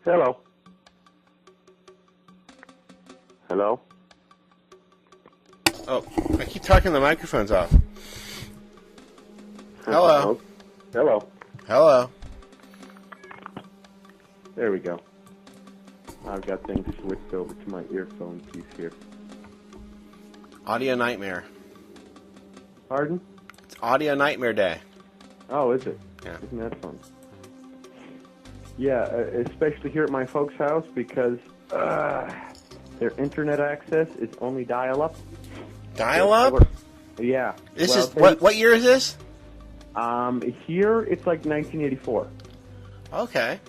Hello. Hello? Oh, I keep talking the microphone's off. Hello. Hello. Hello. There we go. I've got things switched over to my earphone piece here. Audio nightmare. Pardon? It's audio nightmare day. Oh, is it? Yeah. Isn't that fun? Yeah, especially here at my folks' house because their internet access is only dial-up. Dial-up? Yeah. This is what year is this? Here it's like 1984. Okay.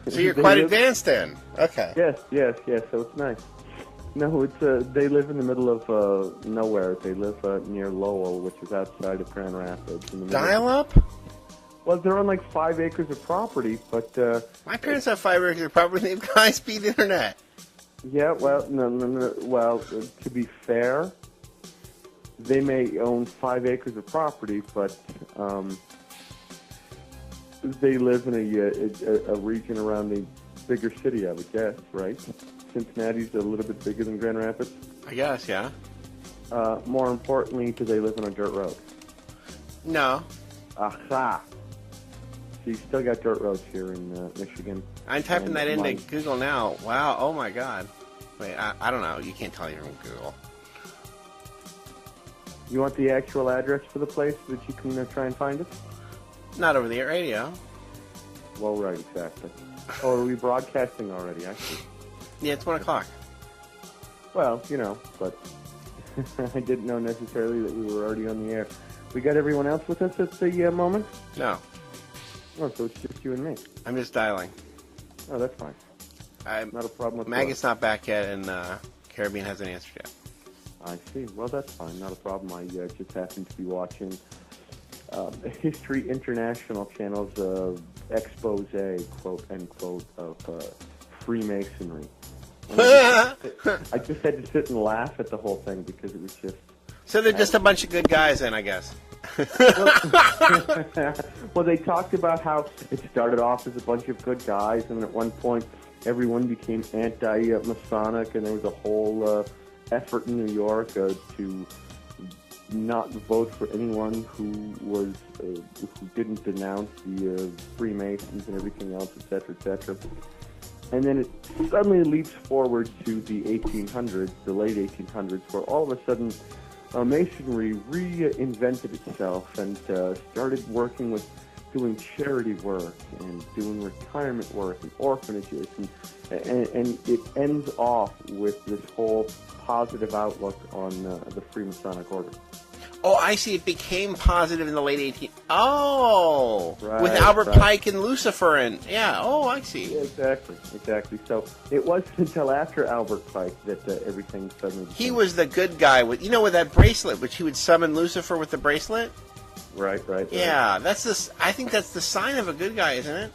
So you're quite advanced then. Okay. Yes. So it's nice. No, it's they live in the middle of nowhere. They live near Lowell, which is outside of Grand Rapids. Dial-up? Well, they're on like 5 acres of property, but my parents have 5 acres of property. They have high-speed internet. Yeah, well, no. Well, to be fair, they may own 5 acres of property, but they live in a region around the bigger city, I would guess, right? Cincinnati's a little bit bigger than Grand Rapids. I guess, yeah. More importantly, do they live on a dirt road? No. Aha! So you still got dirt roads here in Michigan. I'm typing that into Google now. Wow, oh my God. Wait, I don't know. You can't tell you're from Google. You want the actual address for the place so that you can try and find it? Not over the radio. Well, right, exactly. Oh, are we broadcasting already, actually? Yeah, it's 1 o'clock. Well, but I didn't know necessarily that we were already on the air. We got everyone else with us at the moment? No. Oh, so it's just you and me. I'm just dialing. Oh, that's fine. Not a problem with Maggot's not back yet, and Caribbean hasn't answered yet. I see. Well, that's fine. Not a problem. I just happen to be watching History International channel's expose, quote, unquote, of Freemasonry. I just had to sit and laugh at the whole thing because it was just... So they're just a bunch of good guys then, I guess. Well, they talked about how it started off as a bunch of good guys, and at one point everyone became anti-Masonic, and there was a whole effort in New York to not vote for anyone who didn't denounce the Freemasons and everything else, etc., etc. And then it suddenly leaps forward to the 1800s, the late 1800s, where all of a sudden Masonry reinvented itself and started working with doing charity work and doing retirement work and orphanages, and it ends off with this whole positive outlook on the Freemasonic order. Oh, I see. It became positive in the late 18... Oh! Right, with Albert Pike and Lucifer and... Yeah, oh, I see. Yeah, exactly. So it wasn't until after Albert Pike that everything suddenly... He was the good guy with that bracelet, which he would summon Lucifer with the bracelet? Right. Yeah, I think that's the sign of a good guy, isn't it?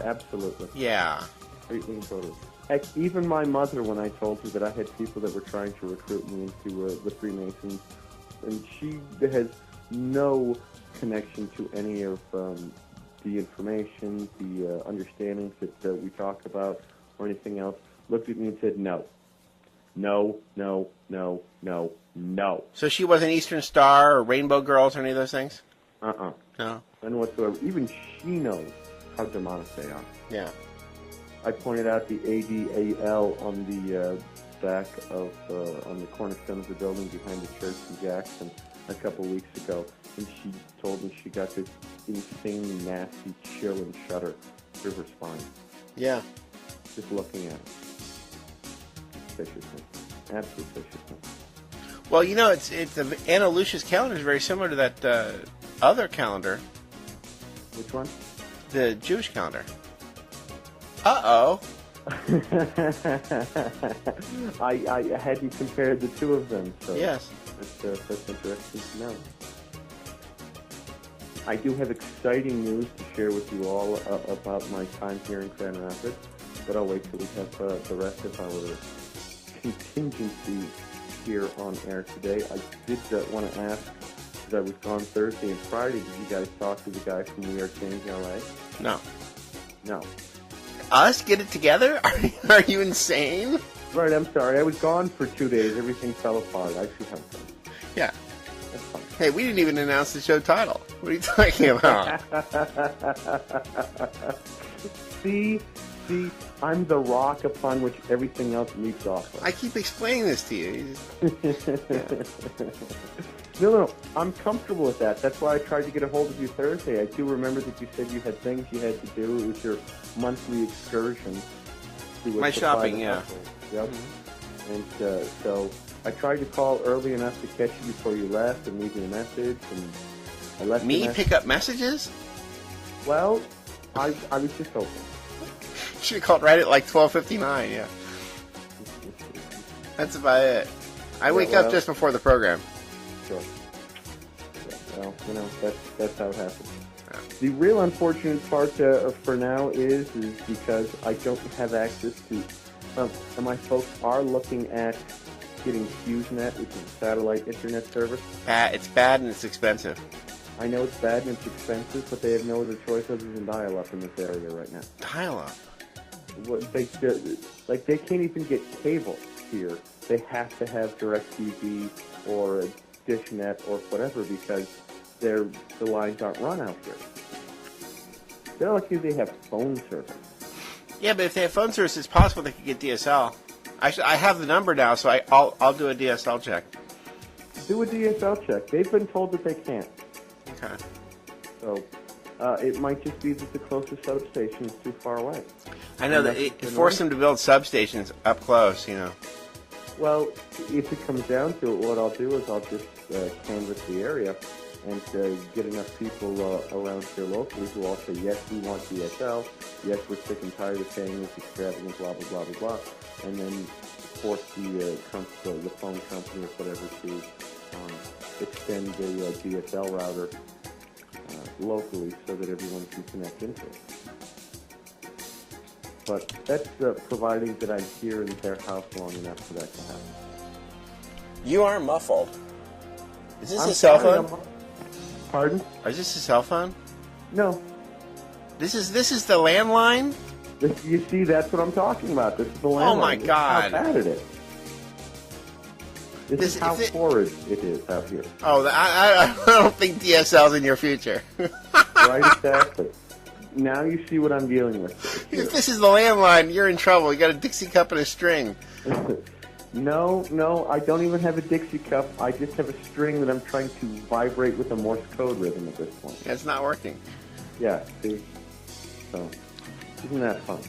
Absolutely. Yeah. Completely and totally. Heck, even my mother, when I told her that I had people that were trying to recruit me into the Freemasons, and she has no connection to any of the information, the understandings that we talk about, or anything else, looked at me and said, no. So she wasn't Eastern Star or Rainbow Girls or any of those things? No. None whatsoever. Even she knows how demonic they are. Yeah. I pointed out the ADAL on the back of on the cornerstone of the building behind the church in Jackson a couple weeks ago, and she told me she got this insanely nasty chill and shudder through her spine. Yeah. Just looking at it. Viciousness. Absolute viciousness. Well, it's Anna Lucia's calendar is very similar to that other calendar. Which one? The Jewish calendar. Uh-oh. I hadn't compared the two of them, so yes, that's interesting to know. I do have exciting news to share with you all about my time here in Grand Rapids, but I'll wait till we have the rest of our contingency here on air today. I did want to ask, because I was gone Thursday and Friday, did you guys talk to the guy from We Are Changing LA? No. us get it together? Are you insane? Right, I'm sorry. I was gone for 2 days. Everything fell apart. I should have fun. Yeah. That's fine. Hey, we didn't even announce the show title. What are you talking about? See, I'm the rock upon which everything else leaps off of. I keep explaining this to you. No, I'm comfortable with that. That's why I tried to get a hold of you Thursday. I do remember that you said you had things you had to do. It was your monthly excursion. My shopping, yeah. Yep. And so I tried to call early enough to catch you before you left and leave you a message. And I left Me pick up messages? Well, I was just hoping. Should have called right at like 12:59. Yeah. That's about it. I wake up just before the program. Sure. Yeah, well, that's how it happens. Yeah. The real unfortunate part for now is because I don't have access to. And my folks are looking at getting HughesNet, which is a satellite internet service. It's bad and it's expensive. I know it's bad and it's expensive, but they have no other choice other than dial-up in this area right now. Dial-up? They can't even get cable here. They have to have DirecTV or DishNet or whatever because the lines aren't run out here. They're lucky they have phone service. Yeah, but if they have phone service, it's possible they could get DSL. I have the number now, so I'll do a DSL check. Do a DSL check. They've been told that they can't. Okay. So it might just be that the closest substation is too far away. I know that it forced them to build substations up close, you know. Well, if it comes down to it, what I'll do is I'll just canvass the area and get enough people around here locally who all say, yes, we want DSL, yes, we're sick and tired of paying this extravagant blah, blah, blah, blah, blah, and then force the phone company or whatever to extend the DSL router locally so that everyone can connect into it. But that's providing that I'm here in their house long enough for that to happen. You are muffled. Is this a cell phone? Pardon? Is this a cell phone? No. This is the landline? You see, that's what I'm talking about. This is the landline. Oh my God! This is how bad it is. This is how horrid it is out here. Oh, I don't think DSL's in your future. Right, exactly. Now you see what I'm dealing with. If this is the landline, you're in trouble. You got a Dixie cup and a string. No, I don't even have a Dixie cup. I just have a string that I'm trying to vibrate with a Morse code rhythm at this point. Yeah, it's not working. Yeah, see? So, isn't that fun?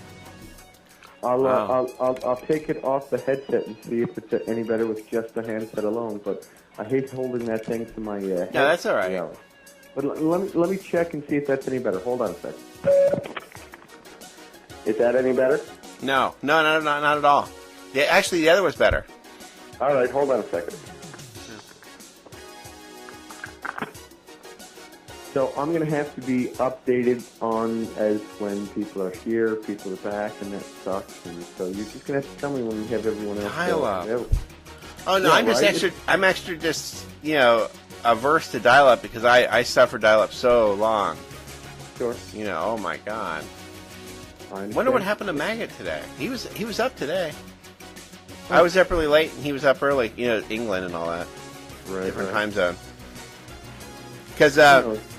I'll take it off the headset and see if it's any better with just the handset alone, but I hate holding that thing to my head. No, that's all right. But let me check and see if that's any better. Hold on a second. Is that any better? No, not at all. Yeah, actually, the other was better. All right, hold on a second. So I'm going to have to be updated on as when people are here, people are back, and that sucks. And so you're just going to have to tell me when we have everyone else. Dial-up. Oh no, yeah, I'm extra just averse to dial-up because I suffered dial-up so long. Sure. Oh my God. I wonder what happened to Maggot today. He was up today. I was up really late and he was up early. England and all that. Right. Different time zone. Because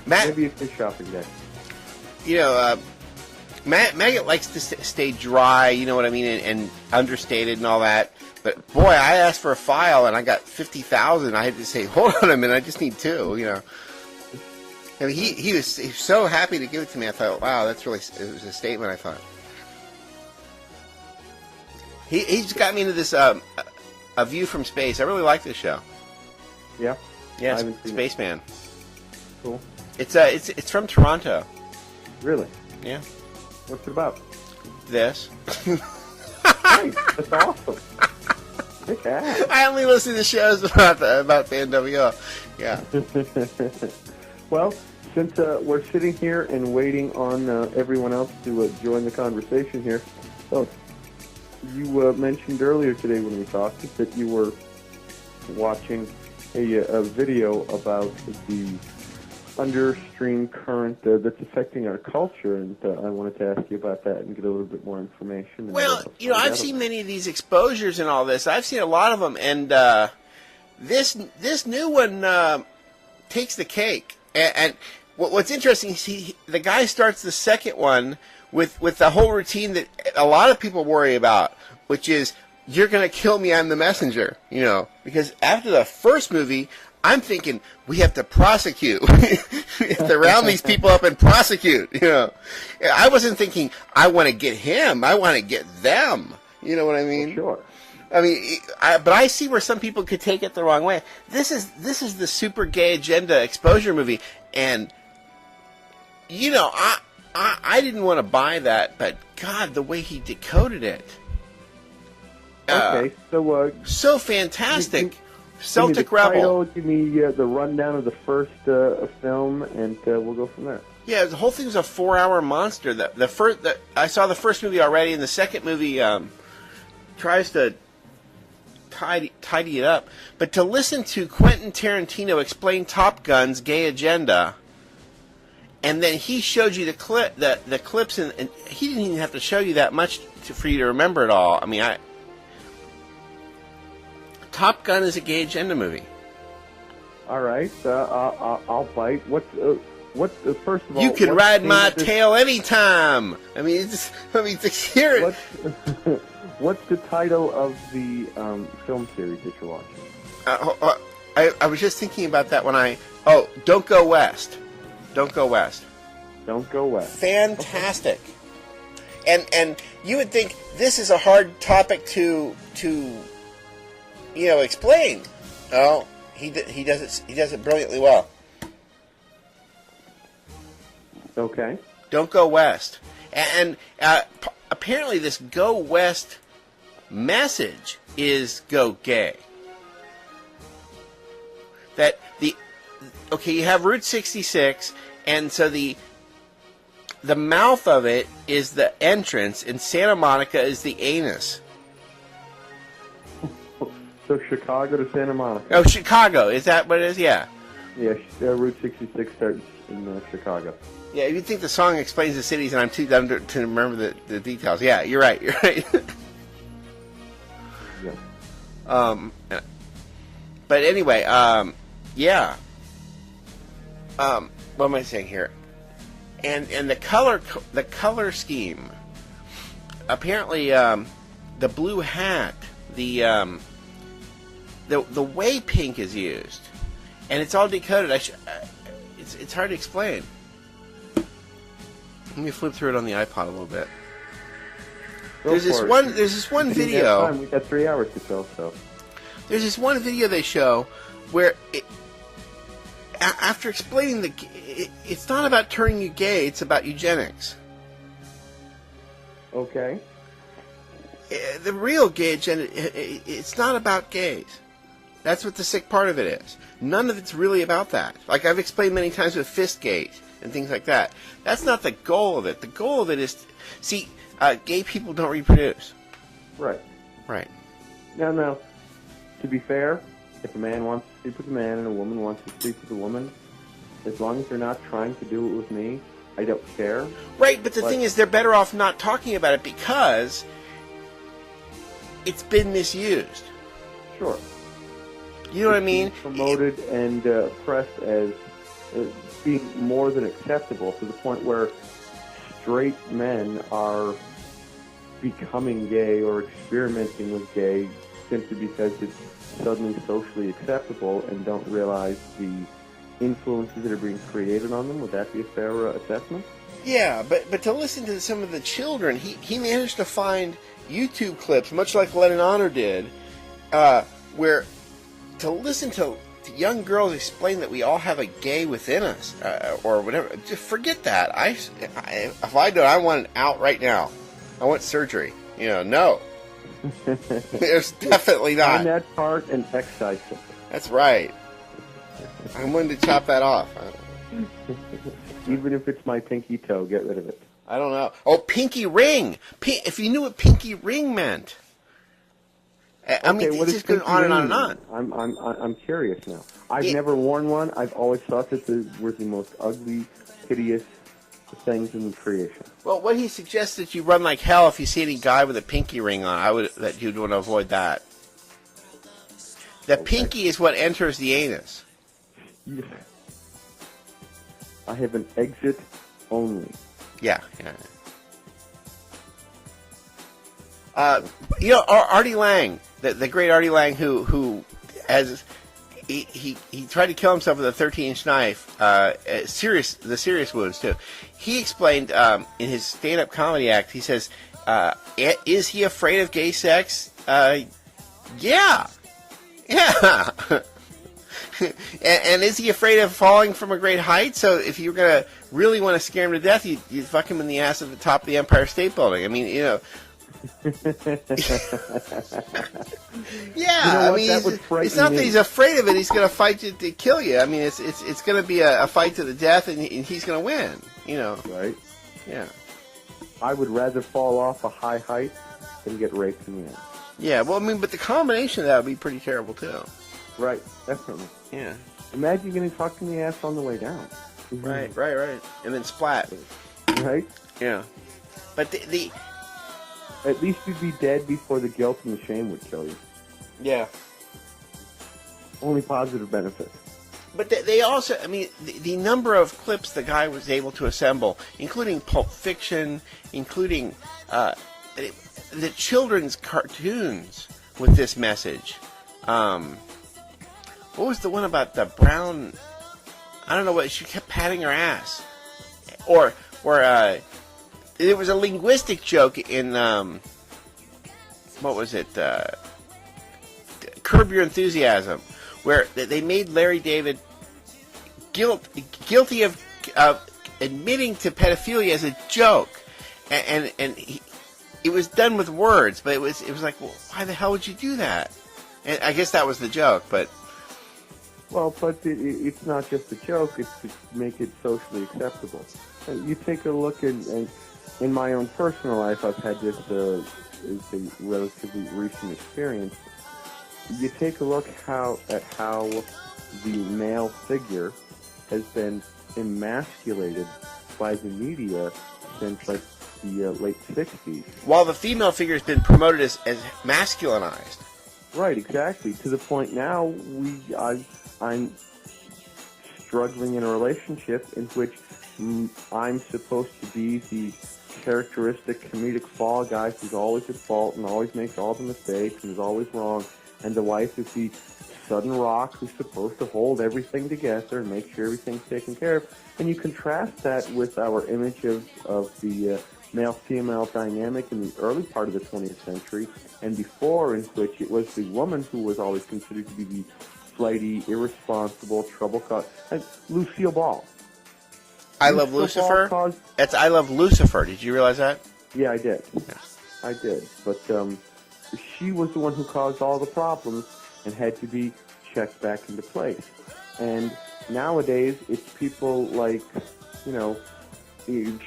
maybe it's his shopping day. Maggot likes to stay dry. You know what I mean, and understated and all that. But boy, I asked for a file and I got 50,000. I had to say, hold on a minute, I just need 2. I mean, he was so happy to give it to me. I thought, wow, it was a statement. I thought he's got me into this A View from Space. I really like this show. Yeah. Yeah, Spaceman. Cool. It's from Toronto. Really? Yeah. What's it about? This. Nice. That's awesome. Okay. I only listen to shows about the NWO. Yeah. Well, since we're sitting here and waiting on everyone else to join the conversation here, you mentioned earlier today when we talked that you were watching a video about the understream current that's affecting our culture, and I wanted to ask you about that and get a little bit more information. Well, I've seen many of these exposures and all this. I've seen a lot of them, and this new one takes the cake. And what's interesting is the guy starts the second one with the whole routine that a lot of people worry about, which is, you're going to kill me, I'm the messenger, because after the first movie, I'm thinking, we have to prosecute. We have to round these people up and prosecute, I wasn't thinking, I want to get him, I want to get them. You know what I mean? Well, sure. I mean, but I see where some people could take it the wrong way. This is the super gay agenda exposure movie, and I didn't want to buy that, but God, the way he decoded it. Okay, so fantastic. Celtic Rebel. Title, give me the rundown of the first film, and we'll go from there. Yeah, the whole thing was a 4-hour monster. I saw the first movie already, and the second movie tries to tidy it up. But to listen to Quentin Tarantino explain Top Gun's gay agenda, and then he showed you the clips, and he didn't even have to show you that much for you to remember it all. I mean, Top Gun is a gay agenda movie. All right, I'll bite. What's first of all? You can ride my tail anytime. I mean, just hear it. What's the title of the film series that you're watching? I was just thinking about that when Don't Go West. Don't Go West. Don't Go West. Fantastic. And you would think this is a hard topic to explain. Oh, he does it brilliantly well. Okay. Don't Go West. And apparently this Go West message is go gay. You have Route 66, and so the mouth of it is the entrance, and Santa Monica is the anus. So Chicago to Santa Monica. Oh, Chicago. Is that what it is? Yeah. Yeah, Route 66 starts in Chicago. Yeah, you'd think the song explains the cities, and I'm too dumb to remember the details. Yeah, you're right. You're right. Yeah. But anyway, yeah. What am I saying here? And the color scheme. Apparently, the blue hat, the way pink is used, and it's all decoded. It's hard to explain. Let me flip through it on the iPod a little bit. There's this one video. We've got 3 hours to kill, so. There's this one video they show where, after explaining it's not about turning you gay, it's about eugenics. Okay. The real gay agenda, it's not about gays. That's what the sick part of it is. None of it's really about that. Like I've explained many times with Fistgate and things like that. That's not the goal of it. The goal of it is, gay people don't reproduce. Right. Right. Now, to be fair, if a man wants to sleep with a man and a woman wants to sleep with a woman, as long as they're not trying to do it with me, I don't care. Right, but the thing is, they're better off not talking about it because it's been misused. Sure. You know what I mean? Promoted and pressed as being more than acceptable, to the point where straight men are becoming gay or experimenting with gay simply because it's suddenly socially acceptable and don't realize the influences that are being created on them. Would that be a fair assessment? Yeah, but to listen to some of the children, he managed to find YouTube clips, much like Lennon Honor did, where to listen to young girls explain that we all have a gay within us, or whatever. Just forget that. If I do it, I want it out right now. I want surgery. No. There's definitely not. Find that part and excise it. That's right. I'm willing to chop that off. Even if it's my pinky toe, get rid of it. I don't know. Oh, pinky ring. If you knew what pinky ring meant. I mean, what it's does just going on and on and pinky on. mean? I'm curious now. I've never worn one. I've always thought that they were the most ugly, hideous things in creation. Well, what he suggests that you run like hell if you see any guy with a pinky ring on. That you'd want to avoid that. The pinky is what enters the anus. Yeah. I have an exit only. Yeah. Artie Lang, the great Artie Lang, who has he tried to kill himself with a 13-inch knife, the serious wounds too. He explained in his stand-up comedy act. He says, "Is he afraid of gay sex? Yeah." and is he afraid of falling from a great height? So if you're gonna really want to scare him to death, you fuck him in the ass at the top of the Empire State Building. I mean, yeah. I mean, it's not that he's afraid of it. He's going to fight you to kill you. I mean, it's going to be a fight to the death, and he's going to win. Right? Yeah. I would rather fall off a high height than get raped in the ass. Yeah. Well, I mean, but the combination of that would be pretty terrible too. Right. Definitely. Yeah. Imagine getting fucked in the ass on the way down. Mm-hmm. Right. And then splat. Right? Yeah. But the at least you'd be dead before the guilt and the shame would kill you. Yeah. Only positive benefits. But they also, I mean, the number of clips the guy was able to assemble, including Pulp Fiction, including the children's cartoons with this message. What was the one about the brown? I don't know what. She kept patting her ass, or there was a linguistic joke in what was it? Curb Your Enthusiasm, where they made Larry David guilty of admitting to pedophilia as a joke, and it was done with words, but it was like, well, why the hell would you do that? And I guess that was the joke, but. Well, but it's not just a joke, it's to make it socially acceptable. You take a look in my own personal life, I've had this as a relatively recent experience. You take a look at how the male figure has been emasculated by the media since like the late 60s. While the female figure has been promoted as masculinized. Right, exactly. To the point now, I'm struggling in a relationship in which I'm supposed to be the characteristic comedic fall guy who's always at fault and always makes all the mistakes and is always wrong, and the wife is the sudden rock who's supposed to hold everything together and make sure everything's taken care of. And you contrast that with our image of the male-female dynamic in the early part of the 20th century and before, in which it was the woman who was always considered to be the flighty, irresponsible, trouble-causing. Like Lucille Ball. I Love Lucifer? I Love Lucifer. Did you realize that? Yeah, I did. Yeah. I did. But she was the one who caused all the problems and had to be checked back into place. And nowadays, it's people like,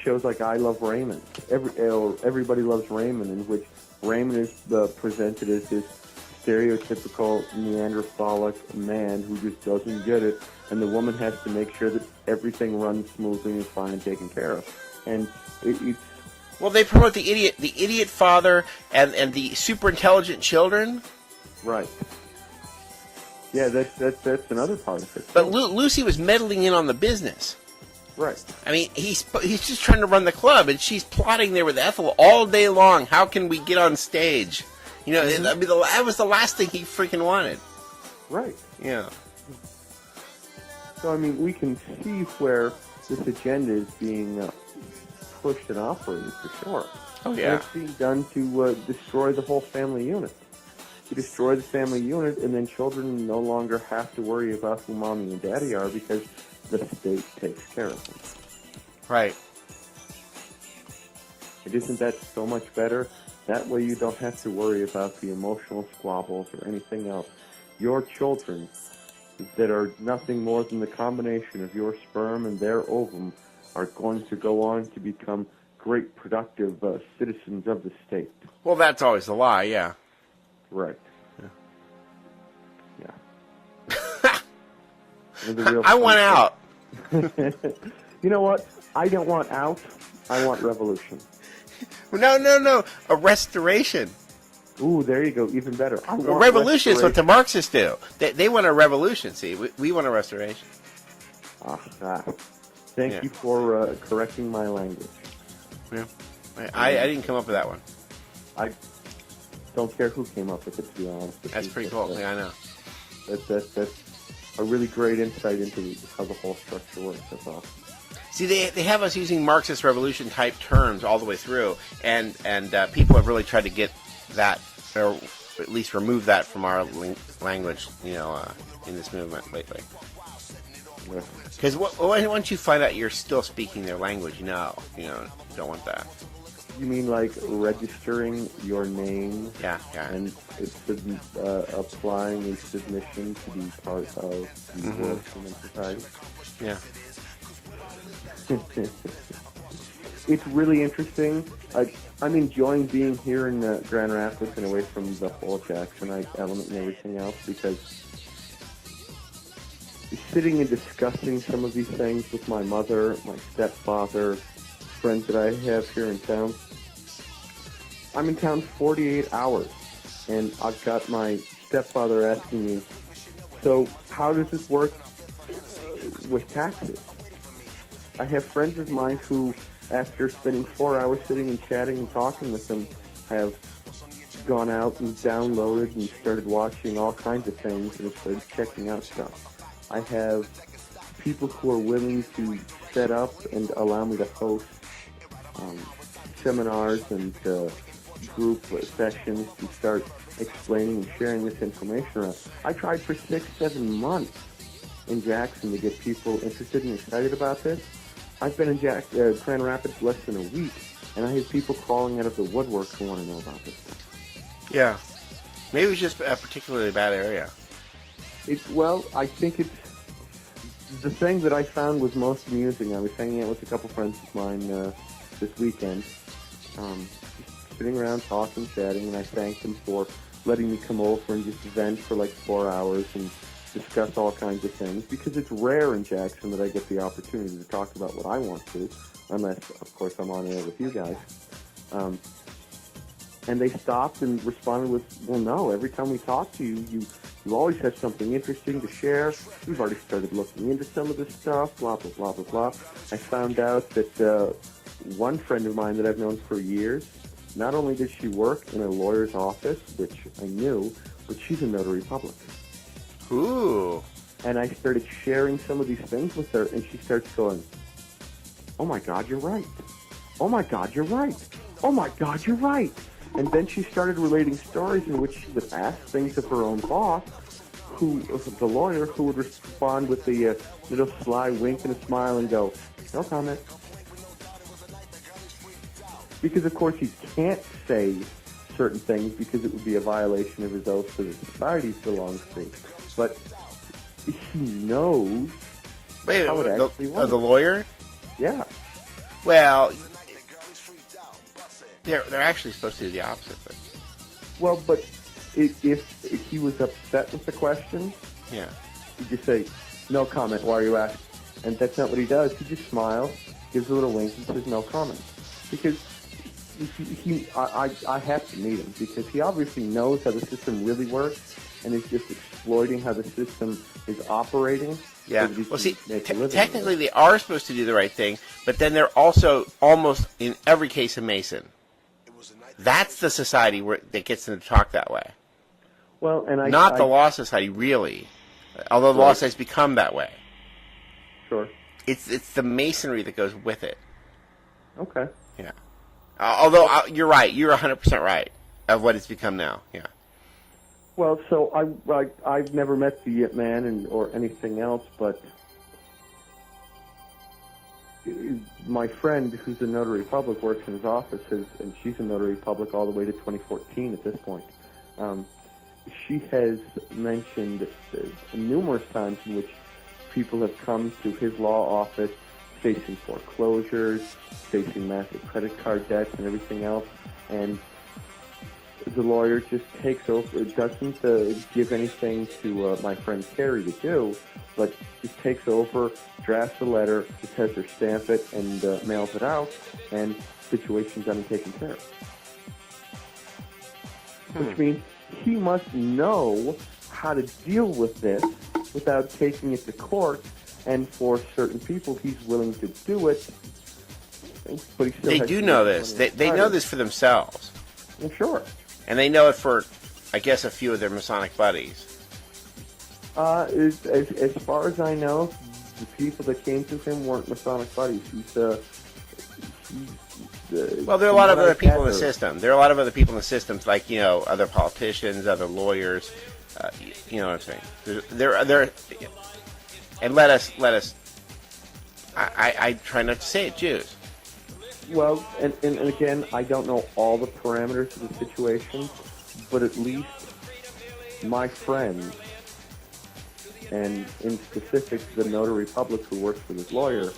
shows like I Love Raymond. Everybody Loves Raymond, in which Raymond is presented as this stereotypical Neanderthalic man who just doesn't get it, and the woman has to make sure that everything runs smoothly and fine and taken care of. And it's... Well, they promote the idiot father and the super intelligent children. Right. Yeah, that's another part of it. But Lucy was meddling in on the business. Right. I mean, he's just trying to run the club, and she's plotting there with Ethel all day long. How can we get on stage? Mm-hmm. I mean, that was the last thing he freaking wanted. Right. Yeah. So, I mean, we can see where this agenda is being pushed and operated, for sure. Oh, yeah. And it's being done to destroy the whole family unit. You destroy the family unit, and then children no longer have to worry about who mommy and daddy are because the state takes care of them. Right. And isn't that so much better? That way you don't have to worry about the emotional squabbles or anything else. Your children, that are nothing more than the combination of your sperm and their ovum, are going to go on to become great, productive citizens of the state. Well, that's always the lie, yeah. Right. I want out. You know what? I don't want out. I want revolution. No. A restoration. Ooh, there you go. Even better. A revolution is what the Marxists do. They want a revolution. See, we want a restoration. Thank you for correcting my language. Yeah, I didn't come up with that one. I don't care who came up with it, to be honest. That's pretty cool. Yeah, I know. That's a really great insight into how the whole structure works. That's awesome. See, they have us using Marxist revolution type terms all the way through, and people have really tried to get that, or at least remove that from our language, in this movement lately. Because once you find out you're still speaking their language, you don't want that. You mean like registering your name? Yeah. And it's applying a submission to be part of the world human society? Yeah. It's really interesting. I'm enjoying being here in Grand Rapids and away from the whole Jacksonite element and everything else, because sitting and discussing some of these things with my mother, my stepfather, friends that I have here in town. I'm in town 48 hours, and I've got my stepfather asking me, so how does this work with taxes? I have friends of mine who, after spending 4 hours sitting and chatting and talking with them, have gone out and downloaded and started watching all kinds of things and started checking out stuff. I have people who are willing to set up and allow me to host seminars and group sessions to start explaining and sharing this information around. I tried for 6-7 months in Jackson to get people interested and excited about this. I've been in Grand Rapids less than a week, and I have people crawling out of the woodwork who want to know about this. Yeah. Maybe it was just a particularly bad area. I think it's the thing that I found was most amusing. I was hanging out with a couple friends of mine this weekend, sitting around talking, chatting, and I thanked them for letting me come over and just vent for like 4 hours and discuss all kinds of things, because it's rare in Jackson that I get the opportunity to talk about what I want to, unless, of course, I'm on air with you guys. And they stopped and responded with, well, no, every time we talk to you, you always have something interesting to share. We've already started looking into some of this stuff, blah, blah, blah, blah, blah. I found out that one friend of mine that I've known for years, not only did she work in a lawyer's office, which I knew, but she's a notary public. Ooh. And I started sharing some of these things with her, and she starts going, oh, my God, you're right. Oh, my God, you're right. Oh, my God, you're right. And then she started relating stories in which she would ask things of her own boss, the lawyer, who would respond with a little sly wink and a smile and go, no comment. Because, of course, he can't say certain things because it would be a violation of his oath to the society he belongs to. But he knows how it actually works. The lawyer? Yeah. Well, they're actually supposed to do the opposite. But. Well, but if he was upset with the question, yeah, he'd just say, no comment, why are you asking? And that's not what he does. He just smiles, gives a little wink, and says no comment. Because I have to meet him, because he obviously knows how the system really works and is just exploiting how the system is operating. Yeah. Well, see, technically they are supposed to do the right thing, but then they're also almost in every case a Mason. That's the society that gets them to talk that way. Well, and not the Law Society, really. Although the Law Society's become that way. Sure. It's the Masonry that goes with it. Okay. Yeah. Although you're right, you're 100% right of what it's become now. Yeah. Well, so I've never met the man or anything else, but my friend, who's a notary public, works in his office, and she's a notary public all the way to 2014 at this point. She has mentioned numerous times in which people have come to his law office facing foreclosures, facing massive credit card debts and everything else, and the lawyer just takes over. It doesn't give anything to my friend Carrie to do, but just takes over, drafts a letter, just has her stamp it, and mails it out, and situation's done and taken care of. Which means he must know how to deal with this without taking it to court, and for certain people, he's willing to do it. But he still they do know this. They know this for themselves. Well, sure. And they know it for, I guess, a few of their Masonic buddies. As far as I know, the people that came to him weren't Masonic buddies. Well, there are a lot of other people in the system. There are a lot of other people in the systems, like, other politicians, other lawyers. You know what I'm saying? There. And let us. I try not to say it, Jews. Well, and again, I don't know all the parameters of the situation, but at least my friend, and in specific the notary public who works with his lawyer,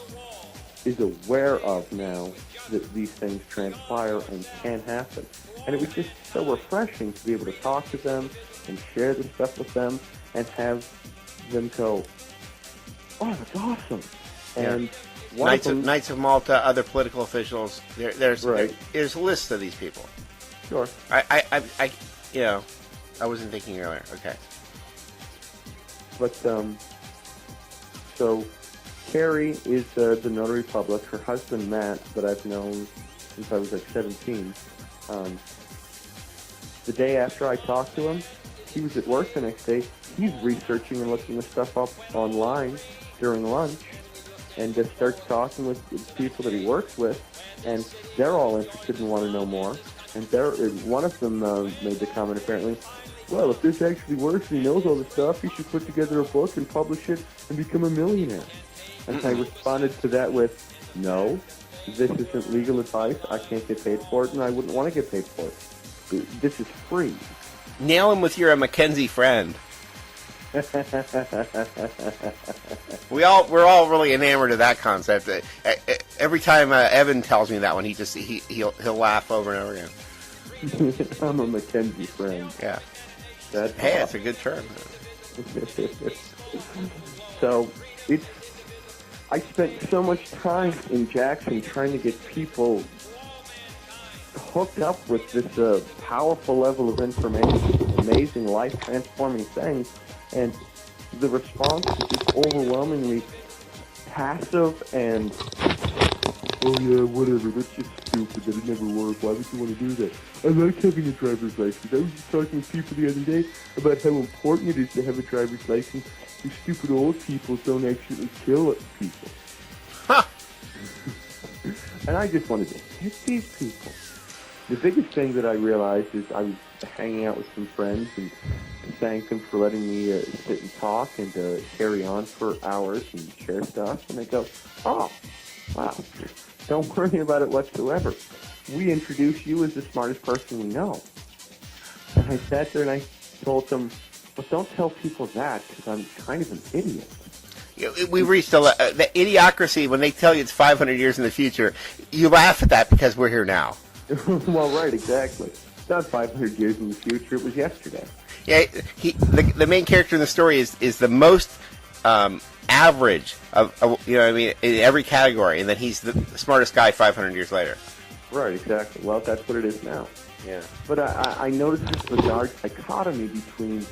is aware of now that these things transpire and can happen. And it was just so refreshing to be able to talk to them and share the stuff with them and have them go, oh, that's awesome. And Knights of Malta, other political officials. There's a list of these people. Sure. I wasn't thinking earlier. Okay. But so Carrie is the notary public. Her husband Matt, that I've known since I was like 17. The day after I talked to him, he was at work the next day. He's researching and looking this stuff up online during lunch, and just starts talking with the people that he works with, and they're all interested and want to know more. And one of them made the comment, apparently, well, if this actually works and he knows all this stuff, he should put together a book and publish it and become a millionaire. And I responded to that with, no, this isn't legal advice. I can't get paid for it, and I wouldn't want to get paid for it. This is free. Nail him with your Mackenzie friend. We're all really enamored of that concept. Every time Evan tells me that one, he'll laugh over and over again. I'm a Mackenzie friend. Yeah. Hey, it's a good term. So I spent so much time in Jackson trying to get people hooked up with this powerful level of information, amazing life-transforming things. And the response is just overwhelmingly passive and, oh yeah, whatever, that's just stupid, that it never worked, why would you want to do that? I like having a driver's license. I was just talking to people the other day about how important it is to have a driver's license. You stupid old people don't actually kill people. Huh. And I just wanted to hit these people. The biggest thing that I realized is I was hanging out with some friends and thank them for letting me sit and talk and carry on for hours and share stuff. And they go, oh, wow, don't worry about it whatsoever. We introduce you as the smartest person we know. And I sat there and I told them, well, don't tell people that because I'm kind of an idiot. We've reached the idiocracy when they tell you it's 500 years in the future. You laugh at that because we're here now. Well, right, exactly. It's not 500 years in the future. It was yesterday. Yeah, the main character in the story is the most average of in every category, and then he's the smartest guy 500 years later. Right, exactly. Well, that's what it is now. Yeah. But I noticed this bizarre dichotomy between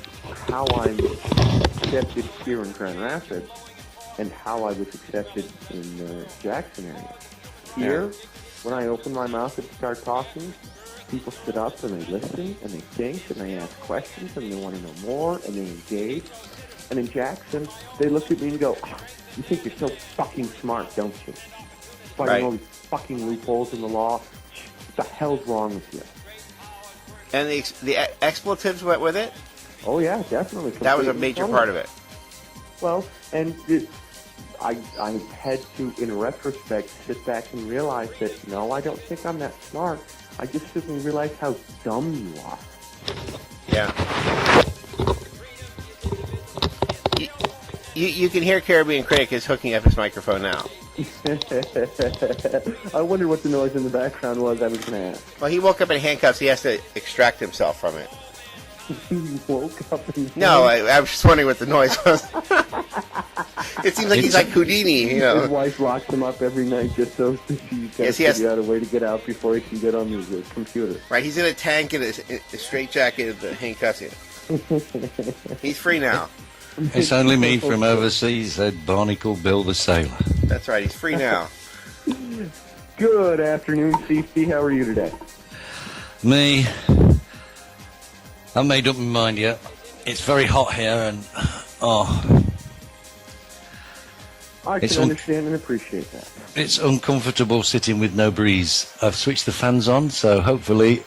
how I'm accepted here in Grand Rapids and how I was accepted in the Jackson area. Here, when I open my mouth and start talking, people sit up and they listen and they think and they ask questions and they want to know more and they engage. And in Jackson, they look at me and go, oh, you think you're so fucking smart, don't you? Finding all these fucking loopholes in the law. What the hell's wrong with you? And the expletives went with it? Oh, yeah, definitely. That was a major part of it. Well, and I had to, in retrospect, sit back and realize that, no, I don't think I'm that smart. I just suddenly realized how dumb you are. Yeah. You can hear Caribbean Critic is hooking up his microphone now. I wonder what the noise in the background was. I was going to ask. Well, he woke up in handcuffs. He has to extract himself from it. He woke up in No, I was just wondering what the noise was. It seems like he's like Houdini, you know. His wife locks him up every night just so she can figure out a way to get out before he can get on the computer. Right, he's in a tank in a straitjacket with the handcuffs. He's free now. It's only me from overseas, said Barnacle Bill the Sailor. That's right, he's free now. Good afternoon, CC. How are you today? Me, I've made up my mind yet. It's very hot here and, I can understand and appreciate that. It's uncomfortable sitting with no breeze. I've switched the fans on, so hopefully...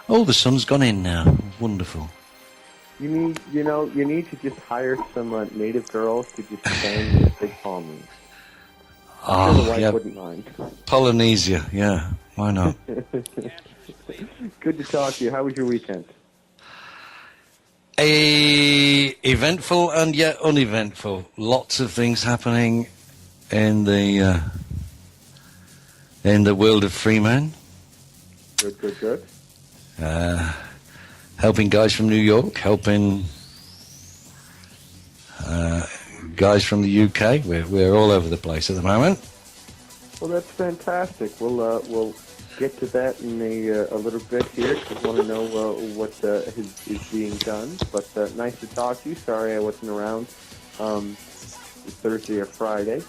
Oh, the sun's gone in now. Wonderful. You need to just hire some native girls to just stand with big palm readers. I'm sure the wife wouldn't mind. Polynesia, yeah. Why not? Good to talk to you. How was your weekend? Eventful and yet uneventful. Lots of things happening in the world of Freeman. Good. Helping guys from New York, helping guys from the UK. We're all over the place at the moment. Well, that's fantastic. We'll get to that in a little bit here because I want to know what is being done. But nice to talk to you. Sorry I wasn't around Thursday or Friday.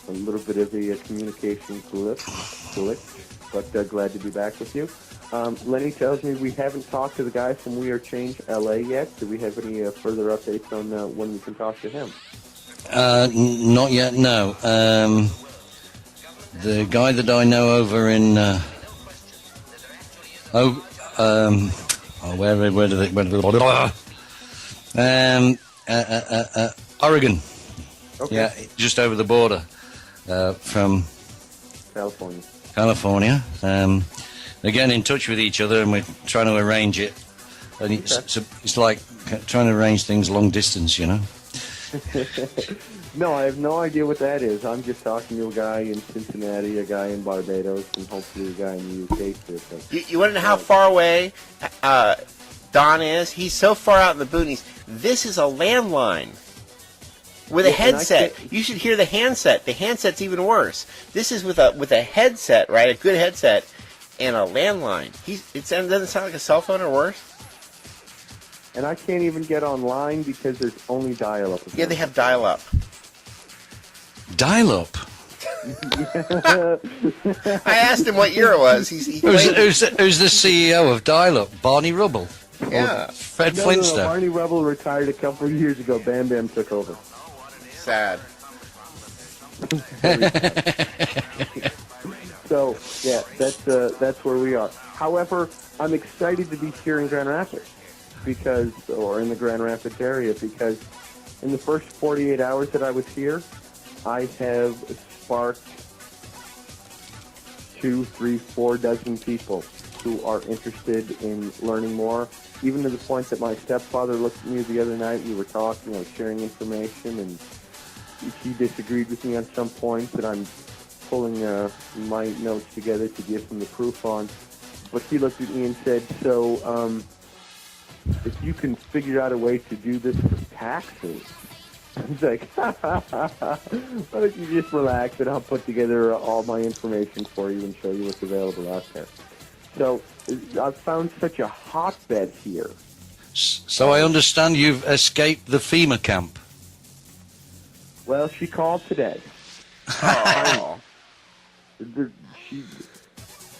A little bit of a communication glitch, but glad to be back with you. Lenny tells me we haven't talked to the guy from We Are Change LA yet. Do we have any further updates on when we can talk to him? Not yet, no. The guy that I know over in Oregon. Okay. Yeah, just over the border from California. They're getting in touch with each other and we're trying to arrange it. And it's like trying to arrange things long distance, you know. No, I have no idea what that is. I'm just talking to a guy in Cincinnati, a guy in Barbados, and hopefully a guy in the UK too. You want to know how far away Don is? He's so far out in the boonies. This is a landline with a headset. You should hear the handset. The handset's even worse. This is with a headset, right? A good headset and a landline. It doesn't sound like a cell phone or worse. And I can't even get online because there's only dial-up. Yeah, they have dial-up. Dial-up? I asked him what year it was. Who's the CEO of Dial-up? Barney Rubble? Yeah. Fred Flintstone? No, Barney Rubble retired a couple of years ago. Bam Bam took over. Sad. So, yeah, that's where we are. However, I'm excited to be here in Grand Rapids. Or in the Grand Rapids area, because in the first 48 hours that I was here, I have sparked 2, 3, 4 dozen people who are interested in learning more, even to the point that my stepfather looked at me the other night. We were talking, I was sharing information, and he disagreed with me on some points that I'm pulling my notes together to give him the proof on. But he looked at me and said, so, if you can figure out a way to do this for taxes, I was like, why don't you just relax and I'll put together all my information for you and show you what's available out there. So I've found such a hotbed here. So I understand you've escaped the FEMA camp. Well, she called today. Oh.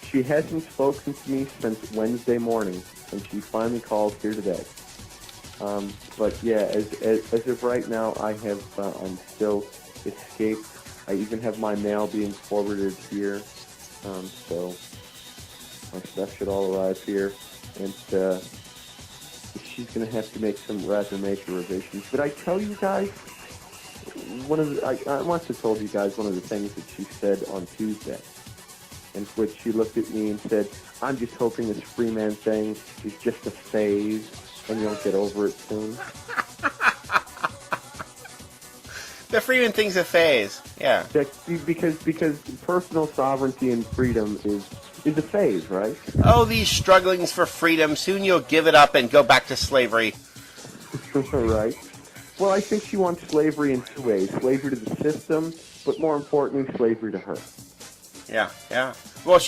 She hasn't spoken to me since Wednesday morning, and she finally called here today. But yeah, as of right now, I'm still escaped. I even have my mail being forwarded here, so my stuff should all arrive here, and she's going to have to make some rather major revisions. But I tell you guys, I must have told you guys one of the things that she said on Tuesday, in which she looked at me and said, I'm just hoping this Freeman thing is just a phase and you'll get over it soon. The Freeman thing's a phase. Yeah. Because personal sovereignty and freedom is a phase, right? Oh, these strugglings for freedom. Soon you'll give it up and go back to slavery. Right. Well, I think she wants slavery in two ways. Slavery to the system, but more importantly, slavery to her. Yeah, yeah. Well,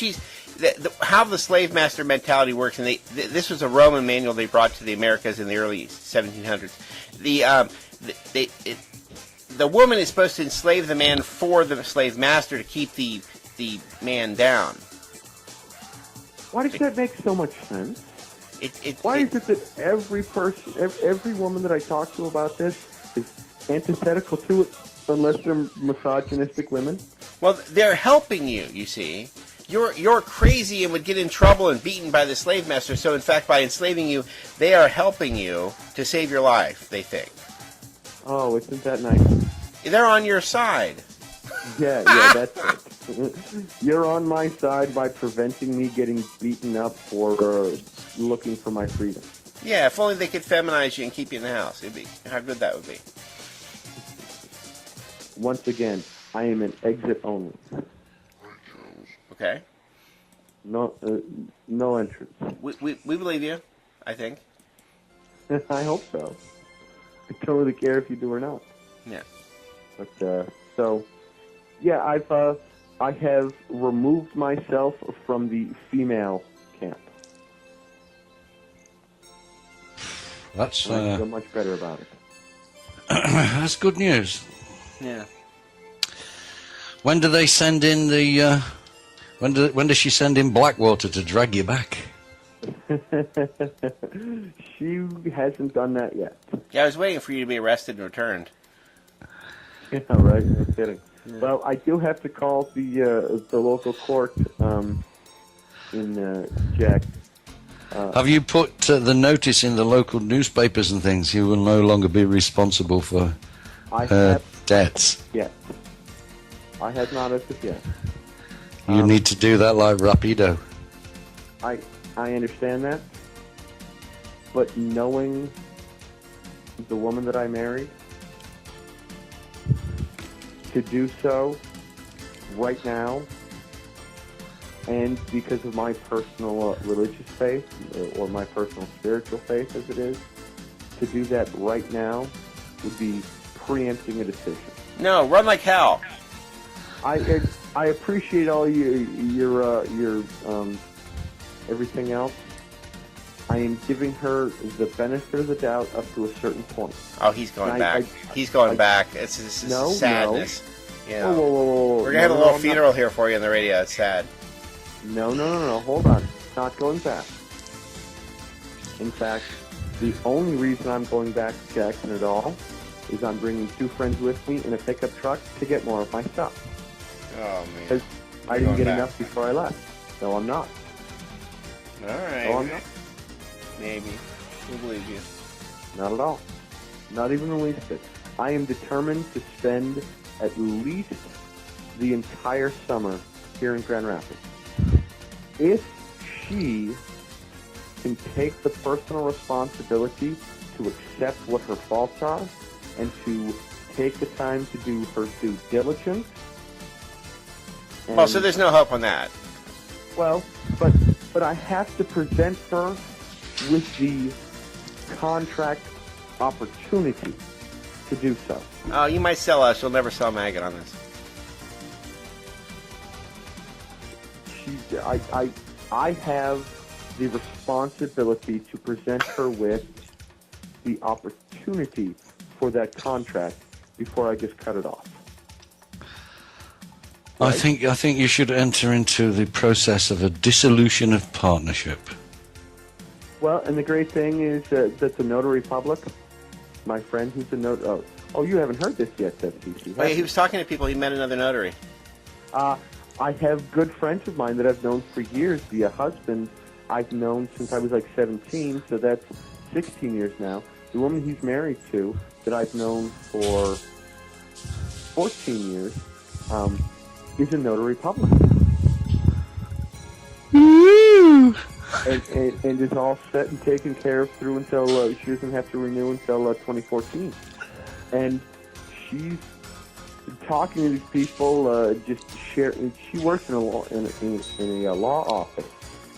how the slave master mentality works, and this was a Roman manual they brought to the Americas in the early 1700s. The woman is supposed to enslave the man for the slave master to keep the man down. Why does that make so much sense? Why is it that every woman that I talk to about this is antithetical to it, unless they're misogynistic women? Well, they're helping you. You see, you're crazy and would get in trouble and beaten by the slave master. So, in fact, by enslaving you, they are helping you to save your life. They think. Oh, isn't that nice? They're on your side. Yeah, that's it. You're on my side by preventing me getting beaten up for looking for my freedom. Yeah, if only they could feminize you and keep you in the house. How good that would be. Once again, I am an exit only. Okay. No entrance. We believe you, I think. I hope so. I don't really care if you do or not. Yeah. But so, yeah, I have removed myself from the female camp. That's I feel much better about it. that's good news. Yeah. When do they send in the? When does she send in Blackwater to drag you back? She hasn't done that yet. Yeah, I was waiting for you to be arrested and returned. Yeah, right. No kidding. Yeah. Well, I do have to call the local court in Jack. Have you put the notice in the local newspapers and things? You will no longer be responsible for her debts. Yes. I have not as of yet. You need to do that like Rapido. I understand that, but knowing the woman that I married, to do so right now, and because of my personal religious faith, or my personal spiritual faith as it is, to do that right now would be preempting a decision. No, run like hell. I appreciate all your everything else. I am giving her the benefit of the doubt up to a certain point. Oh, he's going back. He's going back. It's sadness. No. You know, Whoa. We're going to have a little funeral here for you on the radio. It's sad. No. Hold on. Not going back. In fact, the only reason I'm going back to Jackson at all is I'm bringing 2 friends with me in a pickup truck to get more of my stuff. Oh, man. Because I didn't get enough before I left. No, I'm not. All right. No, I'm not. Maybe. We believe you. Not at all. Not even the least bit. I am determined to spend at least the entire summer here in Grand Rapids. If she can take the personal responsibility to accept what her faults are and to take the time to do her due diligence. Well, so there's no hope on that. Well, but I have to present her with the contract opportunity to do so. Oh, you might sell us. You'll never sell Maggot on this. I have the responsibility to present her with the opportunity for that contract before I just cut it off. Right? I think you should enter into the process of a dissolution of partnership. Well, and the great thing is that the notary public, my friend who's a notary. Oh, you haven't heard this yet, FCC. Oh, yeah, he was talking to people. He met another notary. I have good friends of mine that I've known for years via husband. I've known since I was like 17, so that's 16 years now. The woman he's married to that I've known for 14 years is a notary public. And is all set and taken care of through until she doesn't have to renew until 2014. And she's talking to these people, just share. She works in a law office,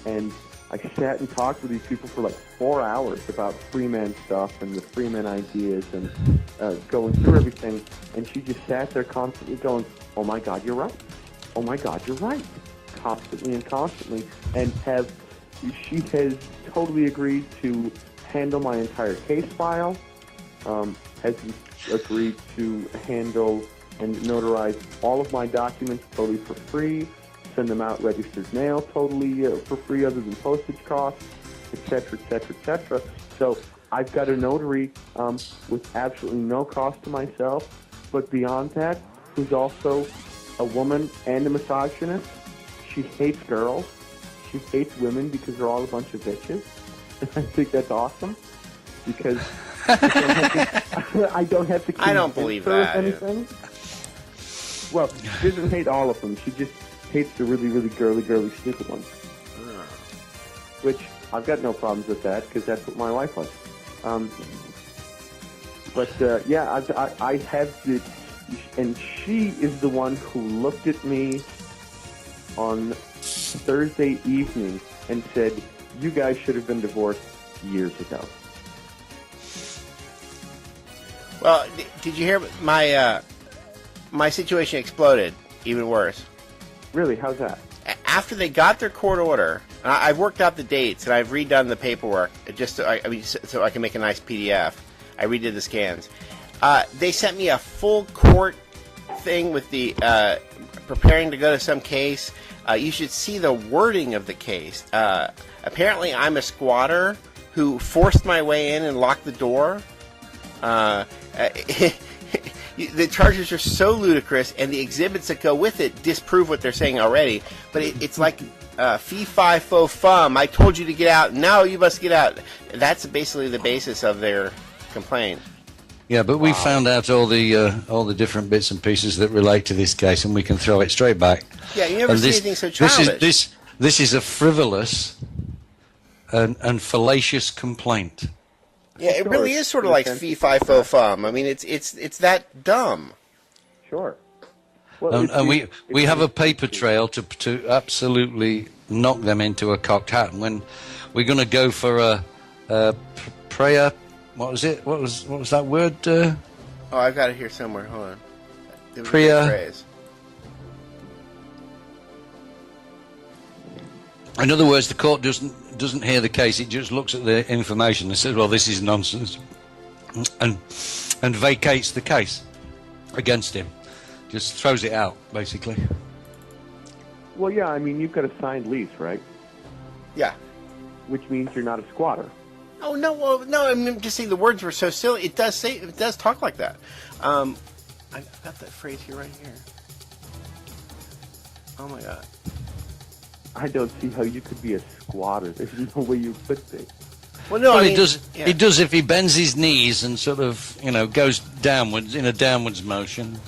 and I sat and talked with these people for like 4 hours about Freeman stuff and the Freeman ideas and going through everything. And she just sat there constantly going, "Oh my God, you're right. Oh my God, you're right." Constantly and constantly, and she has totally agreed to handle my entire case file. Has agreed to handle and notarize all of my documents totally for free, send them out registered mail totally for free other than postage costs, etc., etc., etc. So I've got a notary with absolutely no cost to myself, but beyond that, who's also a woman and a misogynist. She hates girls. She hates women because they're all a bunch of bitches. I think that's awesome because I don't have to I don't believe that. Anything. Well, she doesn't hate all of them. She just hates the really, really girly, stupid ones. Which, I've got no problems with that, because that's what my wife likes. Yeah, I have the... And she is the one who looked at me on Thursday evening and said, "You guys should have been divorced years ago." Well, did you hear my situation exploded even worse? Really? How's that? After they got their court order, I've worked out the dates and I've redone the paperwork just so I can make a nice PDF. I redid the scans. They sent me a full court thing with the preparing to go to some case. You should see the wording of the case. Apparently, I'm a squatter who forced my way in and locked the door. The charges are so ludicrous, and the exhibits that go with it disprove what they're saying already. But it's like fee, fi, fo, fum. I told you to get out. Now you must get out. That's basically the basis of their complaint. Yeah, but we found out all the different bits and pieces that relate to this case, and we can throw it straight back. Yeah, you never see anything so childish. This is a frivolous and fallacious complaint. Yeah, it really is sort of like fee, fi, fo, fum. I mean, it's that dumb. Sure. Well, and we have a paper trail to absolutely knock them into a cocked hat. And when we're going to go for a prayer, what was it? What was that word? Oh, I've got it here somewhere. Hold on. It was a Prayer. phrase. In other words, the court doesn't hear the case. It just looks at the information and says, "Well, this is nonsense," and vacates the case against him. Just throws it out, basically. Well, yeah. I mean, you've got a signed lease, right? Yeah. Which means you're not a squatter. Oh no! Well, no. I'm just saying the words were so silly. It does talk like that. I've got that phrase here right here. Oh my God. I don't see how you could be a squatter. There's no way you could be. Well, no. Well, I mean, he does. Yeah. He does if he bends his knees and sort of, goes downwards in a downwards motion.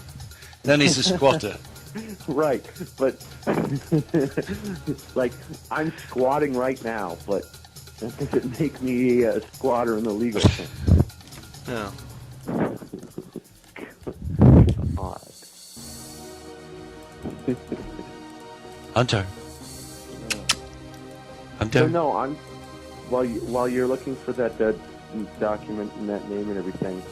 Then he's a squatter. Right, but like I'm squatting right now, but that doesn't make me a squatter in the legal sense. No. God. Hunter. So no, I'm while you're looking for that document and that name and everything.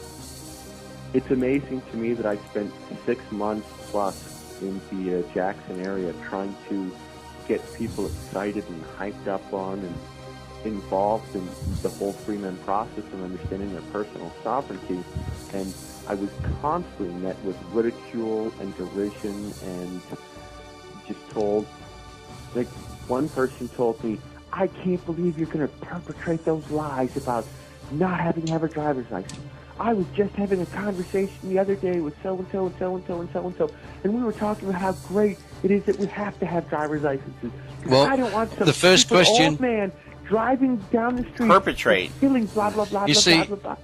It's amazing to me that I spent 6 months plus in the Jackson area trying to get people excited and hyped up on and involved in the whole Freeman process and understanding their personal sovereignty. And I was constantly met with ridicule and derision and just told, like one person told me, "I can't believe you're going to perpetrate those lies about not having to have a driver's license. I was just having a conversation the other day with so-and-so and so-and-so and so-and-so, and we were talking about how great it is that we have to have driver's licenses. Well, I don't want some the first stupid question... old man driving down the street Perpetrate. killing blah, blah, blah, You blah, see, blah, blah, blah."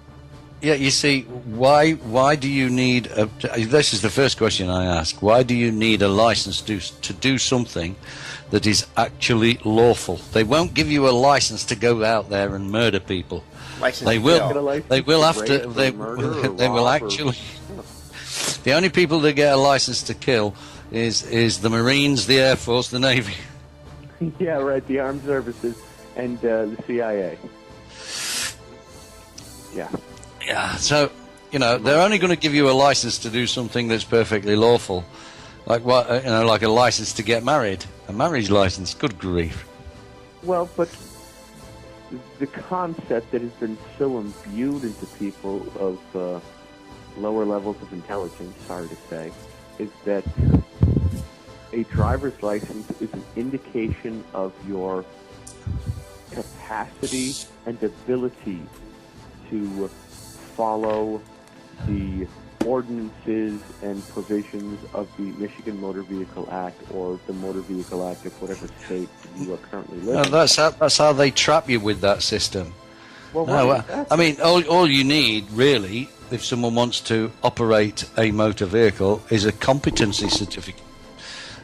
Yeah, you see, why do you need this is the first question I ask. Why do you need a license to do something that is actually lawful? They won't give you a license to go out there and murder people. License They to will. kill. They will to after. rape or They murder or they will rob or- actually. The only people that get a license to kill is the Marines, the Air Force, the Navy. Yeah, right. The armed services and the CIA. Yeah. Yeah. So, they're only going to give you a license to do something that's perfectly lawful, like like a license to get married, a marriage license. Good grief. Well, but the concept that has been so imbued into people of lower levels of intelligence, sorry to say, is that a driver's license is an indication of your capacity and ability to follow the ordinances and provisions of the Michigan Motor Vehicle Act or the Motor Vehicle Act of whatever state you are currently living in. No, that's how they trap you with that system. Well, No, I mean, all you need, really, if someone wants to operate a motor vehicle, is a competency certificate,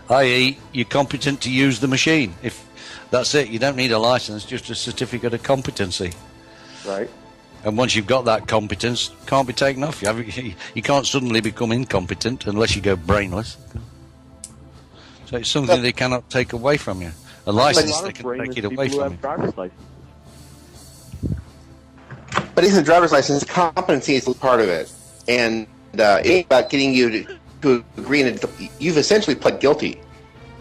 i.e., you're competent to use the machine. If that's it, you don't need a license, just a certificate of competency. Right. And once you've got that competence, it can't be taken off you. You can't suddenly become incompetent unless you go brainless. So it's something they cannot take away from you. A license, they can take it away from you. Driver's licenses. But isn't a driver's license, competency is part of it. And it ain't about getting you to agree. You've essentially pled guilty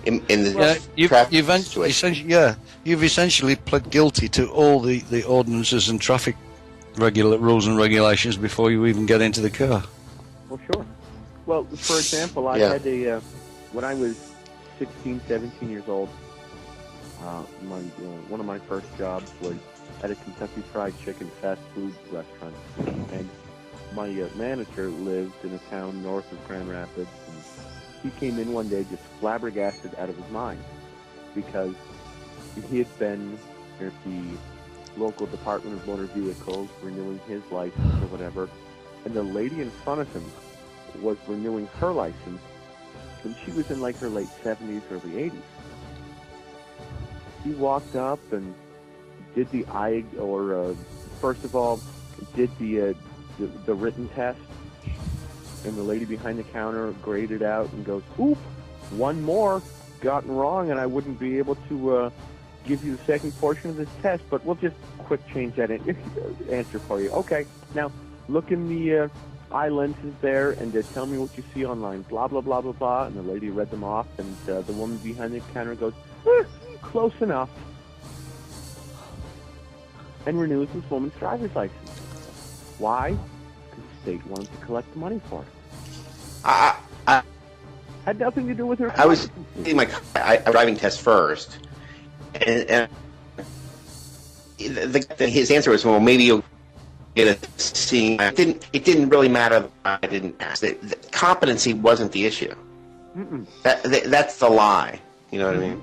in the traffic situation. You've essentially pled guilty to all the ordinances and traffic rules and regulations before you even get into the car. Well, sure. Well, for example, I had when I was 16, 17 years old, one of my first jobs was at a Kentucky Fried Chicken fast food restaurant. And my manager lived in a town north of Grand Rapids. And he came in one day just flabbergasted out of his mind because he had been at the local Department of Motor Vehicles renewing his license or whatever, and the lady in front of him was renewing her license, and she was in like her late 70s, early 80s. He walked up and did first of all, did the written test, and the lady behind the counter graded out and goes, "Oop, one more gotten wrong, and I wouldn't be able to give you the second portion of this test, but we'll just quick change that answer for you. Okay, now look in the eye lenses there and tell me what you see online, blah, blah, blah, blah, blah." And the lady read them off, and the woman behind the counter goes, "Close enough," and renews this woman's driver's license. Why? Because the state wanted to collect the money for it. Had nothing to do with her. I was taking my driving test first. And his answer was, "Well, maybe you'll get a C." It didn't really matter. I didn't pass. The competency wasn't the issue. That's the lie. You know what I mean?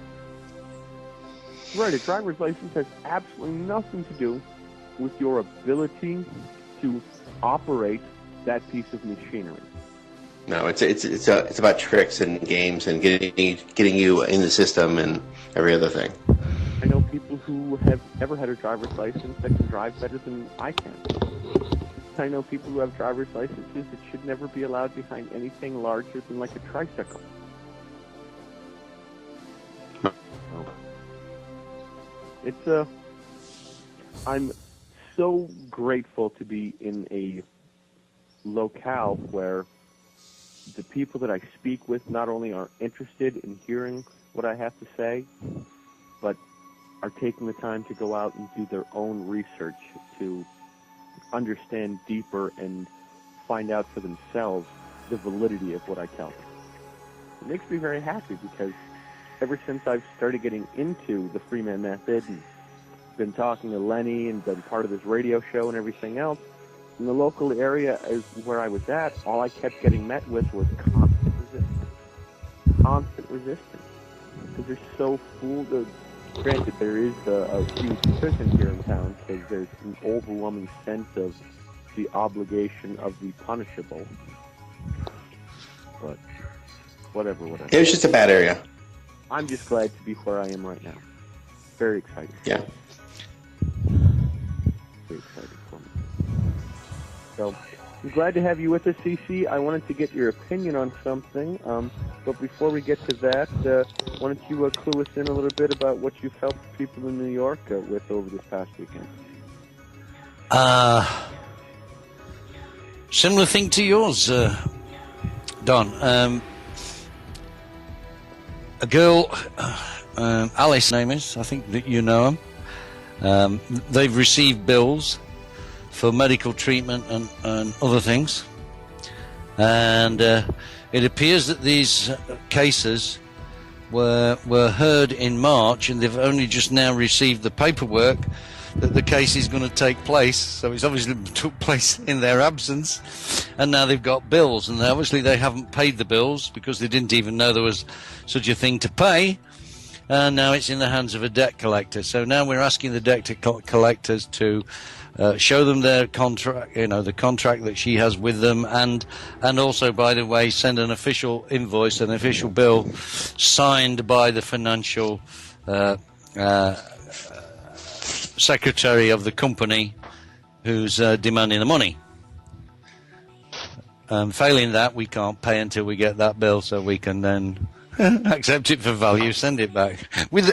Right. A driver's license has absolutely nothing to do with your ability to operate that piece of machinery. No, it's about tricks and games and getting you in the system and every other thing. I know people who have never had a driver's license that can drive better than I can. I know people who have driver's licenses that should never be allowed behind anything larger than like a tricycle. I'm so grateful to be in a locale where the people that I speak with not only are interested in hearing what I have to say, but are taking the time to go out and do their own research to understand deeper and find out for themselves the validity of what I tell them. It makes me very happy because ever since I've started getting into the Freeman method and been talking to Lenny and been part of this radio show and everything else, in the local area is where I was at, all I kept getting met with was constant resistance. Constant resistance. Because they're so fooled. Granted, there is a huge prison here in town because there's an overwhelming sense of the obligation of the punishable. But whatever. It was just a bad area. I'm just glad to be where I am right now. Very excited. Yeah. Very excited for me. So, I'm glad to have you with us, CC. I wanted to get your opinion on something, but before we get to that, why don't you clue us in a little bit about what you've helped people in New York with over this past weekend? Similar thing to yours, Don. A girl, Alice, name is. I think that you know them. They've received bills for medical treatment and other things, and it appears that these cases were heard in March, and they've only just now received the paperwork that the case is going to take place. So it's obviously took place in their absence, and now they've got bills, and obviously they haven't paid the bills because they didn't even know there was such a thing to pay, and now it's in the hands of a debt collector. So now we're asking the debt collectors to show them their contract, the contract that she has with them, and also, by the way, send an official invoice, an official bill signed by the financial secretary of the company who's demanding the money. Failing that, we can't pay until we get that bill, so we can then accept it for value, send it back. We've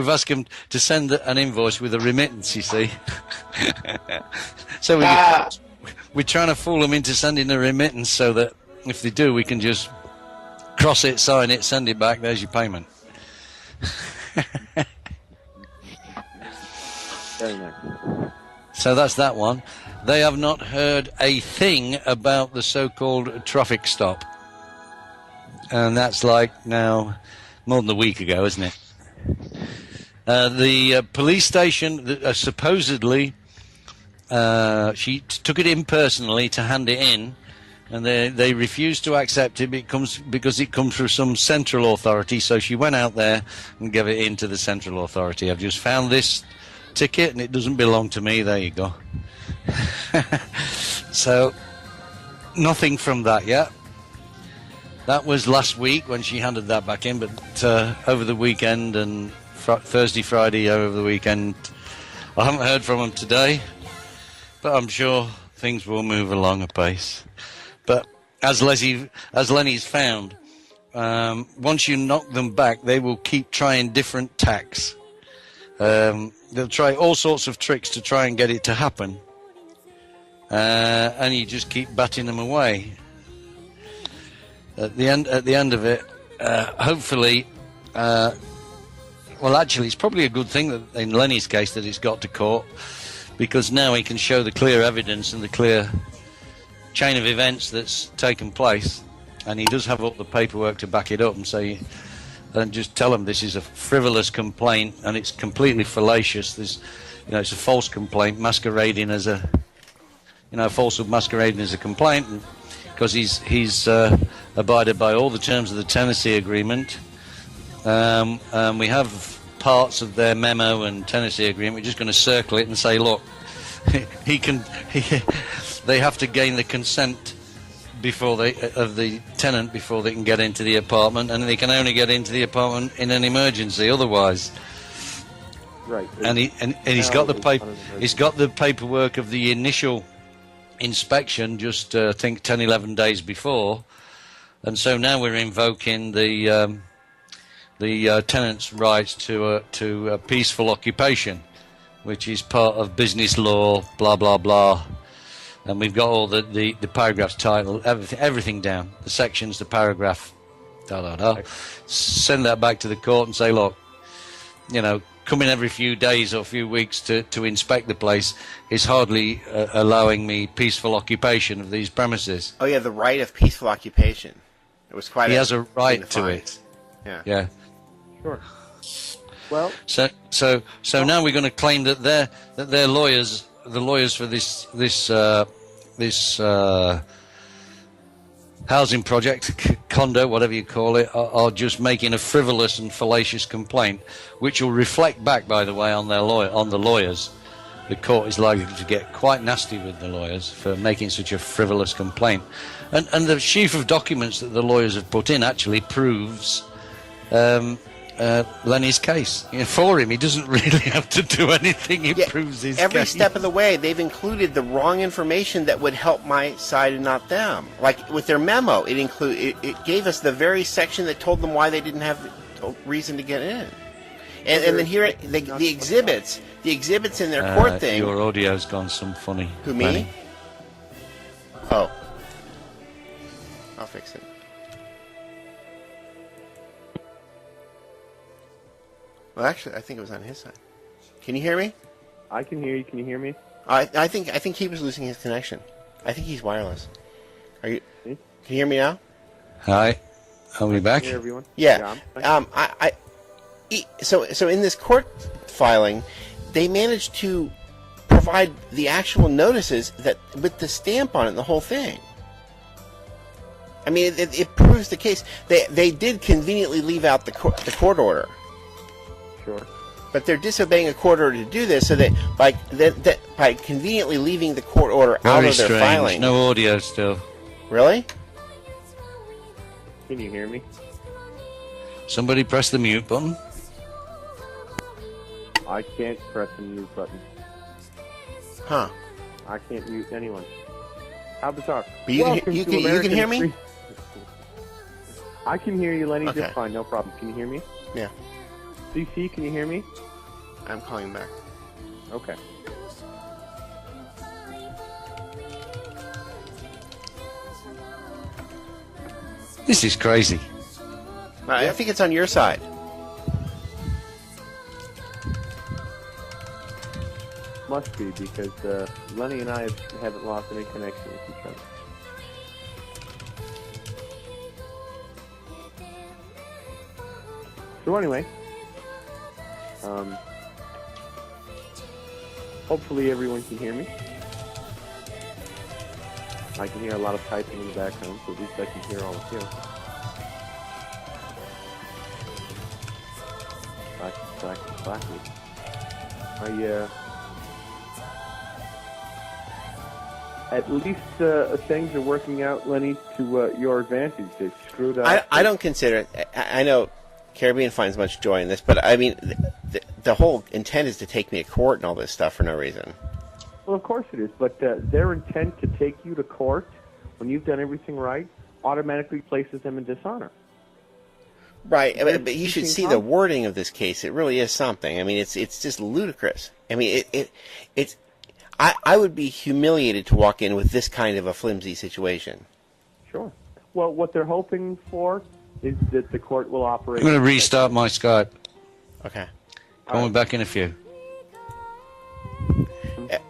asked him to send an invoice with a remittance, you see. So we're trying to fool them into sending a remittance so that if they do, we can just cross it, sign it, send it back, there's your payment. Very nice. So that's that one. They have not heard a thing about the so-called traffic stop. And that's like now more than a week ago, isn't it? The police station, supposedly, she took it in personally to hand it in, and they refused to accept it because it comes through some central authority. So she went out there and gave it in to the central authority. I've just found this ticket, and it doesn't belong to me. There you go. So nothing from that yet. That was last week when she handed that back in, but over the weekend and Thursday, Friday, over the weekend, I haven't heard from them today, but I'm sure things will move along apace. But as Lenny's found, once you knock them back, they will keep trying different tacks. They'll try all sorts of tricks to try and get it to happen, and you just keep batting them away. At the end of it, hopefully, well, actually, it's probably a good thing that in Lenny's case that it's got to court, because now he can show the clear evidence and the clear chain of events that's taken place, and he does have all the paperwork to back it up and say, and just tell them this is a frivolous complaint and it's completely fallacious. It's a false complaint masquerading as a, falsehood masquerading as a complaint, because he's abided by all the terms of the tenancy agreement. We have parts of their memo and tenancy agreement. We're just going to circle it and say, look, they have to gain the consent of the tenant before they can get into the apartment, and they can only get into the apartment in an emergency otherwise. Right. And he's got the paperwork of the initial inspection just I think 10-11 days before, and so now we're invoking the tenant's rights to a peaceful occupation, which is part of business law, blah blah blah. And we've got all the paragraphs, title, everything down, the sections, the paragraph, Send that back to the court and say, look, coming every few days or few weeks to inspect the place is hardly allowing me peaceful occupation of these premises. Oh yeah, the right of peaceful occupation. It was quite. He has a right to it. Yeah. Sure. Well. So now we're going to claim that their lawyers, the lawyers for this housing project, condo, whatever you call it, are just making a frivolous and fallacious complaint, which will reflect back, by the way, on the lawyers. The court is likely to get quite nasty with the lawyers for making such a frivolous complaint. And the sheaf of documents that the lawyers have put in actually proves Lenny's case. For him, he doesn't really have to do anything. He Yeah, proves his every case. step of the way, they've included the wrong information that would help my side and not them. Like with their memo, it gave us the very section that told them why they didn't have reason to get in. And then here, the exhibits in their court thing. Your audio's gone some funny. Who, me? Lenny. Oh. I'll fix it. Well, actually, I think it was on his side. Can you hear me? I can hear you. Can you hear me? I think he was losing his connection. I think he's wireless. Are you? Can you hear me now? Hi. Are we back? Hey, everyone. Yeah. I'm back. So in this court filing, they managed to provide the actual notices that with the stamp on it, and the whole thing. I mean, it proves the case. They did conveniently leave out the court order. Sure. But they're disobeying a court order to do this, so that by conveniently leaving the court order out Very of their strange. filing. No audio still. Really? Can you hear me? Somebody press the mute button. I can't press the mute button. Huh. I can't mute anyone. How bizarre. But you can hear me? I can hear you, Lenny, Okay. just fine. No problem. Can you hear me? Yeah. CC, can you hear me? I'm calling back. Okay. This is crazy. I think it's on your side. Must be, because Lenny and I haven't lost any connection with each other. So anyway, hopefully everyone can hear me. I can hear a lot of typing in the background, so at least I can hear all of you. Slacky. At least things are working out, Lenny, to your advantage. They screwed up. I don't consider it. I know Caribbean finds much joy in this, but I mean, the whole intent is to take me to court and all this stuff for no reason. Well, of course it is, but their intent to take you to court when you've done everything right automatically places them in dishonor. Right, but you should see the wording of this case. It really is something. I mean, it's just ludicrous. I mean, I would be humiliated to walk in with this kind of a flimsy situation. Sure. Well, what they're hoping for is that the court will operate. I'm going to restart my Skype. Okay. Coming back in a few.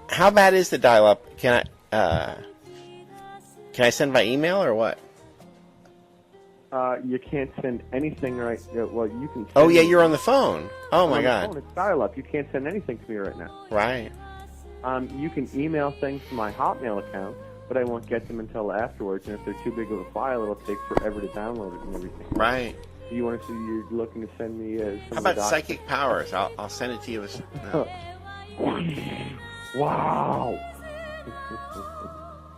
How bad is the dial-up? Can I send by email or what? You can't send anything right. Well, you can. Oh yeah, you're on the phone. Oh my God. It's dial-up. You can't send anything to me right now. Right. You can email things to my Hotmail account, but I won't get them until afterwards. And if they're too big of a file, it'll take forever to download it and everything. Right. You want to see? You're looking to send me. How about psychic powers? I'll send it to you. No. Wow.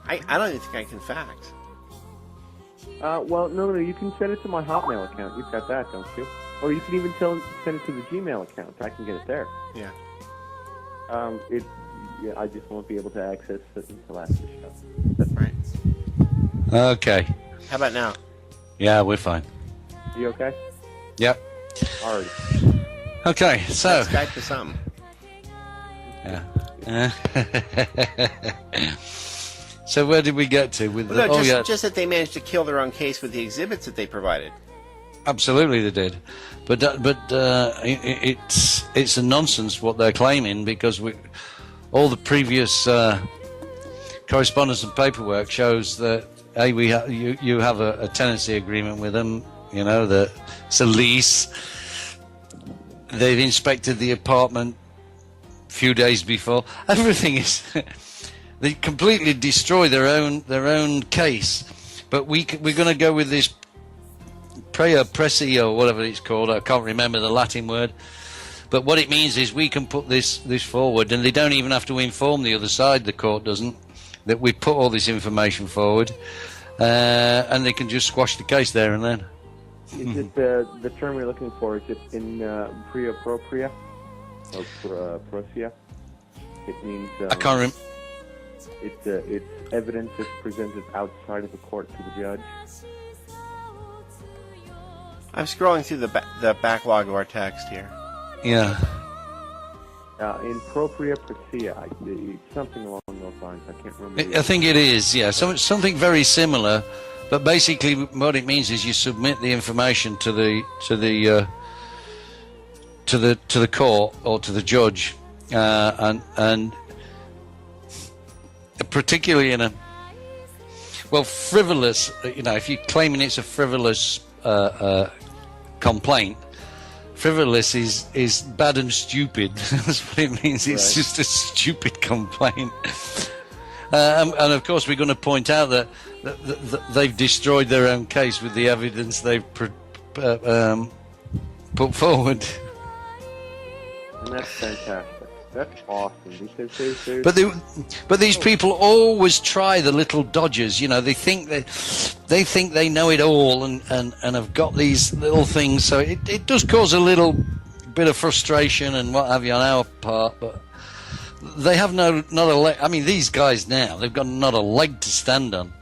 I don't even think I can fax. Well, no, you can send it to my Hotmail account. You've got that, don't you? Or you can even send it to the Gmail account. I can get it there. Yeah. I just won't be able to access it until after the show. That's right. Okay. How about now? Yeah, we're fine. You okay? Yep. All right. Okay, so. Skype to something. Yeah. So where did we get to with the? No, just that they managed to kill their own case with the exhibits that they provided. Absolutely, they did, but it's a nonsense what they're claiming, because all the previous correspondence and paperwork shows that you have a tenancy agreement with them. You know that it's a lease. They've inspected the apartment a few days before. Everything is. They completely destroy their own case, but we're going to go with this prayer presi or whatever it's called. I can't remember the Latin word, but what it means is we can put this forward, and they don't even have to inform the other side. The court doesn't, that we put all this information forward, and they can just squash the case there and then. Is it the term you're looking for? Is it in pria propria or prosia? It means I can't remember. It's evidence that's presented outside of the court to the judge. I'm scrolling through the backlog of our text here. Yeah. In propria prosia, something along those lines. I can't remember. I think it is, yeah. Something very similar, but basically what it means is you submit the information to the court or to the judge, and particularly in a frivolous. If you're claiming it's a frivolous complaint. Frivolous is bad and stupid. That's what it means. It's just a stupid complaint. And of course, we're going to point out that they've destroyed their own case with the evidence they've put forward. And that's fantastic. That's awesome because but these people always try the little dodges. They think they know it all and have got these little things. So it does cause a little bit of frustration and what have you on our part. But they have not a leg. I mean, these guys now they've got not a leg to stand on.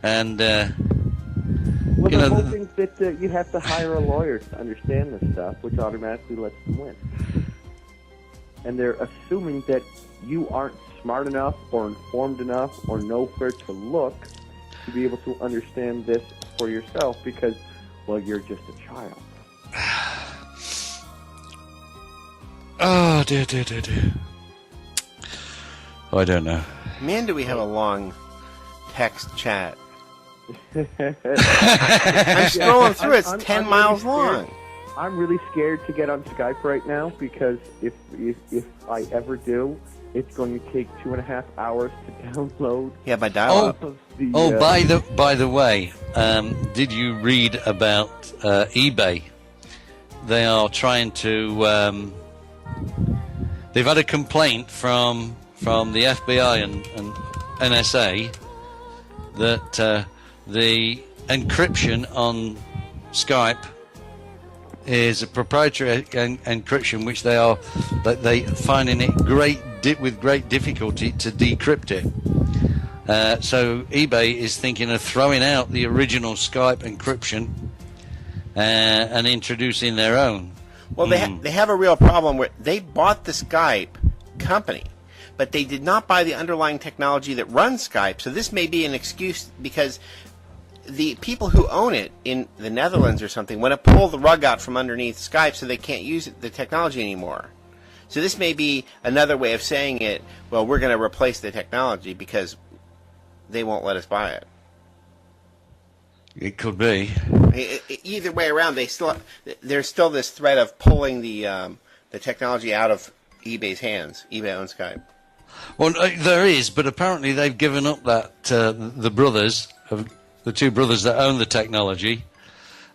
And they're hoping that you have to hire a lawyer to understand this stuff, which automatically lets them win. And they're assuming that you aren't smart enough or informed enough or know where to look to be able to understand this for yourself because, well, you're just a child. Oh, dear. Oh, I don't know. Man, do we have a long text chat. I'm scrolling through it. It's 10 miles long. I'm really scared to get on Skype right now because if I ever do, it's going to take 2.5 hours to download. Yeah, by dial-up. By the way, did you read about eBay? They are trying to. They've had a complaint from the FBI and NSA that the encryption on Skype is a proprietary encryption, which they finding it with great difficulty to decrypt it. So eBay is thinking of throwing out the original Skype encryption and introducing their own. Well, they have a real problem where they bought the Skype company, but they did not buy the underlying technology that runs Skype. So this may be an excuse because the people who own it in the Netherlands or something want to pull the rug out from underneath Skype so they can't use the technology anymore. So this may be another way of saying it, well, we're going to replace the technology because they won't let us buy it. It could be. Either way around, there's still this threat of pulling the technology out of eBay's hands. eBay owns Skype. Well, there is, but apparently they've given up that the two brothers that own the technology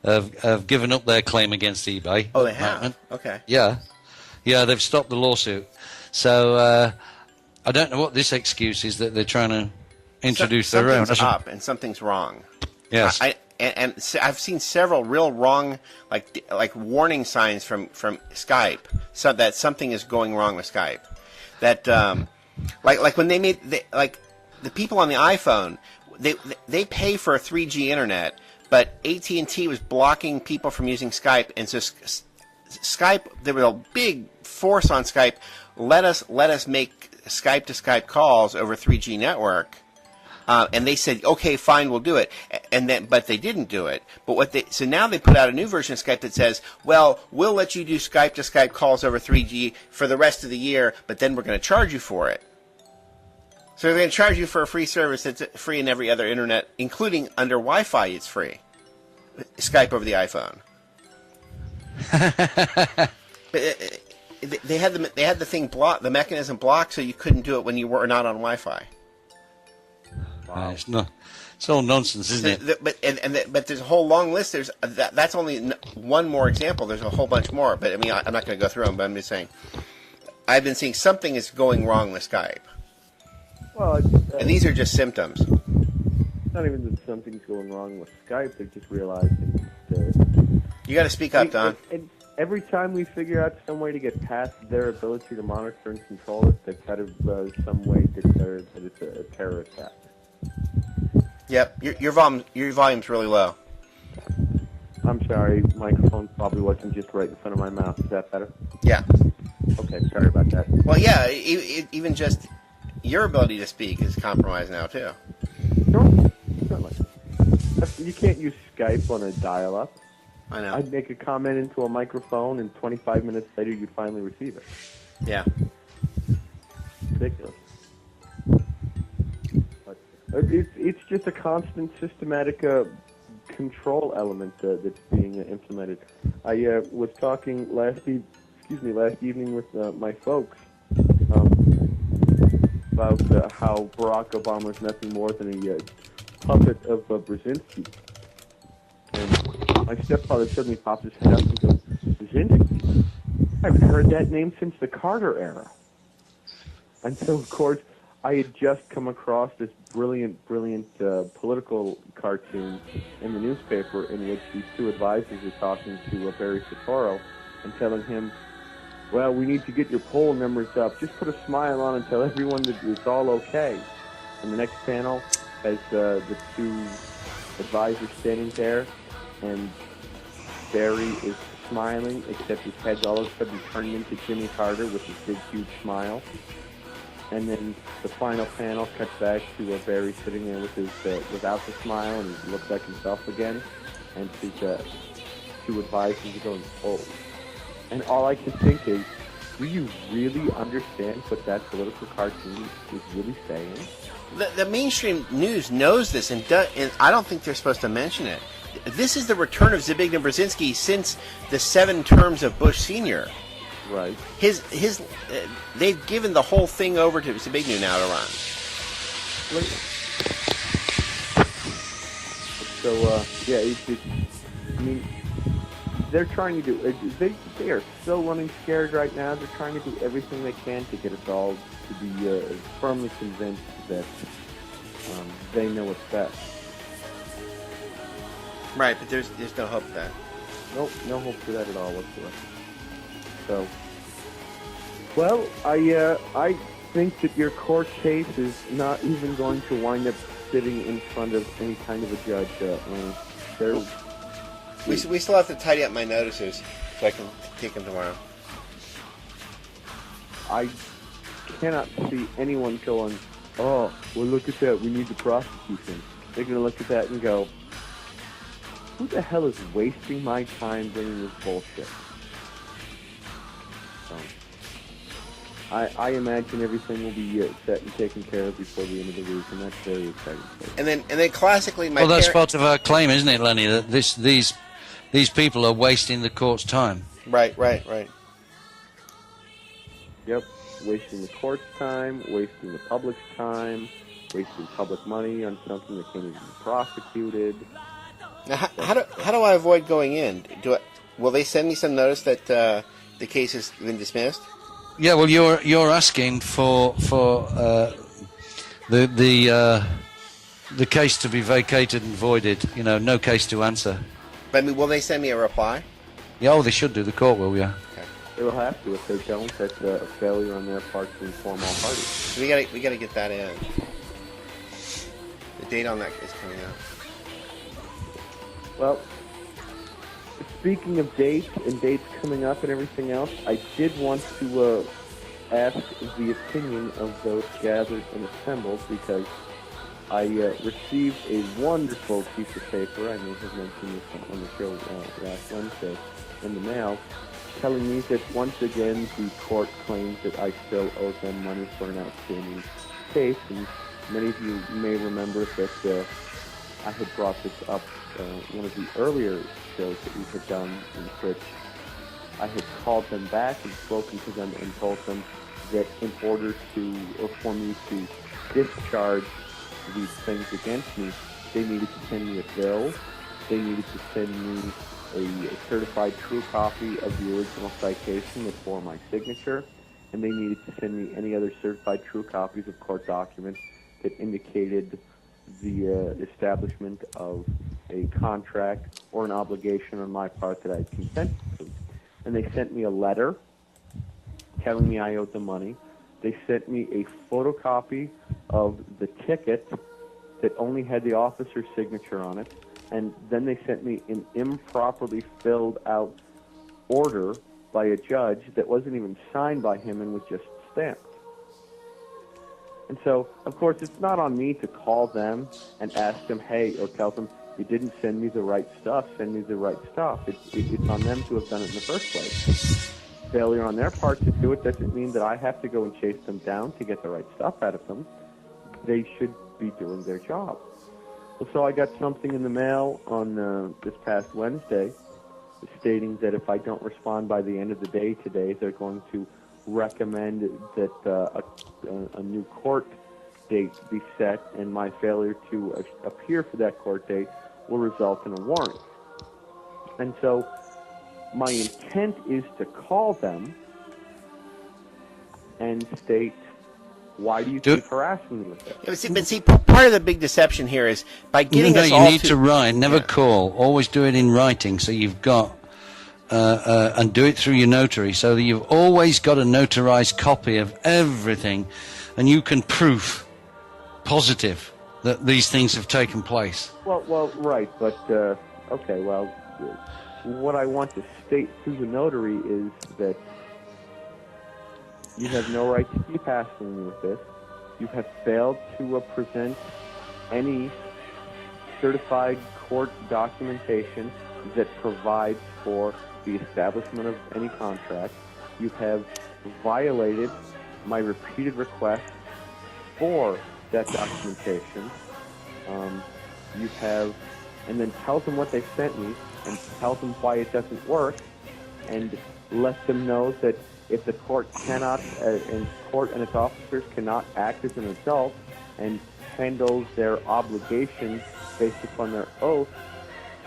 have given up their claim against eBay. Oh, they have? Okay. Yeah, they've stopped the lawsuit. So I don't know what this excuse is that they're trying to introduce their own. Something's up and something's wrong. Yes. And I've seen several real wrong, like warning signs from Skype, so that something is going wrong with Skype. That like when they made the people on the iPhone. They pay for a 3G internet, but AT&T was blocking people from using Skype, and so Skype, there was a big force on Skype. Let us make Skype to Skype calls over 3G network, and they said, okay, fine, we'll do it, but they didn't do it. But so now they put out a new version of Skype that says, well, we'll let you do Skype to Skype calls over 3G for the rest of the year, but then we're going to charge you for it. So they're going to charge you for a free service that's free in every other internet, including under Wi-Fi. It's free. Skype over the iPhone. They had the thing blocked, the mechanism blocked, so you couldn't do it when you were not on Wi-Fi. Wow. It's all nonsense, isn't it? But there's a whole long list. That's only one more example. There's a whole bunch more. But I mean, I'm not going to go through them. But I'm just saying, I've been seeing something is going wrong with Skype. Well, and these are just symptoms. Not even that something's going wrong with Skype. They're just realizing that You got to speak up, Don. And every time we figure out some way to get past their ability to monitor and control us, they've got to some way declare that it's a terror attack. Yep, your volume's really low. I'm sorry, microphone probably wasn't just right in front of my mouth. Is that better? Yeah. Okay, sorry about that. Well, yeah, even just your ability to speak is compromised now, too. No, certainly. You can't use Skype on a dial-up. I know. I'd make a comment into a microphone, and 25 minutes later, you'd finally receive it. Yeah. Ridiculous. But it's just a constant, systematic control element that's being implemented. I was talking last evening with my folks about how Barack Obama is nothing more than a puppet of Brzezinski. And my stepfather suddenly pops his head up and goes, "Brzezinski? I haven't heard that name since the Carter era." And so, of course, I had just come across this brilliant political cartoon in the newspaper in which these two advisors are talking to Barry Soetoro and telling him, "Well, we need to get your poll numbers up. Just put a smile on and tell everyone that it's all okay." And the next panel has the two advisors standing there, and Barry is smiling, except his head's all of a sudden turned into Jimmy Carter with his big, huge smile. And then the final panel cuts back to Barry sitting there with his without the smile, and he looks like himself again. And his two advisors are going, "Oh." And all I can think is, do you really understand what that political cartoon is really saying? The mainstream news knows this, and I don't think they're supposed to mention it. This is the return of Zbigniew Brzezinski since the 7 terms of Bush Sr. Right. They've given the whole thing over to Zbigniew now to run. So, I mean, they're trying to do, they are so running scared right now. They're trying to do everything they can to get us all to be firmly convinced that they know what's best. Right, but there's no hope for that. Nope, no hope for that at all whatsoever. So, well, I think that your court case is not even going to wind up sitting in front of any kind of a judge. We still have to tidy up my notices so I can take them tomorrow. I cannot see anyone going, "Oh, well, look at that, we need to prosecute him." They're going to look at that and go, "Who the hell is wasting my time bringing this bullshit?" So, I imagine everything will be set and taken care of before the end of the week, and that's very exciting. And then classically, that's part of our claim, isn't it, Lenny? That these people are wasting the court's time. Right. Yep, wasting the court's time, wasting the public's time, wasting public money on something that can't even be prosecuted. Now, how do I avoid going in? Will they send me some notice that the case has been dismissed? Yeah, well, you're asking for the case to be vacated and voided. You know, no case to answer. But I mean, will they send me a reply? Yeah, they should do. The court will, yeah. Okay. They will have to. If they don't, that's a failure on their part to inform all parties. So we gotta get that in. The date on that is coming out. Well, speaking of dates and dates coming up and everything else, I did want to ask the opinion of those gathered and assembled, because I received a wonderful piece of paper, I may have mentioned this on the show last Wednesday, in the mail, telling me that once again the court claims that I still owe them money for an outstanding case. And many of you may remember that I had brought this up one of the earlier shows that we had done, in which I had called them back and spoken to them and told them that in order for me to discharge these things against me, they needed to send me a bill, they needed to send me a certified true copy of the original citation that bore my signature, and they needed to send me any other certified true copies of court documents that indicated the establishment of a contract or an obligation on my part that I consented to. And they sent me a letter telling me I owed the money. They sent me a photocopy of the ticket that only had the officer's signature on it. And then they sent me an improperly filled out order by a judge that wasn't even signed by him and was just stamped. And so, of course, it's not on me to call them and ask them, hey, or tell them, you didn't send me the right stuff, send me the right stuff. It's on them to have done it in the first place. Failure on their part to do it doesn't mean that I have to go and chase them down to get the right stuff out of them. They should be doing their job. Well, so I got something in the mail on this past Wednesday stating that if I don't respond by the end of the day today, they're going to recommend that a new court date be set, and my failure to appear for that court date will result in a warrant. And so my intent is to call them and state, why do you keep harassing me with this? But see, part of the big deception here is by getting us all you need to write, never call. Always do it in writing, so you've got, and do it through your notary, so that you've always got a notarized copy of everything, and you can prove positive that these things have taken place. Well, right, but, okay, well, what I want to state through the notary is that you have no right to keep hassling me with this. You have failed to present any certified court documentation that provides for the establishment of any contract. You have violated my repeated requests for that documentation. You have, and then tell them what they sent me and tell them why it doesn't work, and let them know that if the court cannot, and court and its officers cannot act as an adult and handle their obligations based upon their oath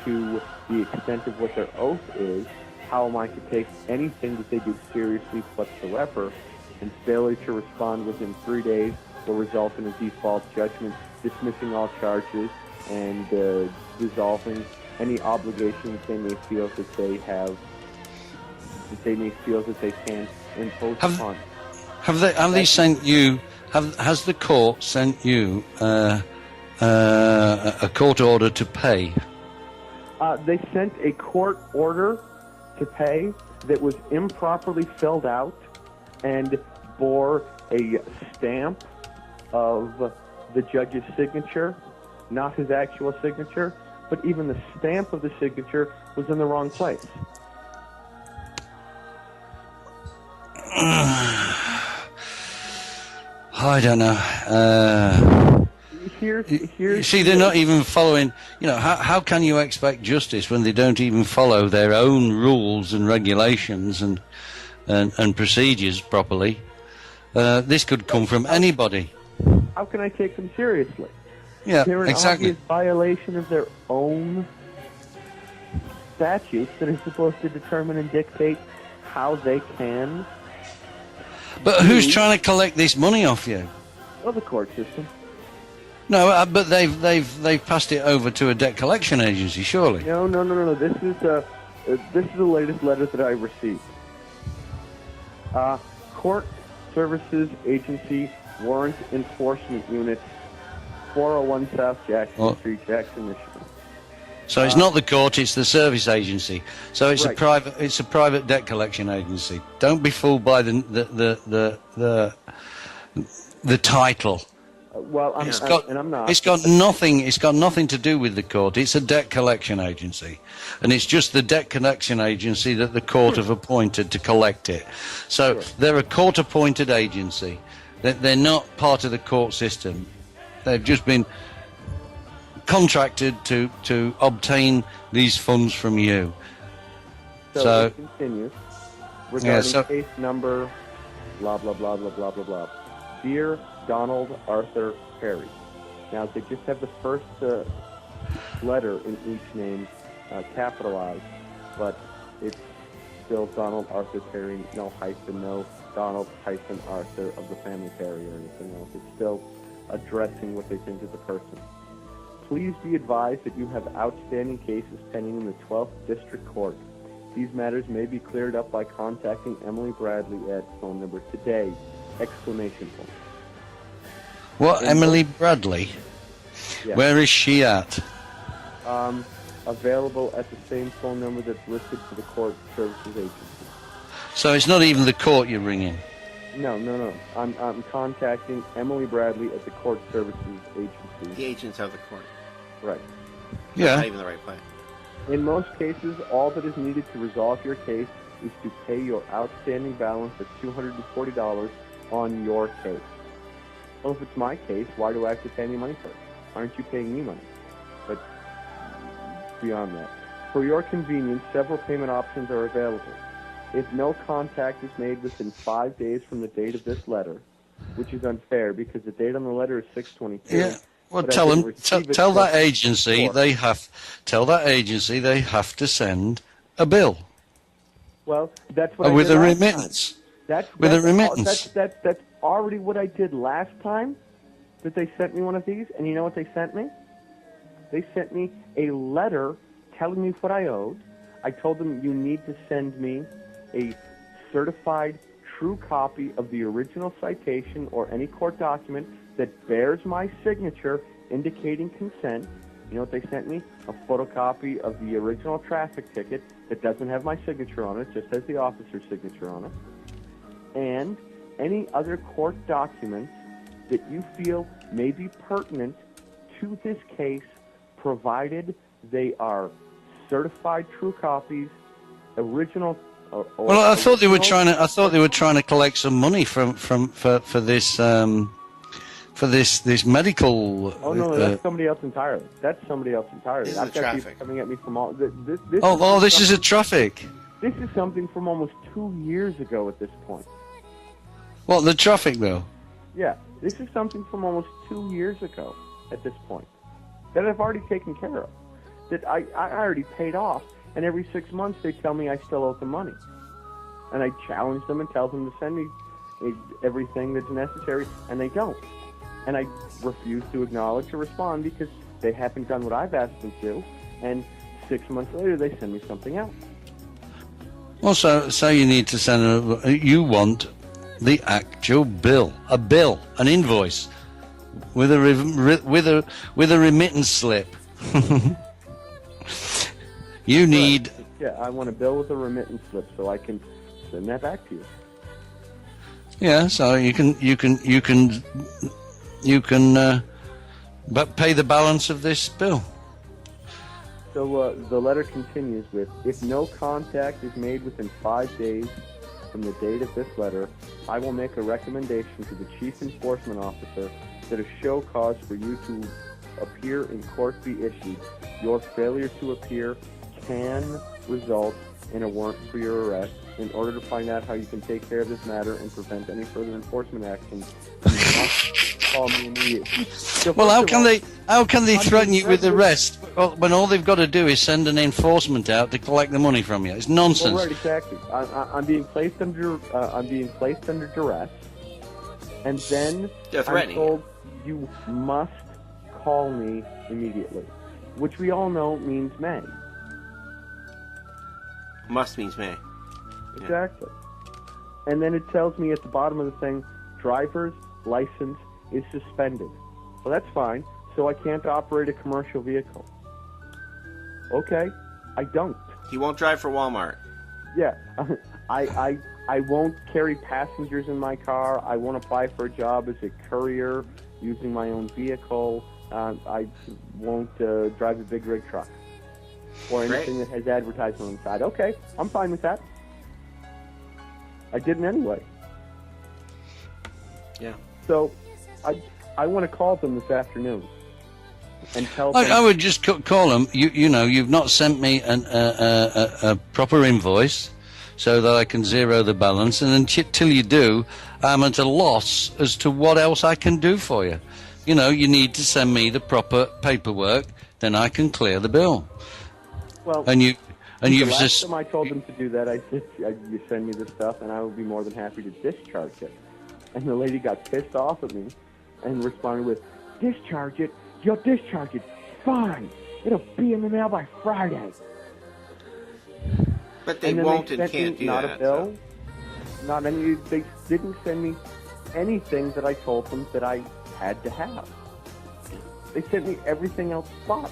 to the extent of what their oath is, how am I to take anything that they do seriously whatsoever? And failure to respond within 3 days will result in a default judgment, dismissing all charges and dissolving any obligations they may feel that they have, that they may feel that they can impose upon. Have they sent you? Has the court sent you a court order to pay? They sent a court order to pay that was improperly filled out and bore a stamp of the judge's signature, not his actual signature, but even the stamp of the signature was in the wrong place. I don't know. See, they're not even following. You know, how can you expect justice when they don't even follow their own rules and regulations and procedures properly? This could come from anybody. How can I take them seriously? Yeah, They're an exactly. obvious violation of their own statutes that are supposed to determine and dictate how they can. But who's trying to collect this money off you? Well, the court system. No, but they've passed it over to a debt collection agency, surely. No. This is the latest letter that I received. Court Services Agency Warrant Enforcement Unit, 401 South Jackson Street, Jackson, Michigan. So it's not the court; it's the service agency. So it's right. a private debt collection agency. Don't be fooled by the title. I'm not. It's got nothing to do with the court. It's a debt collection agency, and it's just the debt collection agency that the court have appointed to collect it. So they're a court-appointed agency. They're not part of the court system. They've just been contracted to obtain these funds from you. So it continues. Regarding case number, blah, blah, blah, blah, blah, blah, blah. Dear Donald Arthur Perry. Now, they just have the first letter in each name capitalized, but it's still Donald Arthur Perry, no hyphen, no Donald hyphen Arthur of the family Perry or anything else. It's still addressing what they think is the person. Please be advised that you have outstanding cases pending in the 12th District Court. These matters may be cleared up by contacting Emily Bradley at phone number today! Exclamation point. What, Emily Bradley? Yes. Where is she at? Available at the same phone number that's listed for the court services agency. So it's not even the court you're ringing? No. I'm contacting Emily Bradley at the court services agency. The agents of the court. Right. Yeah. Not even the right place. In most cases, all that is needed to resolve your case is to pay your outstanding balance of $240 on your case. Well, if it's my case, why do I have to pay any money for it? Aren't you paying me money? But beyond that, for your convenience, several payment options are available. If no contact is made within 5 days from the date of this letter, which is unfair because the date on the letter is 6/22. Yeah. Well, but tell that agency they have to send a bill. Well, that's what I with did a last remittance. Time. With a remittance. That's already what I did last time. That they sent me one of these, and you know what they sent me? They sent me a letter telling me what I owed. I told them you need to send me a certified true copy of the original citation or any court document that bears my signature indicating consent. You know what they sent me? A photocopy of the original traffic ticket that doesn't have my signature on it, just has the officer's signature on it. And any other court documents that you feel may be pertinent to this case, provided they are certified true copies, original. Well, I thought they were trying to collect some money for this medical. Oh no, that's somebody else entirely. That's somebody else entirely. This is I've got traffic. people coming at me from all. This is a traffic. This is something from almost 2 years ago at this point. What, the traffic though? Yeah, this is something from almost 2 years ago at this point that I've already taken care of. That I already paid off, and every 6 months they tell me I still owe them money. And I challenge them and tell them to send me everything that's necessary, and they don't. And I refuse to acknowledge or respond because they haven't done what I've asked them to, and 6 months later they send me something else. Well, so you need to send you want the actual bill, an invoice with a remittance slip. You need. Yeah, I want a bill with a remittance slip so I can send that back to you. Yeah, so you can pay the balance of this bill. So the letter continues with, if no contact is made within 5 days from the date of this letter, I will make a recommendation to the Chief Enforcement Officer that a show cause for you to appear in court be issued. Your failure to appear can result in a warrant for your arrest. In order to find out how you can take care of this matter and prevent any further enforcement actions, you must call me immediately. So well, how can they threaten you with arrest when all they've got to do is send an enforcement out to collect the money from you? It's nonsense. Well, right, exactly. I'm being placed under duress, and then I'm told you must call me immediately, which we all know means may. Must means may. Exactly. And then it tells me at the bottom of the thing, driver's license is suspended. Well, that's fine. So I can't operate a commercial vehicle. Okay, I don't. You won't drive for Walmart. Yeah, I won't carry passengers in my car. I won't apply for a job as a courier using my own vehicle. I won't drive a big rig truck or anything that has advertisement on the side. Okay, I'm fine with that. I didn't anyway. Yeah. So I want to call them this afternoon and tell them. I would just call them. You've not sent me a proper invoice so that I can zero the balance, and then till you do, I'm at a loss as to what else I can do for you. You need to send me the proper paperwork, then I can clear the bill. Well, you've last just. time I told them to do that, I said, you send me this stuff, and I will be more than happy to discharge it. And the lady got pissed off at me and responded with, discharge it? You'll discharge it. fine. It'll be in the mail by Friday. But they And then won't they and sent can't me do not that. a bill, not any. They didn't send me anything that I told them that I had to have. They sent me everything else but.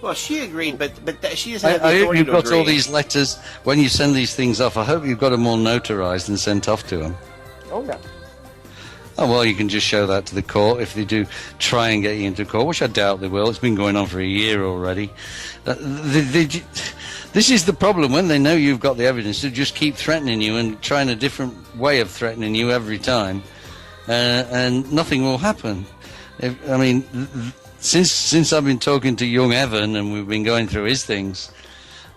Well, she agreed, but she doesn't have the I hope authority you've to got agree. all these letters when you send these things off. I hope you've got them all notarized and sent off to them. Oh yeah. Oh, well, you can just show that to the court if they do try and get you into court, which I doubt they will. It's been going on for a year already. This is the problem. When they know you've got the evidence, they just keep threatening you and trying a different way of threatening you every time, and nothing will happen. Since I've been talking to young Evan and we've been going through his things,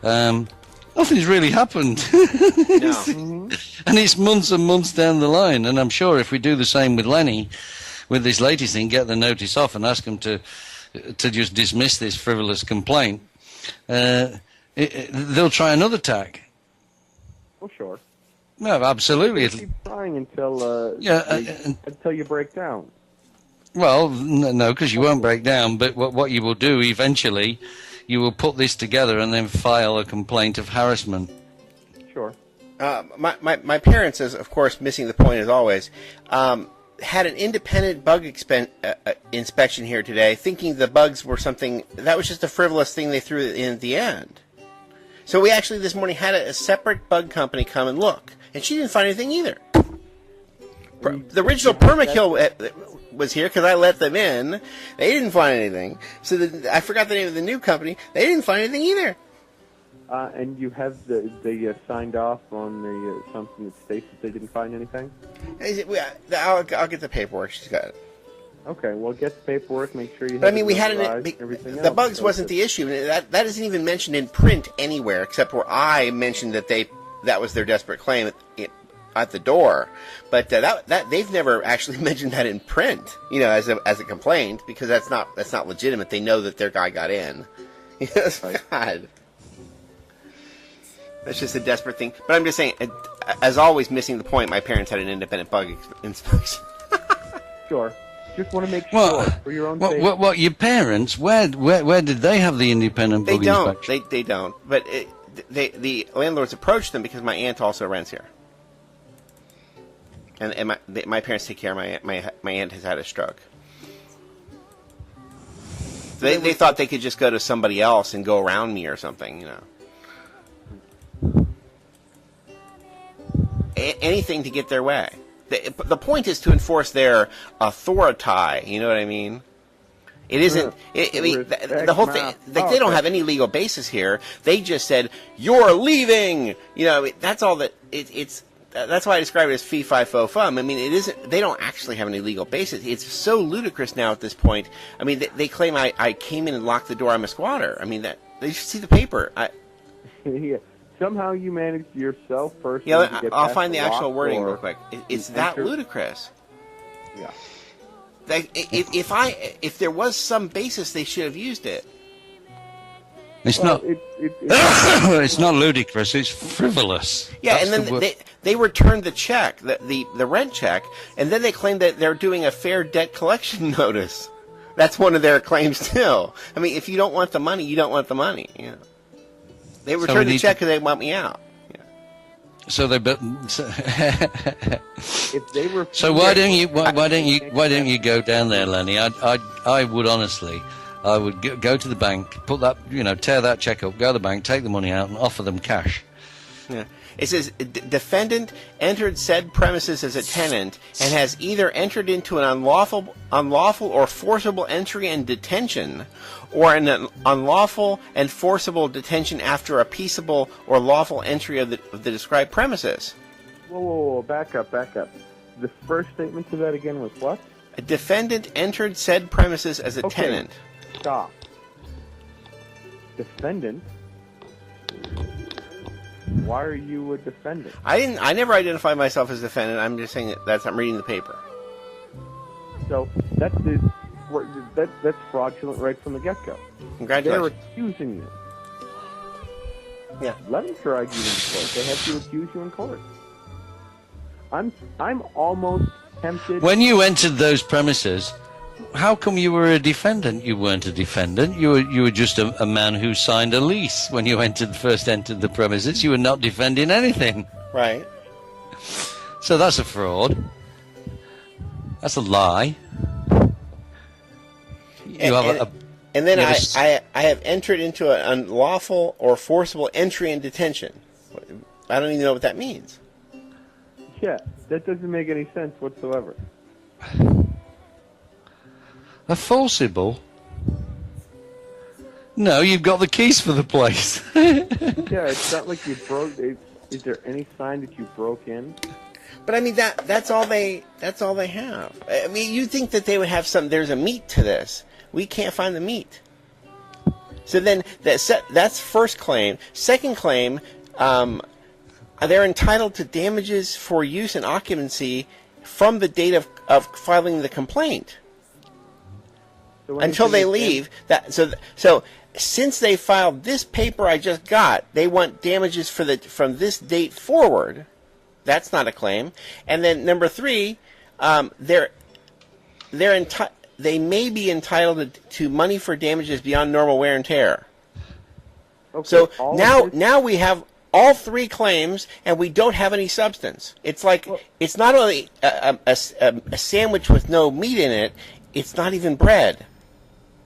nothing's really happened. No. And it's months and months down the line. And I'm sure if we do the same with Lenny, with this latest thing, get the notice off and ask him to just dismiss this frivolous complaint, they'll try another tack. Well, sure. No, absolutely. Keep trying until until you break down. Well, no, because you won't break down. But what you will do eventually, you will put this together and then file a complaint of harassment. Sure. My parents, as of course, missing the point as always, had an independent bug inspection here today, thinking the bugs were something that was just a frivolous thing they threw in at the end. So we actually this morning had a separate bug company come and look, and she didn't find anything either. The original Permakill was here because I let them in. They didn't find anything. So I forgot the name of the new company. They didn't find anything either. And you have they signed off on the something that states that they didn't find anything? I'll get the paperwork. She's got it. Okay, well, get the paperwork. Make sure you. But I mean, we had everything the else. bugs wasn't the issue. That isn't even mentioned in print anywhere, except where I mentioned that was their desperate claim at the door. But that they've never actually mentioned that in print, as a complaint, because that's not legitimate. They know that their guy got in. God. That's just a desperate thing. But I'm just saying, as always, missing the point, my parents had an independent bug inspection. Sure. Just want to make sure for your own safety. What your parents? Where did they have the independent bug inspection? They don't. But the landlords approached them because my aunt also rents here, and my parents take care of my aunt has had a stroke. They thought they could just go to somebody else and go around me or something, Anything to get their way. The point is to enforce their authority. You know what I mean? It isn't. The whole thing. They don't have any legal basis here. They just said you're leaving. That's all that. It's. That's why I describe it as fee fi fo fum. I mean, it isn't. They don't actually have any legal basis. It's so ludicrous now at this point. I mean, they claim I came in and locked the door. I'm a squatter. I mean, that they should see the paper. Yeah. Somehow you managed yourself first. Yeah, I'll find the actual wording real quick. It's that ludicrous. Yeah. If there was some basis, they should have used it. It's not. It's not ludicrous. It's frivolous. Yeah, and then they returned the check, the rent check, and then they claimed that they're doing a fair debt collection notice. That's one of their claims too. I mean, if you don't want the money, you don't want the money. They returned the check because they want me out. Yeah. So they. If they were. So why don't you go down there, Lenny? I would honestly. I would go to the bank, put that, tear that check up, go to the bank, take the money out, and offer them cash. Yeah. It says, defendant entered said premises as a tenant and has either entered into an unlawful or forcible entry and detention, or an unlawful and forcible detention after a peaceable or lawful entry of the described premises. Whoa, back up. The first statement to that again was what? A defendant entered said premises as a tenant. Stop. Defendant? Why are you a defendant? I never identified myself as a defendant. I'm just saying I'm reading the paper. So that's fraudulent right from the get-go. Congratulations. They're accusing you. Yeah. Let them drag you in court. They have to accuse you in court. I'm almost tempted. When you entered those premises, how come you were a defendant? You weren't a defendant. You were just a man who signed a lease when you first entered the premises. You were not defending anything. Right. So that's a fraud. That's a lie. And then I have entered into an unlawful or forcible entry and detention. I don't even know what that means. Yeah, that doesn't make any sense whatsoever. A forcible? No, you've got the keys for the place. Yeah, it's not like you broke. Is there any sign that you broke in? But I mean that's all they have. I mean, you think that they would have some? There's a meat to this. We can't find the meat. So then that's first claim. Second claim, they're entitled to damages for use and occupancy from the date of filing the complaint until they leave. So since they filed this paper I just got, they want damages from this date forward. That's not a claim. And then number 3, they may be entitled to money for damages beyond normal wear and tear. Okay, so now we have all 3 claims, and we don't have any substance. It's like it's not only a sandwich with no meat in it; it's not even bread.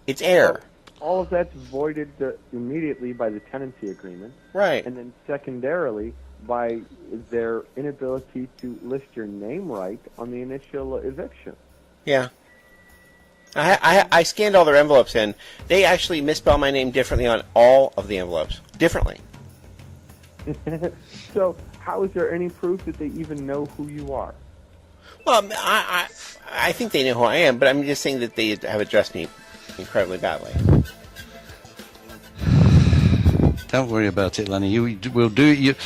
It's air. All of that's voided immediately by the tenancy agreement, right? And then secondarily by their inability to list your name right on the initial eviction. Yeah. I scanned all their envelopes, and they actually misspell my name differently on all of the envelopes. Differently. So, how is there any proof that they even know who you are? Well, I think they know who I am, but I'm just saying that they have addressed me incredibly badly. Don't worry about it, Lenny. We'll do it.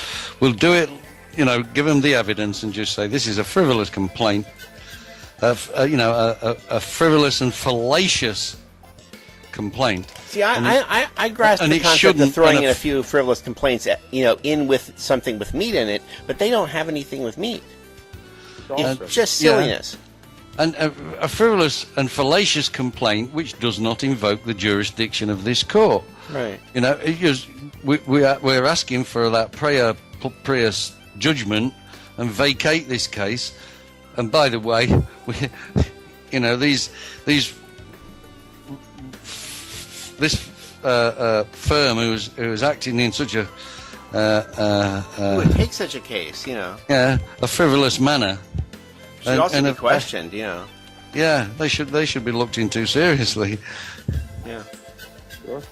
We'll do it. You know, give them the evidence and just say this is a frivolous complaint. A frivolous and fallacious complaint. See, I grasp the concept of throwing in a few frivolous complaints, in with something with meat in it, but they don't have anything with meat. It's just silliness. Yeah. And a frivolous and fallacious complaint which does not invoke the jurisdiction of this court. Right. You know, we're asking for that prius judgment and vacate this case. And by the way, this firm who's acting in such a who would take such a case, a frivolous manner, should also be questioned, Yeah, they should be looked into seriously. Yeah. Sure.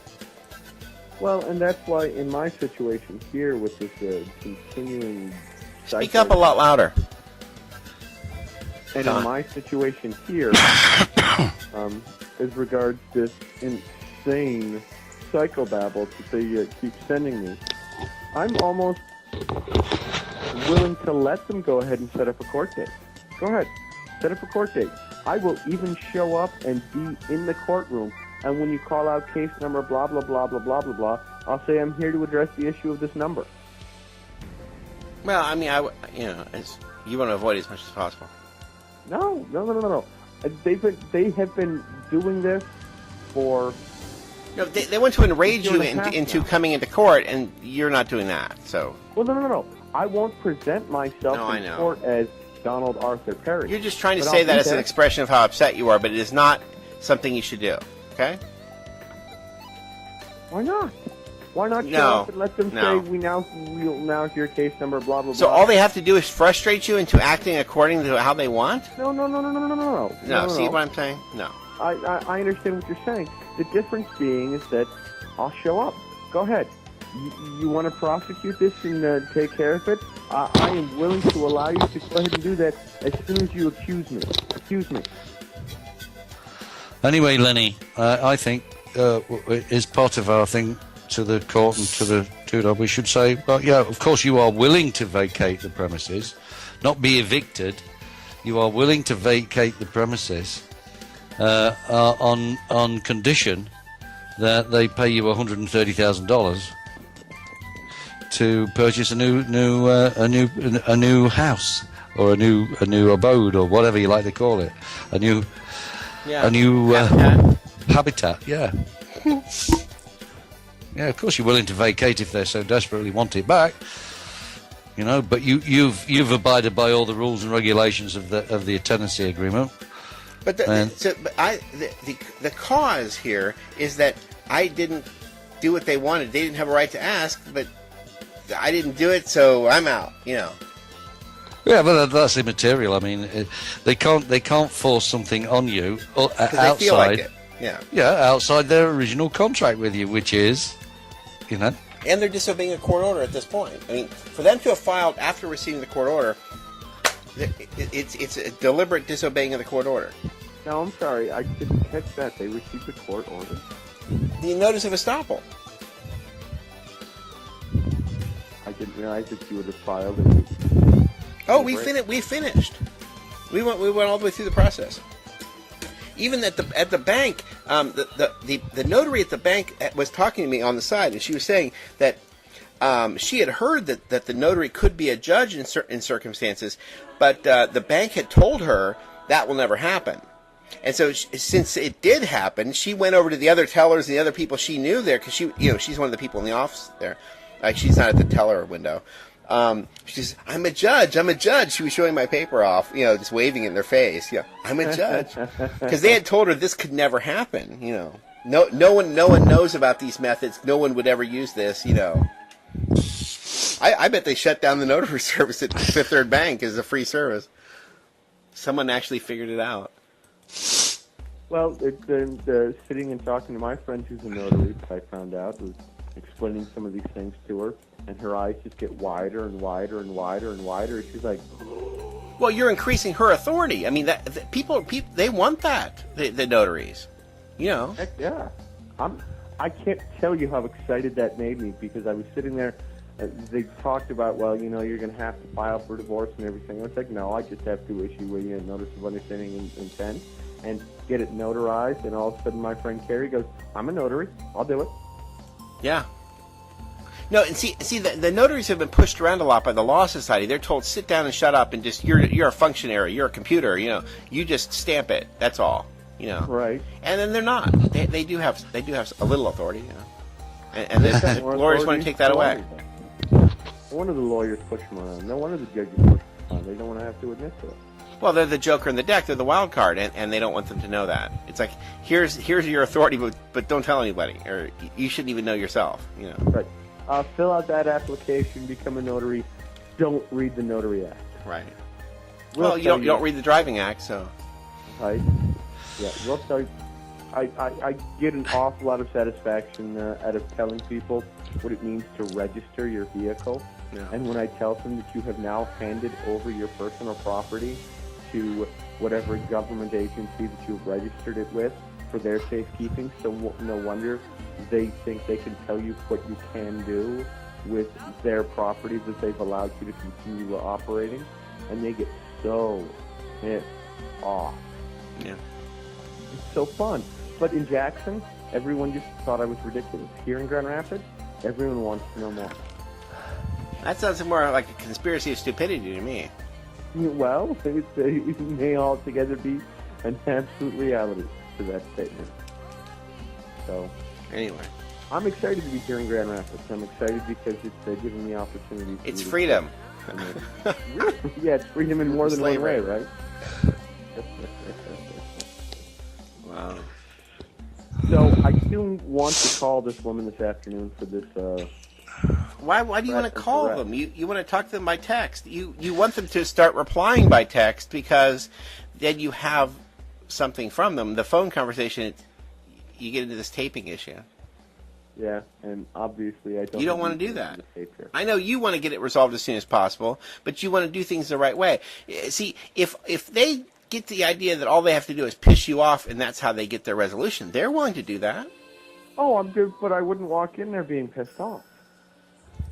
Well, and that's why in my situation here with this continuing... Speak up a lot louder. And in my situation here, as regards this insane psychobabble that they keep sending me, I'm almost willing to let them go ahead and set up a court date. Go ahead, set up a court date. I will even show up and be in the courtroom, and when you call out case number blah, blah, blah, blah, blah, blah, blah, I'll say I'm here to address the issue of this number. Well, I mean, you want to avoid it as much as possible. No. They have been doing this for... No, they want to enrage you into coming into court, and you're not doing that. So. Well, no. I won't present myself in court as Donald Arthur Perry. You're just trying to say that as an expression of how upset you are, but it is not something you should do. Okay? Why not? Why not show up and let them say we'll now hear case number blah blah blah. So all they have to do is frustrate you into acting according to how they want? No. No, see what I'm saying? No. I understand what you're saying. The difference being is that I'll show up. Go ahead. You want to prosecute this and take care of it? I am willing to allow you to go ahead and do that as soon as you accuse me. Accuse me. Anyway, Lenny, I think is part of our thing to the court and to the we should say, well, yeah, of course you are willing to vacate the premises, not be evicted. You are willing to vacate the premises on condition that they pay you $130,000 to purchase a new house or a new abode or whatever you like to call it, a new a new habitat. Yeah. Yeah, of course you're willing to vacate if they so desperately want it back. You know, but you've abided by all the rules and regulations of the tenancy agreement. But the cause here is that I didn't do what they wanted. They didn't have a right to ask, but I didn't do it, so I'm out. You know. Yeah, but that's immaterial. I mean, they can't force something on you outside. They feel like it. Yeah. Yeah, outside their original contract with you, which is, you know. And they're disobeying a court order at this point. I mean, for them to have filed after receiving the court order, it's a deliberate disobeying of the court order. No, I'm sorry, I didn't catch that. They received the court order. The notice of estoppel. I didn't realize that you would have filed it. Oh, we finished. We went all the way through the process. Even at the bank, the notary at the bank was talking to me on the side, and she was saying that she had heard that the notary could be a judge in certain circumstances, but the bank had told her that will never happen. And so, since it did happen, she went over to the other tellers and the other people she knew there, because she's one of the people in the office there. Like, she's not at the teller window. She says, I'm a judge. She was showing my paper off, just waving it in their face. Yeah, I'm a judge. Because they had told her this could never happen, No one knows about these methods. No one would ever use this, I bet they shut down the notary service at Fifth Third Bank as a free service. Someone actually figured it out. Well, the sitting and talking to my friend who's a notary, I found out, was explaining some of these things to her, and her eyes just get wider and wider and wider and wider. She's like, well, you're increasing her authority. I mean, people, they want that, the notaries, Heck yeah. I can't tell you how excited that made me, because I was sitting there, they talked about, well, you're going to have to file for divorce and everything. I was like, no, I just have to issue a notice of understanding and intent and get it notarized. And all of a sudden my friend Carrie goes, I'm a notary, I'll do it. Yeah. No, and see, the notaries have been pushed around a lot by the Law Society. They're told, sit down and shut up, and just you're a functionary, you're a computer, you just stamp it. That's all, Right. And then they're not. They do have a little authority, and the lawyers want to take that away. No wonder the lawyers push them around. No wonder the judges push them around. They don't want to have to admit to it. Well, they're the joker in the deck. They're the wild card, and they don't want them to know that. It's like, here's your authority, but don't tell anybody, or you shouldn't even know yourself. Right. Fill out that application, become a notary. Don't read the Notary Act. Right. Well, you don't read the Driving Act, so. Right. Yeah. We'll tell you. I get an awful lot of satisfaction out of telling people what it means to register your vehicle. Yeah. And when I tell them that you have now handed over your personal property to whatever government agency that you've registered it with for their safekeeping, so no wonder they think they can tell you what you can do with their property that they've allowed you to continue operating, and they get so pissed off. Yeah. It's so fun. But in Jackson, everyone just thought I was ridiculous. Here in Grand Rapids, everyone wants to know more. That sounds more like a conspiracy of stupidity to me. Well, it may altogether be an absolute reality to that statement. So, anyway, I'm excited to be here in Grand Rapids. I'm excited because it's giving me opportunity. It's freedom. Yeah, it's freedom in more than one way, right? Wow. So I do want to call this woman this afternoon for this. Why do you want to call them? You want to talk to them by text. You want them to start replying by text, because then you have something from them. The phone conversation, you get into this taping issue. Yeah, and obviously I don't. You don't want to do that. I know you want to get it resolved as soon as possible, but you want to do things the right way. See, if they get the idea that all they have to do is piss you off and that's how they get their resolution, they're willing to do that. Oh, I'm good, but I wouldn't walk in there being pissed off.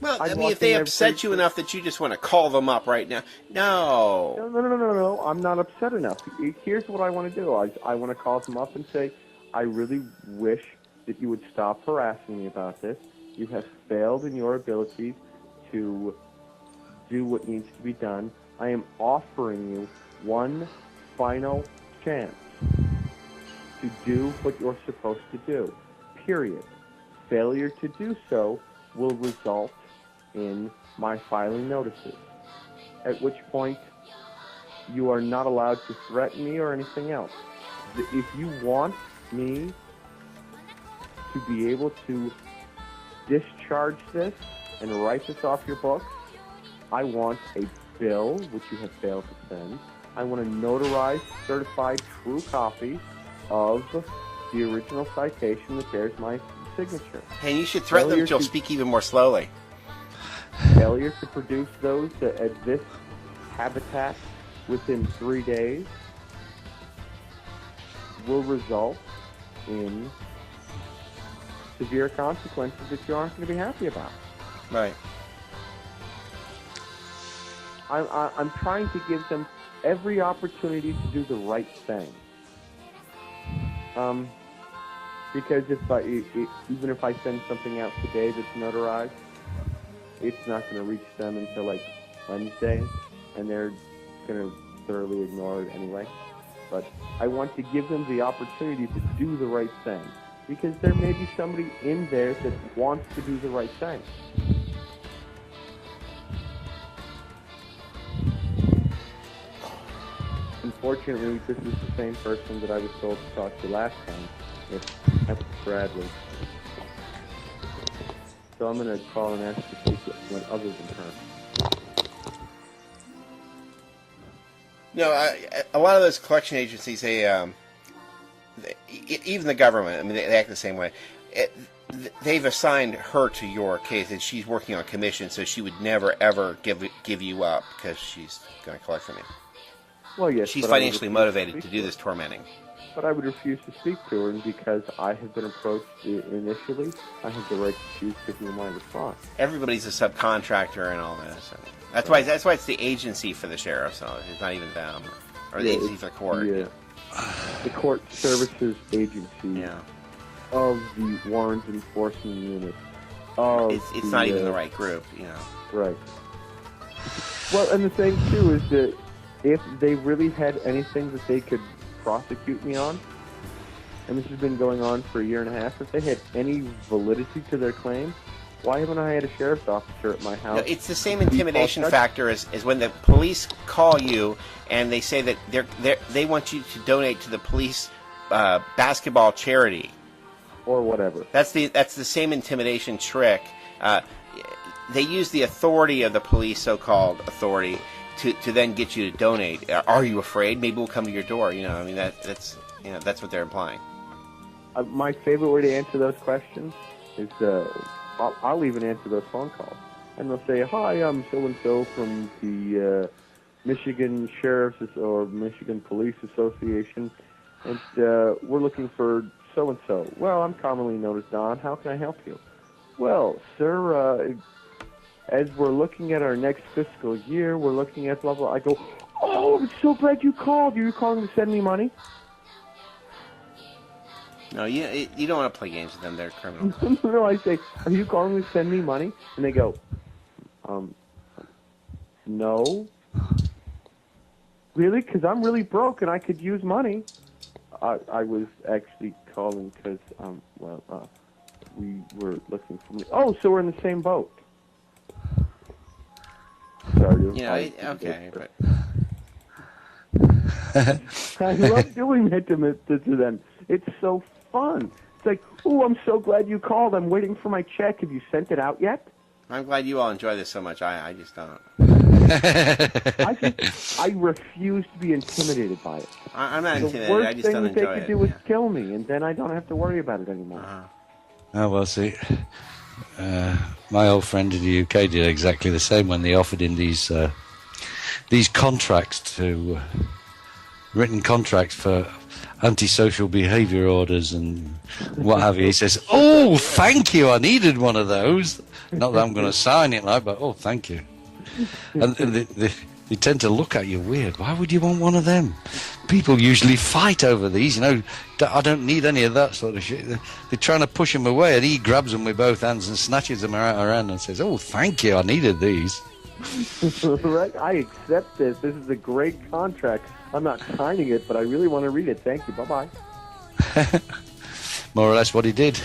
Well, I mean, if they upset you enough that you just want to call them up right now. No. No. I'm not upset enough. Here's what I want to do. I want to call them up and say, I really wish that you would stop harassing me about this. You have failed in your ability to do what needs to be done. I am offering you one final chance. to do what you're supposed to do. Period. Failure to do so will result in my filing notices, at which point you are not allowed to threaten me or anything else. If you want me to be able to discharge this and write this off your books, I want a bill, which you have failed to send. I want a notarized, certified, true copy of the original citation that bears my signature. And you should threaten them to speak even more slowly. Failure to produce those at this habitat within 3 days will result in severe consequences that you aren't going to be happy about. Right. I'm trying to give them every opportunity to do the right thing. Because even if I send something out today that's notarized, it's not going to reach them until like Wednesday, and they're going to thoroughly ignore it anyway. But I want to give them the opportunity to do the right thing, because there may be somebody in there that wants to do the right thing. Unfortunately, this is the same person that I was told to talk to last time. That's Bradley. So I'm going to call and ask to speak to someone other than her. No, a lot of those collection agencies, even the government, I mean, they act the same way. They've assigned her to your case, and she's working on commission, so she would never, ever give you up because she's going to collect from you. Well, yes. She's financially motivated to do this tormenting. But I would refuse to speak to her, and because I have been approached initially, I have the right to choose to whom I respond. Everybody's a subcontractor and all this. That's why it's the agency for the sheriff, so it's not even them. Or the agency for the court. Yeah. The court services agency of the warrant enforcement unit. It's not even the right group, you know. Right. Well, and the thing, too, is that if they really had anything that they could prosecute me on, and this has been going on for 1.5 years, if they had any validity to their claim, why haven't I had a sheriff's officer at my house? No, it's the same intimidation factor as when the police call you and they say that they want you to donate to the police basketball charity or whatever. That's the same intimidation trick. They use the authority of the police, so-called authority, to then get you to donate. Are you afraid? Maybe we'll come to your door. You know, I mean that's what they're implying. My favorite way to answer those questions is I'll even answer those phone calls, and they'll say, "Hi, I'm so and so from the Michigan Sheriff's or Michigan Police Association, and we're looking for so and so. Well, I'm commonly known as Don. How can I help you? Well, sir, as we're looking at our next fiscal year, we're looking at blah, blah. I go, oh, I'm so glad you called. Are you calling to send me money? No, you don't want to play games with them. They're criminals. No, I say, are you calling to send me money? And they go, no. Really? Because I'm really broke and I could use money. I was actually calling because, we were looking for money. Oh, so we're in the same boat. Sorry. Yeah, okay, but... I love doing that to them. It's so fun. It's like, oh, I'm so glad you called. I'm waiting for my check. Have you sent it out yet? I'm glad you all enjoy this so much. I just don't. I refuse to be intimidated by it. I'm not intimidated. I just don't enjoy it. The worst thing they could do is kill me, and then I don't have to worry about it anymore. Oh, well, see, my old friend in the UK did exactly the same when they offered him these contracts written contracts for antisocial behaviour orders and what have you. He says, oh, thank you, I needed one of those. Not that I'm going to sign it, but oh, thank you. And they tend to look at you weird. Why would you want one of them? People usually fight over these, I don't need any of that sort of shit. They're trying to push him away, and he grabs them with both hands and snatches them out of her hand and says, oh, thank you, I needed these. Right, I accept this. This is a great contract. I'm not signing it, but I really want to read it. Thank you. Bye-bye. More or less what he did.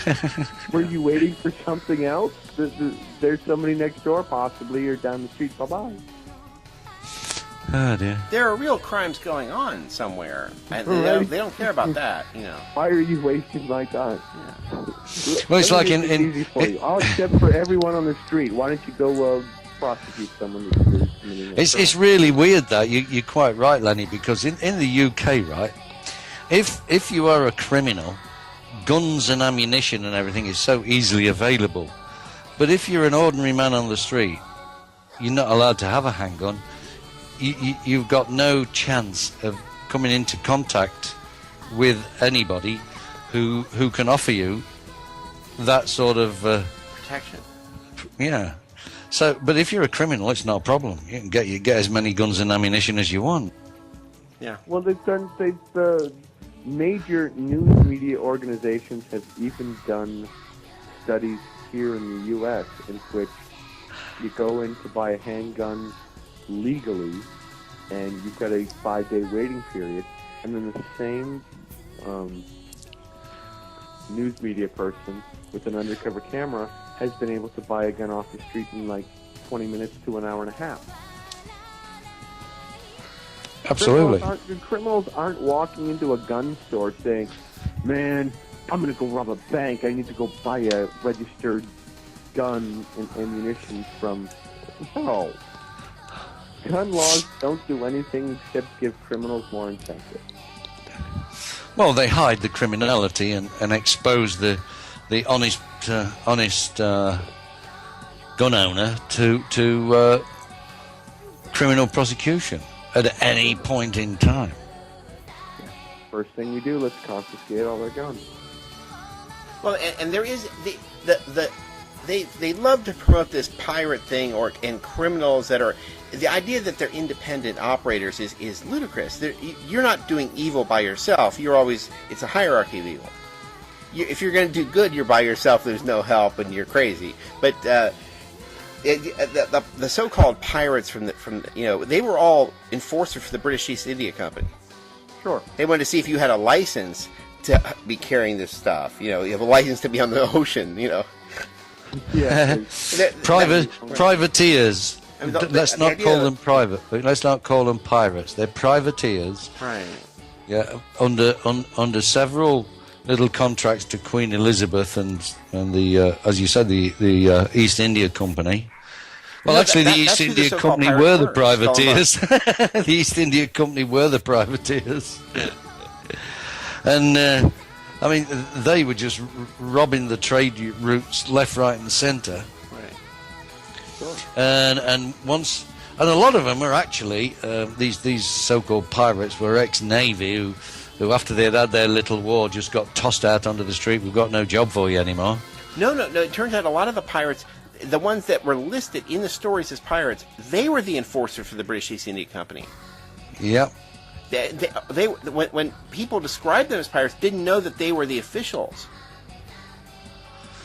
Were you waiting for something else? There's somebody next door, possibly, or down the street. Bye-bye. Oh, dear. There are real crimes going on somewhere. And Right. they don't care about that, you know. Why are you wasting my time? Yeah. Well, it's like in easy for you. I'll accept for everyone on the street. Why don't you go prosecute someone who's committing a it's crime? really weird that you're quite right, Lenny, because in the UK, right, if you are a criminal, guns and ammunition and everything is so easily available. But if you're an ordinary man on the street, you're not allowed to have a handgun. You've got no chance of coming into contact with anybody who can offer you that sort of Protection. yeah. So, but if you're a criminal, it's not a problem. You can get as many guns and ammunition as you want. Yeah. Well, the major news media organizations have even done studies here in the U.S. in which you go in to buy a handgun legally, and you've got a 5-day waiting period, and then the same news media person with an undercover camera has been able to buy a gun off the street in like 20 minutes to an hour and a half. Absolutely. Criminals aren't walking into a gun store saying, man, I'm going to go rob a bank. I need to go buy a registered gun and ammunition from... No. Gun laws don't do anything except give criminals more incentive. Well, they hide the criminality and expose the honest gun owner to criminal prosecution at any point in time. First thing we do, let's confiscate all their guns. Well, and there is they love to promote this pirate thing and criminals that are the idea that they're independent operators is ludicrous. You're not doing evil by yourself. It's a hierarchy of evil. If you're going to do good, you're by yourself. There's no help, and you're crazy. But the so-called pirates from they were all enforcers for the British East India Company. Sure. They wanted to see if you had a license to be carrying this stuff. You have a license to be on the ocean. Yeah. Privateers. I mean, Let's not call them private. Let's not call them pirates. They're privateers. Right. Yeah, under several little contracts to Queen Elizabeth and the as you said the East India Company. Well, actually, the East India Company were the privateers. The East India Company were the privateers, and I mean they were just robbing the trade routes left, right, and centre. Sure. And a lot of them were actually these so-called pirates were ex-Navy who after they'd had their little war just got tossed out onto the street. We've got no job for you anymore. No. It turns out a lot of the pirates, the ones that were listed in the stories as pirates, they were the enforcer for the British East India Company. Yep. They when people described them as pirates, didn't know that they were the officials.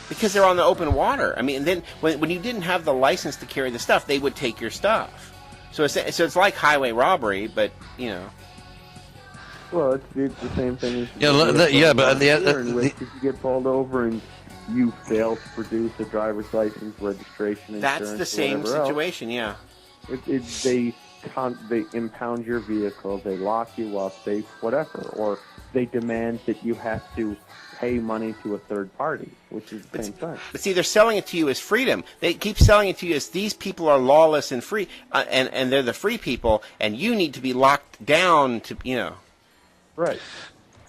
Because they're on the open water. I mean, and then when you didn't have the license to carry the stuff, they would take your stuff. So it's like highway robbery, but Well, it's the same thing. Yeah, but at the end, if you get pulled over and you fail to produce a driver's license, registration, insurance, that's the same situation. Else, they impound your vehicle, they lock you up, they whatever, or they demand that you have to pay money to a third party, which is the same thing. But see, they're selling it to you as freedom. They keep selling it to you as these people are lawless and free, and they're the free people, and you need to be locked down to. Right.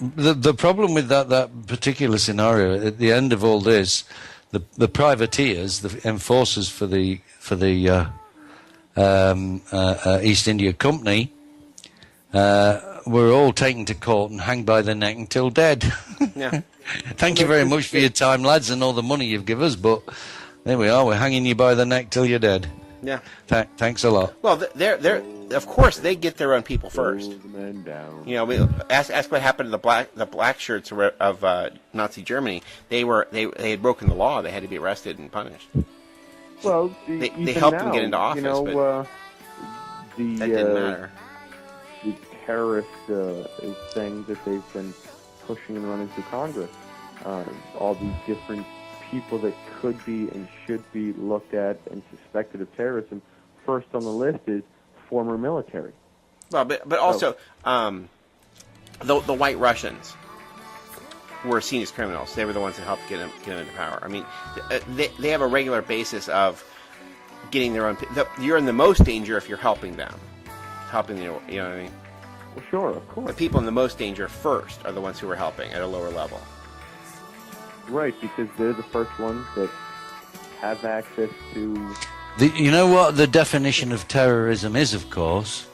The problem with that particular scenario at the end of all this, the privateers, the enforcers for the East India Company, were all taken to court and hanged by the neck until dead. Yeah. Thank you very much for your time, lads, and all the money you've given us, but there we are. We're hanging you by the neck till you're dead. Yeah. Thanks a lot. Well, they're of course they get their own people first. Men down. Ask what happened to the black shirts of Nazi Germany. They had broken the law. They had to be arrested and punished. Well, they helped them get into office, but that didn't matter. The terrorist thing that they've been pushing and running through Congress. All these different people that could be and should be looked at and suspected of terrorism. First on the list is former military. Well, but also the White Russians were seen as criminals. They were the ones that helped get them into power. I mean, they have a regular basis of getting their own. You're in the most danger if you're helping them, you know what I mean? Well, sure, of course. The people in the most danger first are the ones who are helping at a lower level. Right, because they're the first ones that have access to... You know what the definition of terrorism is, of course?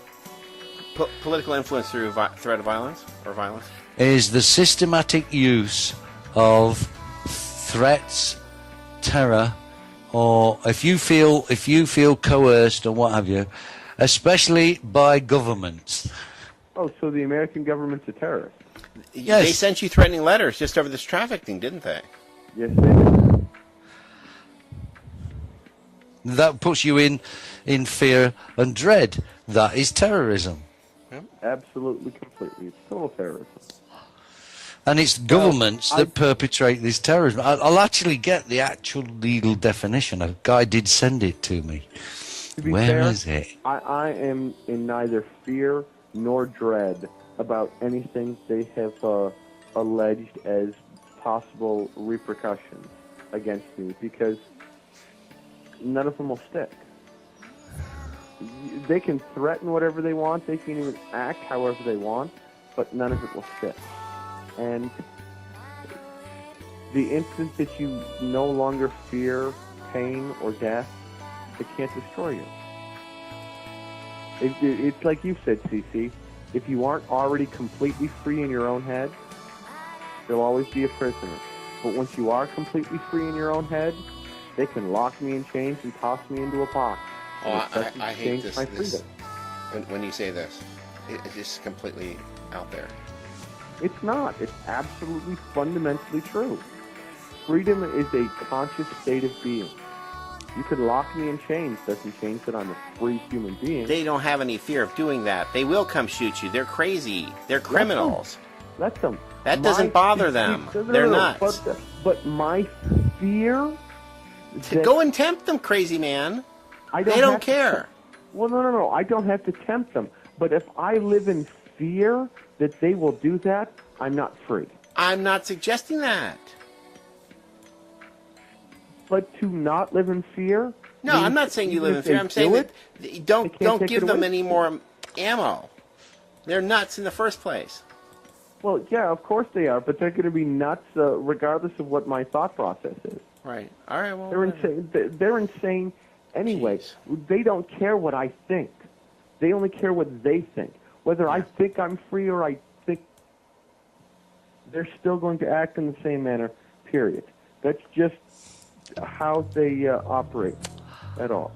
Political influence through threat of violence or violence? Is the systematic use of threats, terror, or if you feel coerced or what have you, especially by governments. Oh, so the American government's a terrorist? Yes. They sent you threatening letters just over this traffic thing, didn't they? Yes, they did. That puts you in fear and dread. That is terrorism. Absolutely, completely. It's total terrorism. And it's governments that perpetrate this terrorism. I'll actually get the actual legal definition. A guy did send it to me. Where is it? I am in neither fear nor dread about anything they have alleged as possible repercussions against me, because none of them will stick. They can threaten whatever they want, they can even act however they want, but none of it will stick. And the instant that you no longer fear pain or death, it can't destroy you. It's like you said, CC. If you aren't already completely free in your own head, you'll always be a prisoner. But once you are completely free in your own head, they can lock me in chains and toss me into a box. Oh, I hate this. When you say this, it's just completely out there. It's not. It's absolutely fundamentally true. Freedom is a conscious state of being. You could lock me in chains. Doesn't change that I'm a free human being. They don't have any fear of doing that. They will come shoot you. They're crazy. They're criminals. Let them. That doesn't bother them. They're nuts. But my fear... Go and tempt them, crazy man. They don't care. Well, no. I don't have to tempt them. But if I live in fear that they will do that, I'm not free. I'm not suggesting that. But to not live in fear? No, I'm not saying you live in fear. I'm saying that don't give them any more ammo. They're nuts in the first place. Well, yeah, of course they are, but they're going to be nuts regardless of what my thought process is. Right. All right. Well, they're insane. They're insane anyway. Jeez. They don't care what I think. They only care what they think. Whether I think I'm free or I think, they're still going to act in the same manner. Period. That's just how they operate at all.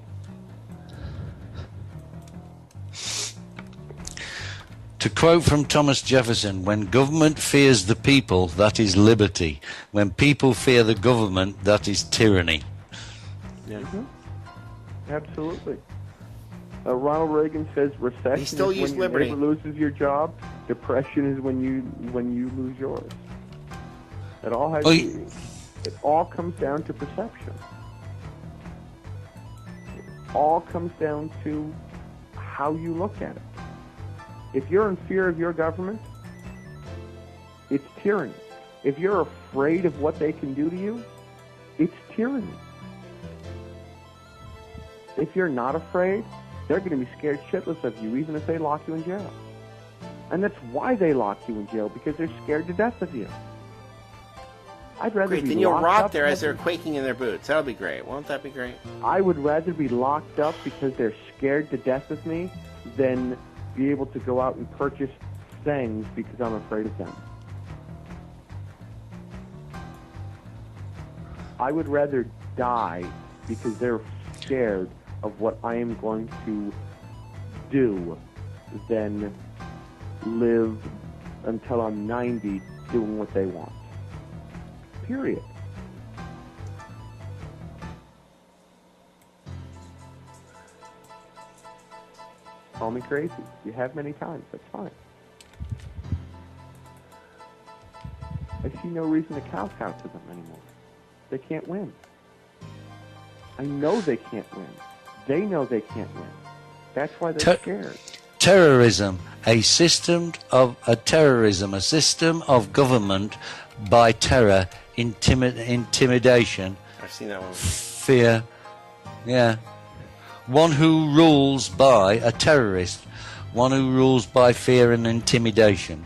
To quote from Thomas Jefferson, when government fears the people, that is liberty. When people fear the government, that is tyranny. Yeah. Mm-hmm. Absolutely. Ronald Reagan says recession is when your neighbor loses your job. Depression is when you lose yours. It all has it all comes down to perception. It all comes down to how you look at it. If you're in fear of your government, it's tyranny. If you're afraid of what they can do to you, it's tyranny. If you're not afraid, they're going to be scared shitless of you, even if they lock you in jail. And that's why they lock you in jail, because they're scared to death of you. I'd rather great, be then you'll locked rot up there as they're quaking in their boots. That'll be great. Won't that be great? I would rather be locked up because they're scared to death of me than be able to go out and purchase things because I'm afraid of them. I would rather die because they're scared of what I am going to do than live until I'm 90 doing what they want. Period. Call me crazy. You have many times. That's fine. I see no reason to kowtow to them anymore. They can't win. I know they can't win. They know they can't win. That's why they're scared. Terrorism, a system of government by terror, intimidation. I've seen that one. Fear. Yeah. One who rules by a terrorist. One who rules by fear and intimidation.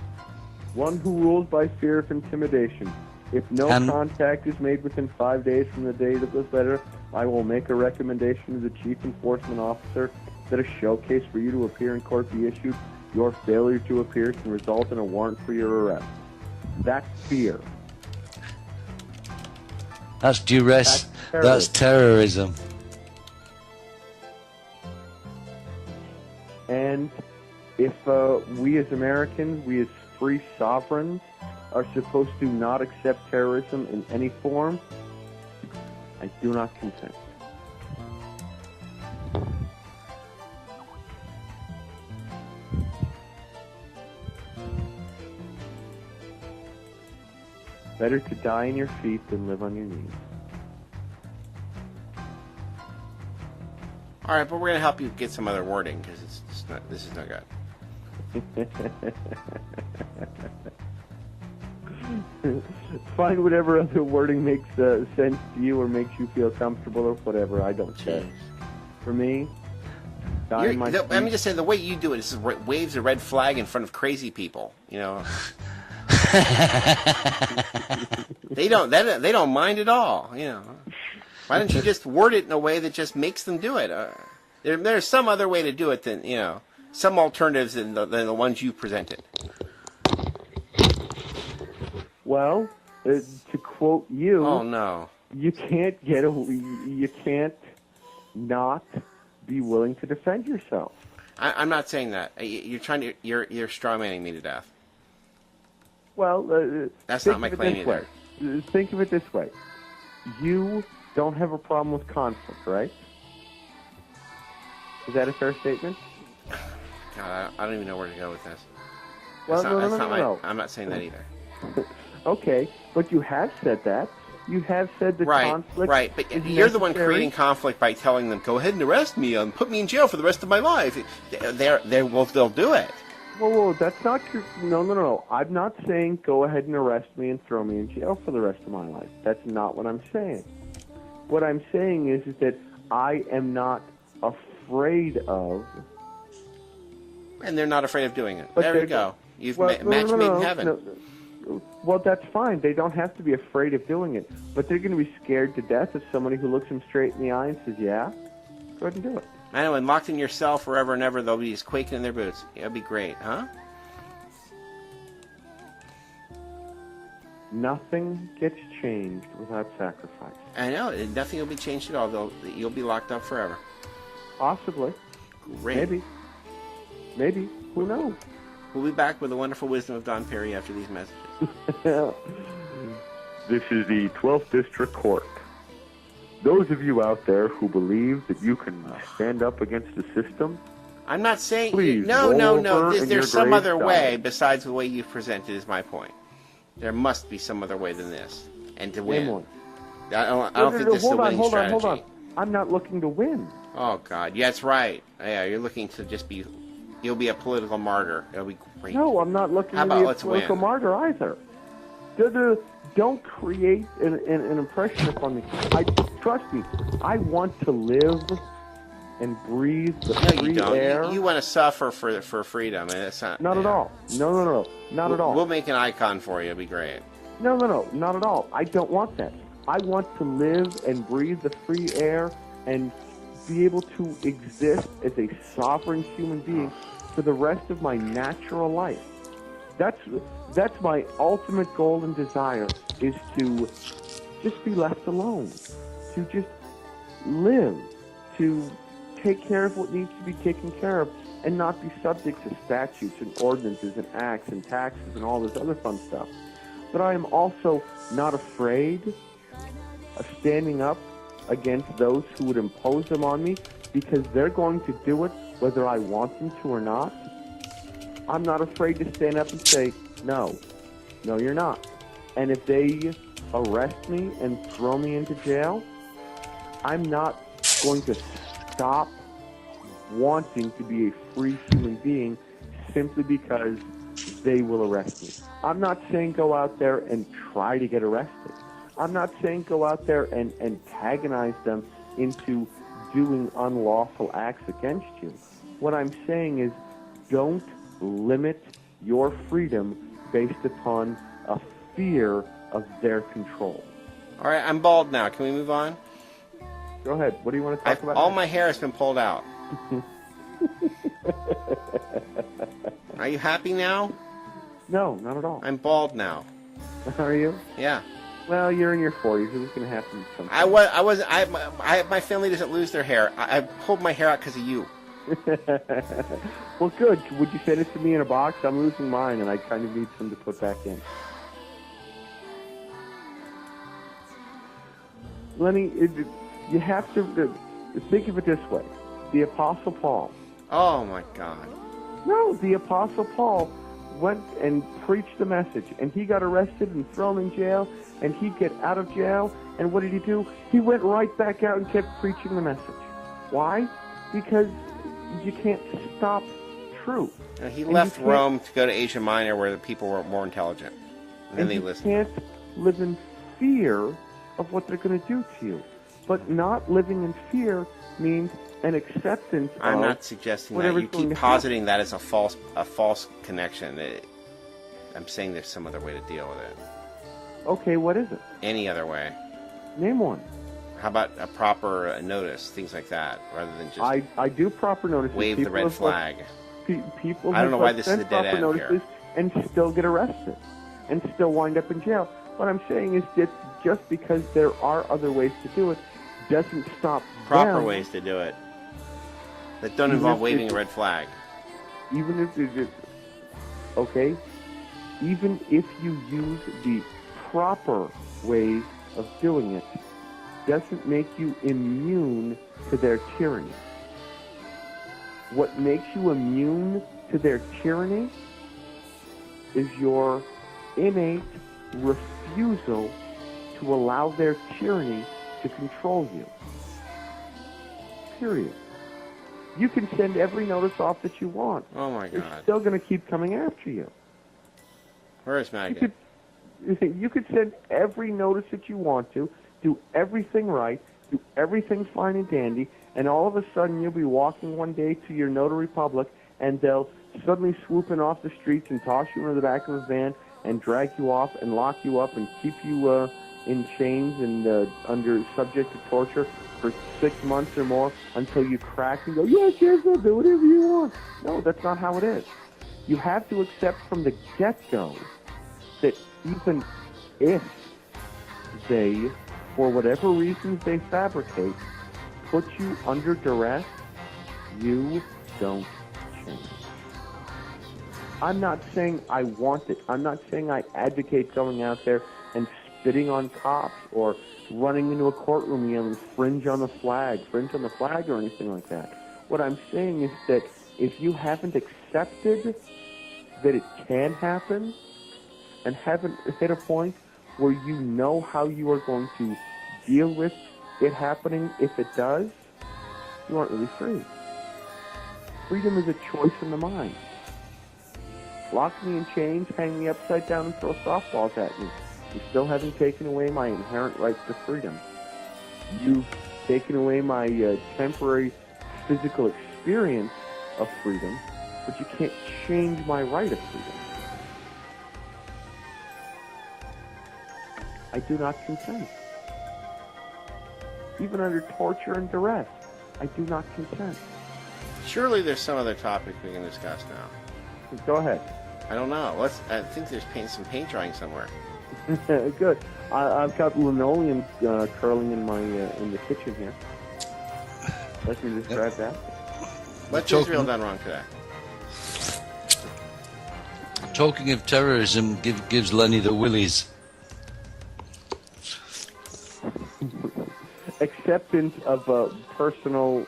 One who rules by fear of intimidation. If no contact is made within 5 days from the date of this letter, I will make a recommendation to the Chief Enforcement Officer that a showcase for you to appear in court be issued. Your failure to appear can result in a warrant for your arrest. That's fear. That's duress. That's terrorism. And if we as Americans, we as free sovereigns, are supposed to not accept terrorism in any form, I do not consent. Better to die in your feet than live on your knees. All right, but we're going to help you get some other wording because this is not good. Find whatever other wording makes sense to you or makes you feel comfortable or whatever. I don't care. For me, let me just say, the way you do it is waves a red flag in front of crazy people. You know, they don't mind at all. You know, why don't you just word it in a way that just makes them do it? There's some other way to do it than, you know, some alternatives than the ones you presented. Well, to quote you, oh no, you can't not be willing to defend yourself. I'm not saying that. You're strawmanning me to death. Well, that's not my claim either. Think of it this way: you don't have a problem with conflict, right? Is that a fair statement? God, I don't even know where to go with this. Well, no. I'm not saying that either. Okay, but you have said that. You have said that conflict. Right, but you're the one creating conflict by telling them, "Go ahead and arrest me and put me in jail for the rest of my life." They'll do it. Whoa, that's not true. No. I'm not saying go ahead and arrest me and throw me in jail for the rest of my life. That's not what I'm saying. What I'm saying is that I am not afraid of. And they're not afraid of doing it. There you go. You've match made in heaven. Well, that's fine. They don't have to be afraid of doing it. But they're going to be scared to death of somebody who looks them straight in the eye and says, yeah, go ahead and do it. I know, and locked in your cell forever and ever, they'll be just quaking in their boots. It'll be great, huh? Nothing gets changed without sacrifice. I know. Nothing will be changed at all. You'll be locked up forever. Possibly. Great. Maybe. Who knows? We'll be back with the wonderful wisdom of Don Perry after these messages. This is the 12th District Court. Those of you out there who believe that you can stand up against the system, I'm not saying... Please, no. There's some other way besides the way you've presented is my point. There must be some other way than this. And to win. I don't think this is a winning strategy. Hold on. I'm not looking to win. Oh, God. Yeah, that's right. Yeah, you're looking to just be... You'll be a political martyr. It'll be great. No, I'm not looking to be a political martyr either. Don't create an impression upon me. Trust me, I want to live and breathe the free air. You want to suffer for freedom. And that's not at all. No, not at all. We'll make an icon for you. It'll be great. No, not at all. I don't want that. I want to live and breathe the free air and be able to exist as a sovereign human being for the rest of my natural life. That's my ultimate goal and desire, is to just be left alone, to just live, to take care of what needs to be taken care of, and not be subject to statutes and ordinances and acts and taxes and all this other fun stuff. But I am also not afraid of standing up against those who would impose them on me, because they're going to do it whether I want them to or not. I'm not afraid to stand up and say, no, you're not. And if they arrest me and throw me into jail, I'm not going to stop wanting to be a free human being simply because they will arrest me. I'm not saying go out there and try to get arrested. I'm not saying go out there and antagonize them into doing unlawful acts against you. What I'm saying is don't limit your freedom based upon a fear of their control. All right, I'm bald now. Can we move on? Go ahead. What do you want to talk about? All my hair has been pulled out. Are you happy now? No, not at all. I'm bald now. Are you? Yeah. Well, you're in your 40s. It was going to happen sometime. My family doesn't lose their hair. I pulled my hair out because of you. Well, good. Would you send it to me in a box? I'm losing mine, and I kind of need some to put back in. Lenny, you have to think of it this way. The Apostle Paul. Oh, my God. No, the Apostle Paul went and preached the message, and he got arrested and thrown in jail, and he'd get out of jail, and what did he do? He went right back out and kept preaching the message. Why? Because you can't stop truth. He left Rome to go to Asia Minor where the people were more intelligent. And then they listened. You can't live in fear of what they're going to do to you. But not living in fear means an acceptance I'm of not suggesting that. You keep positing that as a false connection. I'm saying there's some other way to deal with it. Okay, what is it? Any other way. Name one. How about a proper notice, things like that, rather than just I do proper notices. wave the red flag. People I don't know why this is a dead end here. And still get arrested and still wind up in jail. What I'm saying is that just because there are other ways to do it doesn't stop proper them. ways to do it that don't involve waving a red flag. Even if okay, even if you use the proper ways of doing it, doesn't make you immune to their tyranny. What makes you immune to their tyranny is your innate refusal to allow their tyranny to control you. Period. You can send every notice off that you want. Oh my God. They're still going to keep coming after you. Where is Maggot? You could send every notice that you want to, do everything right, do everything fine and dandy, and all of a sudden you'll be walking one day to your notary public, and they'll suddenly swoop in off the streets and toss you into the back of a van and drag you off and lock you up and keep you in chains and under subject to torture for 6 months or more until you crack and go, yes, I'll do whatever you want. No, that's not how it is. You have to accept from the get-go that even if they, for whatever reasons they fabricate, put you under duress, you don't change. I'm not saying I want it. I'm not saying I advocate going out there and spitting on cops or running into a courtroom and fringe on the flag or anything like that. What I'm saying is that if you haven't accepted that it can happen and haven't hit a point where you know how you are going to deal with it happening if it does, you aren't really free. Freedom is a choice in the mind. Lock me in chains, hang me upside down, and throw softballs at me. You still haven't taken away my inherent rights to freedom. You've taken away my temporary physical experience of freedom, but you can't change my right of freedom. I do not consent. Even under torture and duress, I do not consent. Surely there's some other topic we can discuss now. Go ahead. I don't know. I think there's some paint drying somewhere. Good. I've got linoleum curling in the kitchen here. Let me just grab that. What's Israel done wrong today? Talking of terrorism gives Lenny the willies. Acceptance of personal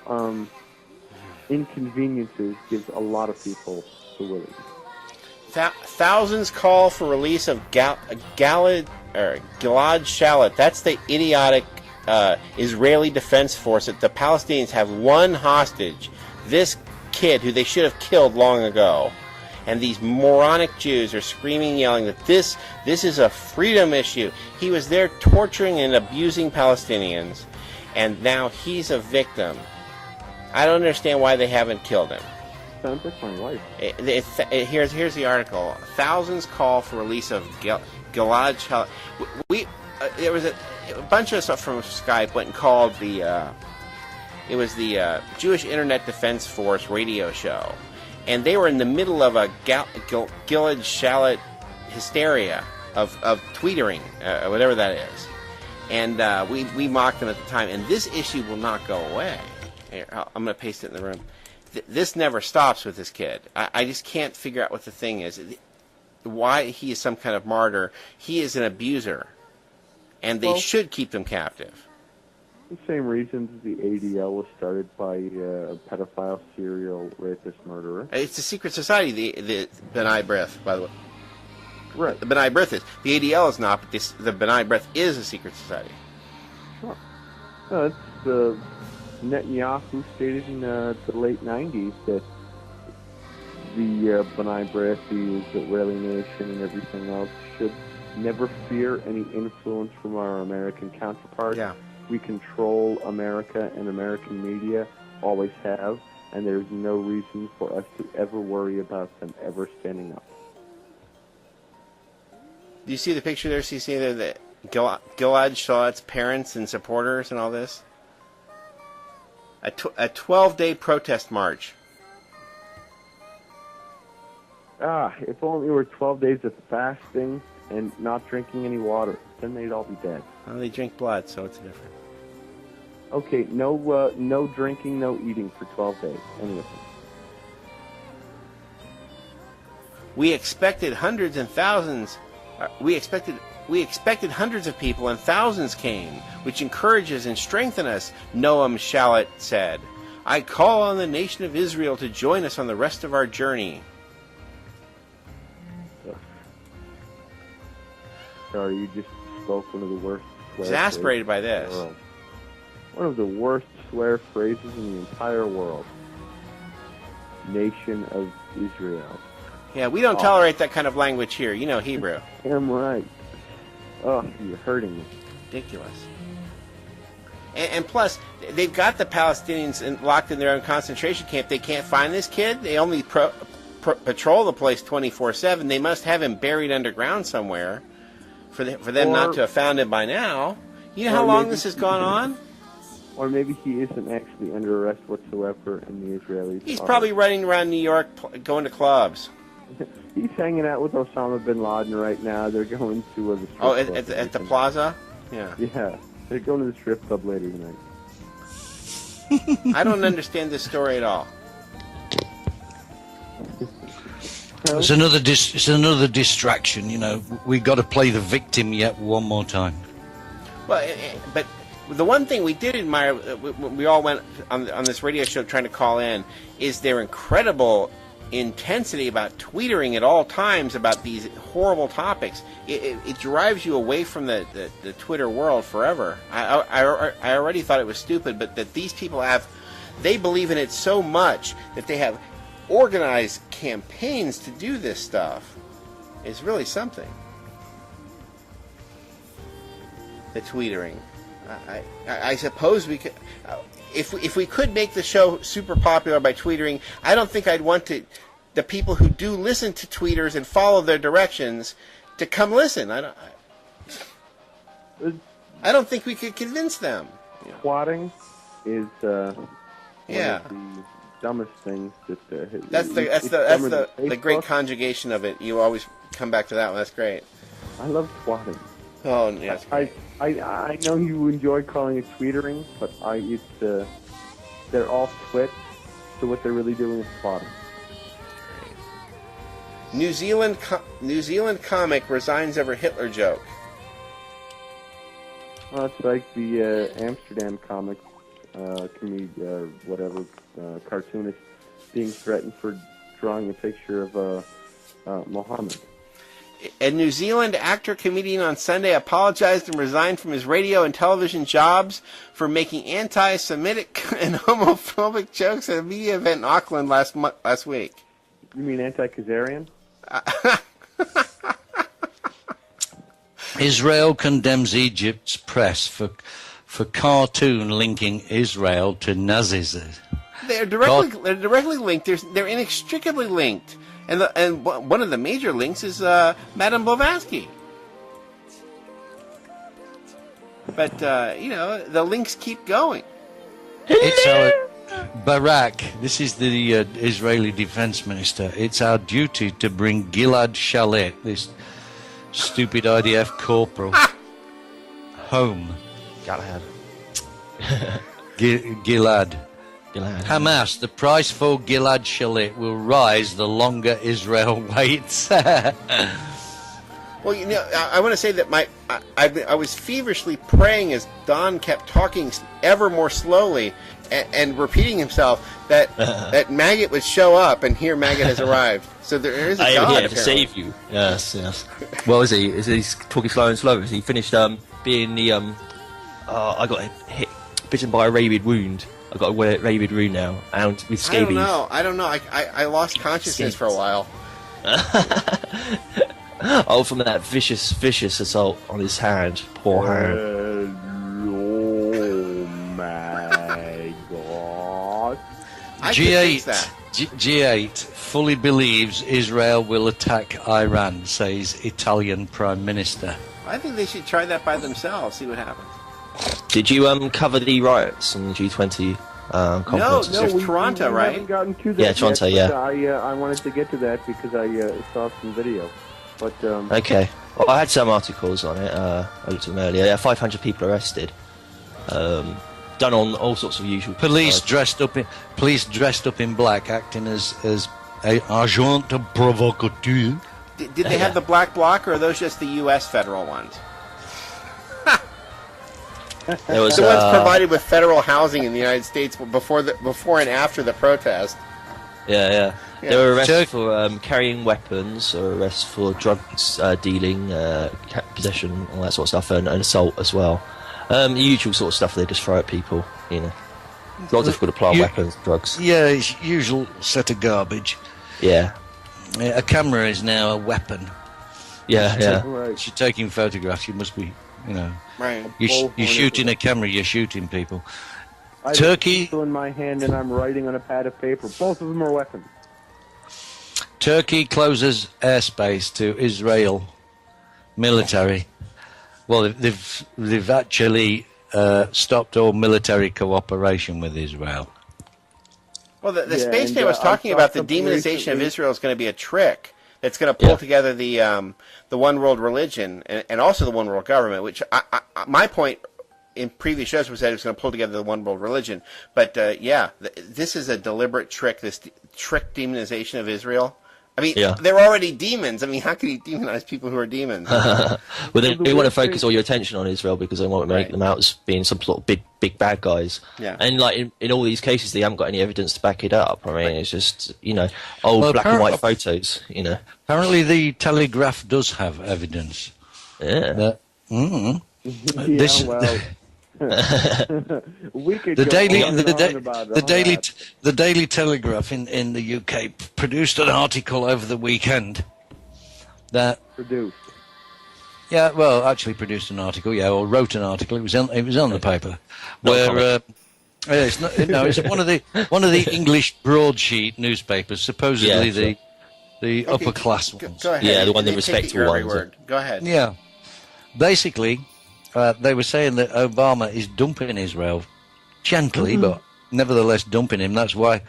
inconveniences gives a lot of people the willies. Thousands call for release of Gilad Shalit. That's the idiotic Israeli Defense Force that the Palestinians have one hostage. This kid who they should have killed long ago. And these moronic Jews are screaming and yelling that this is a freedom issue. He was there torturing and abusing Palestinians, and now he's a victim. I don't understand why they haven't killed him. Sounds like my wife. Here's the article. Thousands call for release of Gilad Shalit. There was a bunch of stuff from Skype went and called the Jewish Internet Defense Force radio show. And they were in the middle of a Gilad Shalit hysteria of tweetering, whatever that is. And we mocked them at the time. And this issue will not go away. Here, I'm going to paste it in the room. This never stops with this kid. I just can't figure out what the thing is. Why he is some kind of martyr. He is an abuser. And they should keep them captive. The same reasons the ADL was started by a pedophile, serial rapist, murderer. It's a secret society, the B'nai B'rith, by the way. Right. The B'nai B'rith is. The ADL is not, but the B'nai B'rith is a secret society. Sure. It's Netanyahu stated in the late 90s that the B'nai B'rith, the Israeli nation, and everything else should never fear any influence from our American counterparts. Yeah. We control America and American media, always have, and there's no reason for us to ever worry about them ever standing up. Do you see the picture there? So you see the Gilad Shalit's parents and supporters and all this? A 12-day protest march. If only we were 12 days of fasting and not drinking any water, then they'd all be dead. Well, they drink blood, so it's different. Okay, no drinking, no eating for 12 days. Any of them. We expected hundreds and thousands. We expected hundreds of people, and thousands came, which encourages and strengthens us, Noam Shalit said. I call on the nation of Israel to join us on the rest of our journey. Sorry, you just spoke one of the worst swear Exasperated by phrases this. in the world. One of the worst swear phrases in the entire world. Nation of Israel. Yeah, we don't tolerate that kind of language here. You know Hebrew. Damn right. Oh, you're hurting me. Ridiculous. And plus, they've got the Palestinians locked in their own concentration camp. They can't find this kid. They only patrol the place 24/7. They must have him buried underground somewhere for them not to have found him by now. You know how long this has gone on? Or maybe he isn't actually under arrest whatsoever, and the Israelis He's are. probably running around New York going to clubs. He's hanging out with Osama bin Laden right now. They're going to the strip Oh, club at the plaza? Yeah. Yeah, they're going to the strip club later tonight. I don't understand this story at all. It's another distraction, you know. We got to play the victim yet one more time. Well, but the one thing we did admire, we all went on this radio show trying to call in, is their incredible intensity about tweetering at all times about these horrible topics. It drives you away from the Twitter world forever. I already thought it was stupid, but that these people they believe in it so much that they have organized campaigns to do this stuff is really something. The tweetering. I suppose we could, if we could make the show super popular by tweetering, I don't think I'd want the people who do listen to tweeters and follow their directions to come listen. I don't think we could convince them. Twatting is one Yeah. of the dumbest things that That's the great conjugation of it. You always come back to that one. That's great. I love twatting. Oh, yeah, that's great. I know you enjoy calling it tweetering, but they're all twits, so what they're really doing is twatting. New Zealand comic resigns over Hitler joke. Well, it's like the Amsterdam comic cartoonist being threatened for drawing a picture of Mohammed. A New Zealand actor-comedian on Sunday apologized and resigned from his radio and television jobs for making anti-Semitic and homophobic jokes at a media event in Auckland last week. You mean anti-Khazarian? Israel condemns Egypt's press for cartoon linking Israel to Nazism. They're directly linked. They're inextricably linked. And one of the major links is Madame Blavatsky. But, the links keep going. It's our Barak, this is the Israeli defense minister. It's our duty to bring Gilad Shalit, this stupid IDF corporal, home. Galahad. Gilad. Hamas, the price for Gilad Shalit will rise the longer Israel waits. Well, I want to say that I was feverishly praying as Don kept talking ever more slowly and repeating himself that Maggot would show up, and here Maggot has arrived. So there is a I God am here to save you. Yes. Well, is he? Is he talking slow and slow? Is he finished being the I got bitten by a rabid wound. I've got a rabid wound now, and with scabies. I don't know. I lost consciousness for a while. Oh, from that vicious assault on his hand. Poor hand. Oh my God. G8 fully believes Israel will attack Iran, says Italian Prime Minister. I think they should try that by themselves, see what happens. Did you cover the riots on the G20 conference? No, there's Toronto, we right? haven't gotten to that Yeah, Toronto, yet, yeah. I wanted to get to that because I saw some video. But Okay. Well, I had some articles on it. I looked at them earlier. Yeah, 500 people arrested. Done on all sorts of usual. Police dressed up in black, acting as agent provocateur. Did they have the black bloc, or are those just the U.S. federal ones? There was The ones provided with federal housing in the United States before and after the protest. Yeah. They were arrested for carrying weapons, or arrested for drugs dealing, possession, all that sort of stuff, and assault as well. The usual sort of stuff they just throw at people, It's not difficult to apply weapons, drugs. Yeah, it's usual set of garbage. Yeah. A camera is now a weapon. Yeah. right. You're taking photographs, you must be, Right. you're shooting a camera, you're shooting people. I have Turkey- a pencil in my hand and I'm writing on a pad of paper. Both of them are weapons. Turkey closes airspace to Israel military. Well, they've actually stopped all military cooperation with Israel. Well, the Yeah, spaceman and, was talking I about saw the something demonization of recently- Israel is going to be a trick that's going to pull together the one world religion and also the one world government. Which my point in previous shows was that it was going to pull together the one world religion. But this is a deliberate trick. This trick demonization of Israel. I mean, they're already demons. I mean, how can you demonize people who are demons? Well, they want to focus all your attention on Israel because they want to make them out as being some sort of big bad guys. Yeah. And like in all these cases, they haven't got any evidence to back it up. I mean, it's just old black and white photos. Apparently, the Telegraph does have evidence. Yeah. We could The go Daily on and on about all that. the Daily Telegraph in the UK produced an article over the weekend that Produced. produced an article, or wrote an article. It was on the paper where it's one of the English broadsheet newspapers, supposedly the upper class ones. Go ahead. Yeah, the one that Take respectable your every ones. word. Go ahead. Yeah, basically. They were saying that Obama is dumping Israel gently, but nevertheless dumping him. That's why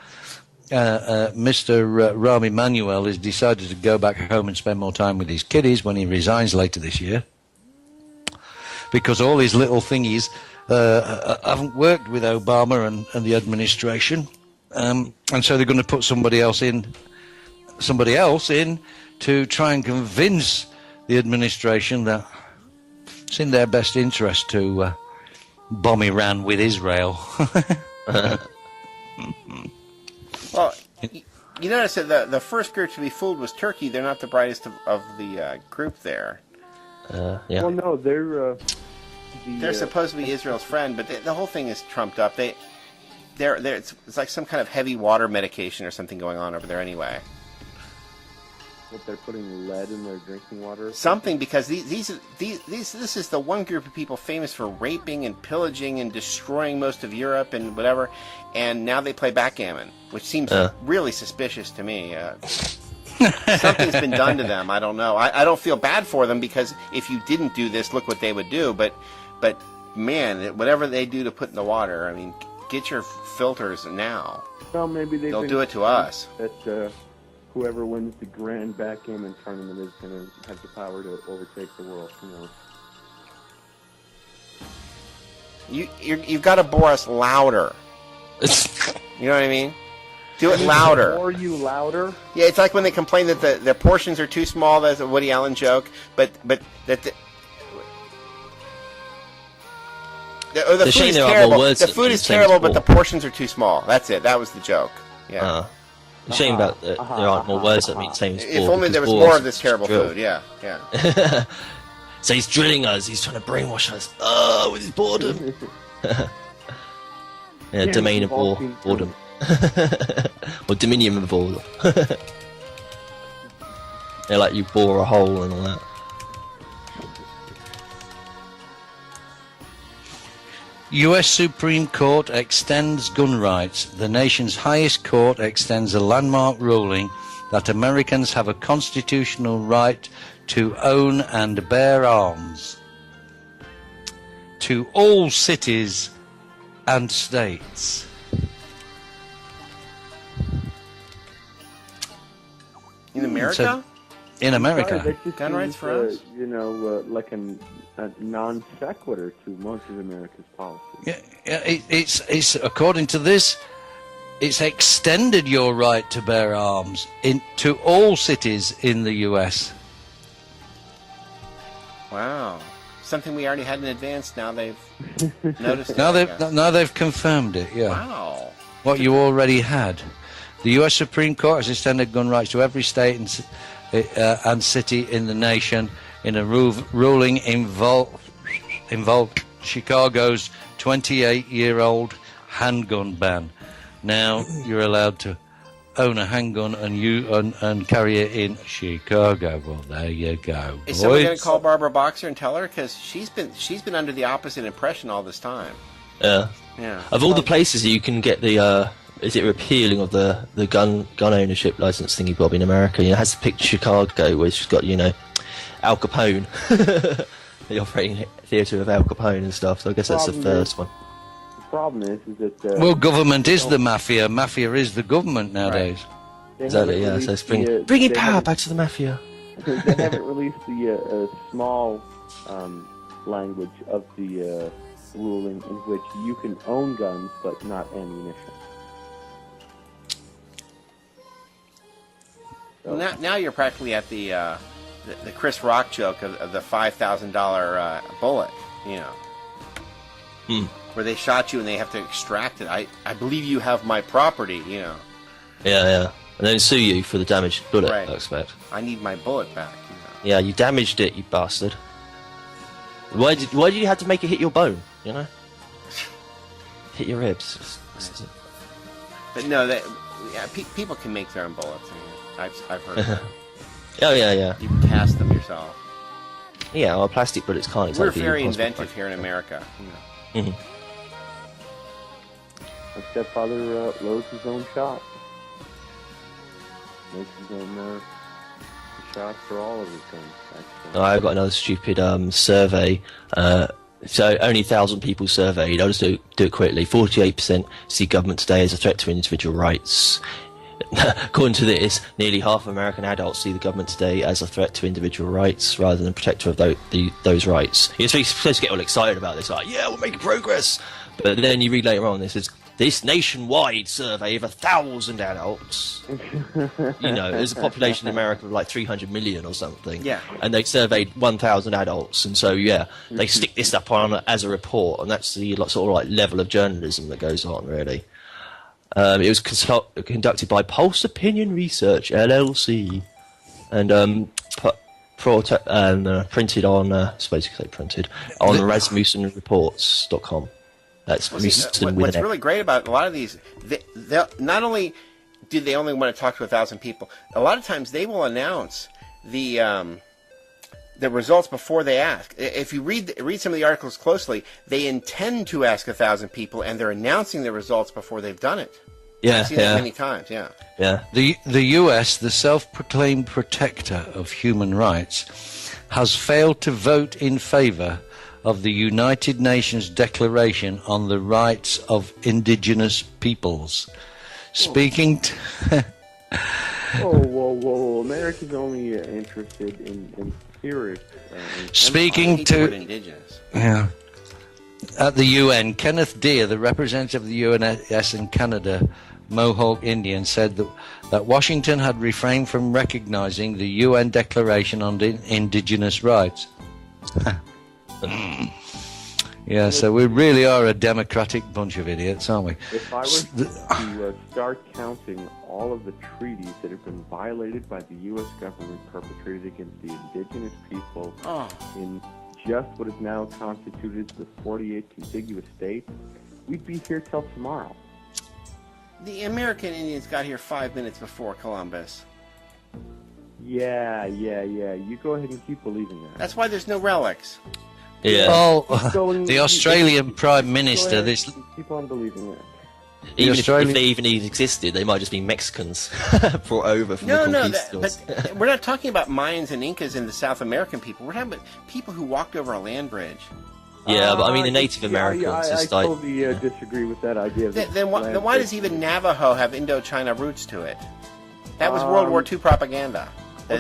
Mr. Rahm Emanuel has decided to go back home and spend more time with his kiddies when he resigns later this year. Because all his little thingies haven't worked with Obama and the administration. And so they're going to put somebody else in to try and convince the administration that it's in their best interest to bomb Iran with Israel. Well, You notice that the first group to be fooled was Turkey. They're not the brightest of the group there. Yeah. Well, no, they're supposed to be Israel's friend, but the whole thing is trumped up. It's like some kind of heavy water medication or something going on over there anyway. What, they're putting lead in their drinking water? Something, because this is the one group of people famous for raping and pillaging and destroying most of Europe and whatever, and now they play backgammon, which seems really suspicious to me. Something's been done to them. I don't know. I don't feel bad for them, because if you didn't do this, look what they would do. But man, whatever they do to put in the water, I mean, get your filters now. Well, maybe they'll do it to us. That whoever wins the grand backgammon tournament is going to have the power to overtake the world. You've got to bore us louder. You know what I mean? Do it louder. Bore you louder? Yeah, it's like when they complain that the portions are too small. That's a Woody Allen joke. But that the food is terrible. The food is terrible, but the portions are too small. That's it. That was the joke. Yeah. The shame about there aren't more words that mean the same as if only there was more of this terrible food. Yeah. So he's drilling us. He's trying to brainwash us. With his boredom. Domain of boredom. Or Dominion of boredom. Like you bore a hole and all that. U.S. Supreme Court extends gun rights. The nation's highest court extends a landmark ruling that Americans have a constitutional right to own and bear arms to all cities and states. In America? In America. Gun rights for us? Like a non sequitur to most of America's policy. Yeah, it's according to this, it's extended your right to bear arms to all cities in the U.S. Wow, something we already had in advance. Now they've noticed. Now they've confirmed it. Yeah. Wow. What you already had. The U.S. Supreme Court has extended gun rights to every state and city in the nation in a ruling involved Chicago's 28-year-old handgun ban. Now you're allowed to own a handgun and carry it in Chicago. Well, there you go. Is someone going to call Barbara Boxer and tell her? Because she's been under the opposite impression all this time. Yeah. Of all the places you can get the is it repealing of the gun ownership license thingy bob in America? It has to pick Chicago, which has got Al Capone, the operating theatre of Al Capone and stuff. So I guess that's the first one. The problem is that well, government is the mafia. Mafia is the government nowadays. Right. Exactly. Yeah. So it's bringing power back to the mafia. They haven't released the small language of the ruling in which you can own guns but not ammunition. So. Now you're practically at the Chris Rock joke of the $5,000 bullet, where they shot you and they have to extract it. I believe you have my property, Yeah, and then sue you for the damaged bullet. Right. I expect. I need my bullet back. Yeah, you damaged it, you bastard. Why did you have to make it hit your bone? Hit your ribs. But no, people can make their own bullets. I've heard of that. Oh, yeah. You can cast them yourself. Yeah, well, plastic bullets can't exactly. We're very inventive here in America. My stepfather loads his own shot. Makes his own shot for all of his guns. I've got another stupid survey. So only 1,000 people surveyed. I'll just do it quickly. 48% see government today as a threat to individual rights. According to this, nearly half of American adults see the government today as a threat to individual rights rather than a protector of those rights. You're supposed to get all excited about this, like, yeah, we're making progress. But then you read later on, this nationwide survey of 1,000 adults. There's a population in America of like 300 million or something. Yeah. And they surveyed 1,000 adults, and so they stick this up on as a report, and that's the sort of level of journalism that goes on, really. It was conducted by Pulse Opinion Research LLC, and printed on it's basically printed on RasmussenReports.com. That's Rasmussen with what's an really great about a lot of these, they'll not only do they only want to talk to 1,000 people, a lot of times they will announce the results before they ask. If you read some of the articles closely, they intend to ask 1,000 people, and they're announcing the results before they've done it. Yeah, I've seen that many times. Yeah. The U.S., the self-proclaimed protector of human rights, has failed to vote in favor of the United Nations Declaration on the Rights of Indigenous Peoples. Speaking to... Whoa. America's only interested in spirit. Speaking to... Indigenous. Yeah. At the UN, Kenneth Deere, the representative of the UNS in Canada, Mohawk Indian, said that Washington had refrained from recognizing the UN Declaration on Indigenous Rights. Yeah, so we really are a democratic bunch of idiots, aren't we? If I was to start counting all of the treaties that have been violated by the U.S. government perpetrated against the indigenous people in just what is now constituted the 48 contiguous states, we'd be here till tomorrow. The American Indians got here 5 minutes before Columbus. Yeah. You go ahead and keep believing that. That's why there's no relics. Yeah. Oh, the Australian Prime Minister, this... Keep on believing that. Even if they even existed, they might just be Mexicans brought over from the conquistadors. But we're not talking about Mayans and Incas and the South American people. We're talking about people who walked over a land bridge. Yeah, but I mean the Native Americans. I totally disagree with that idea. Then why does even Navajo have Indochina roots to it? That was World War II propaganda. Why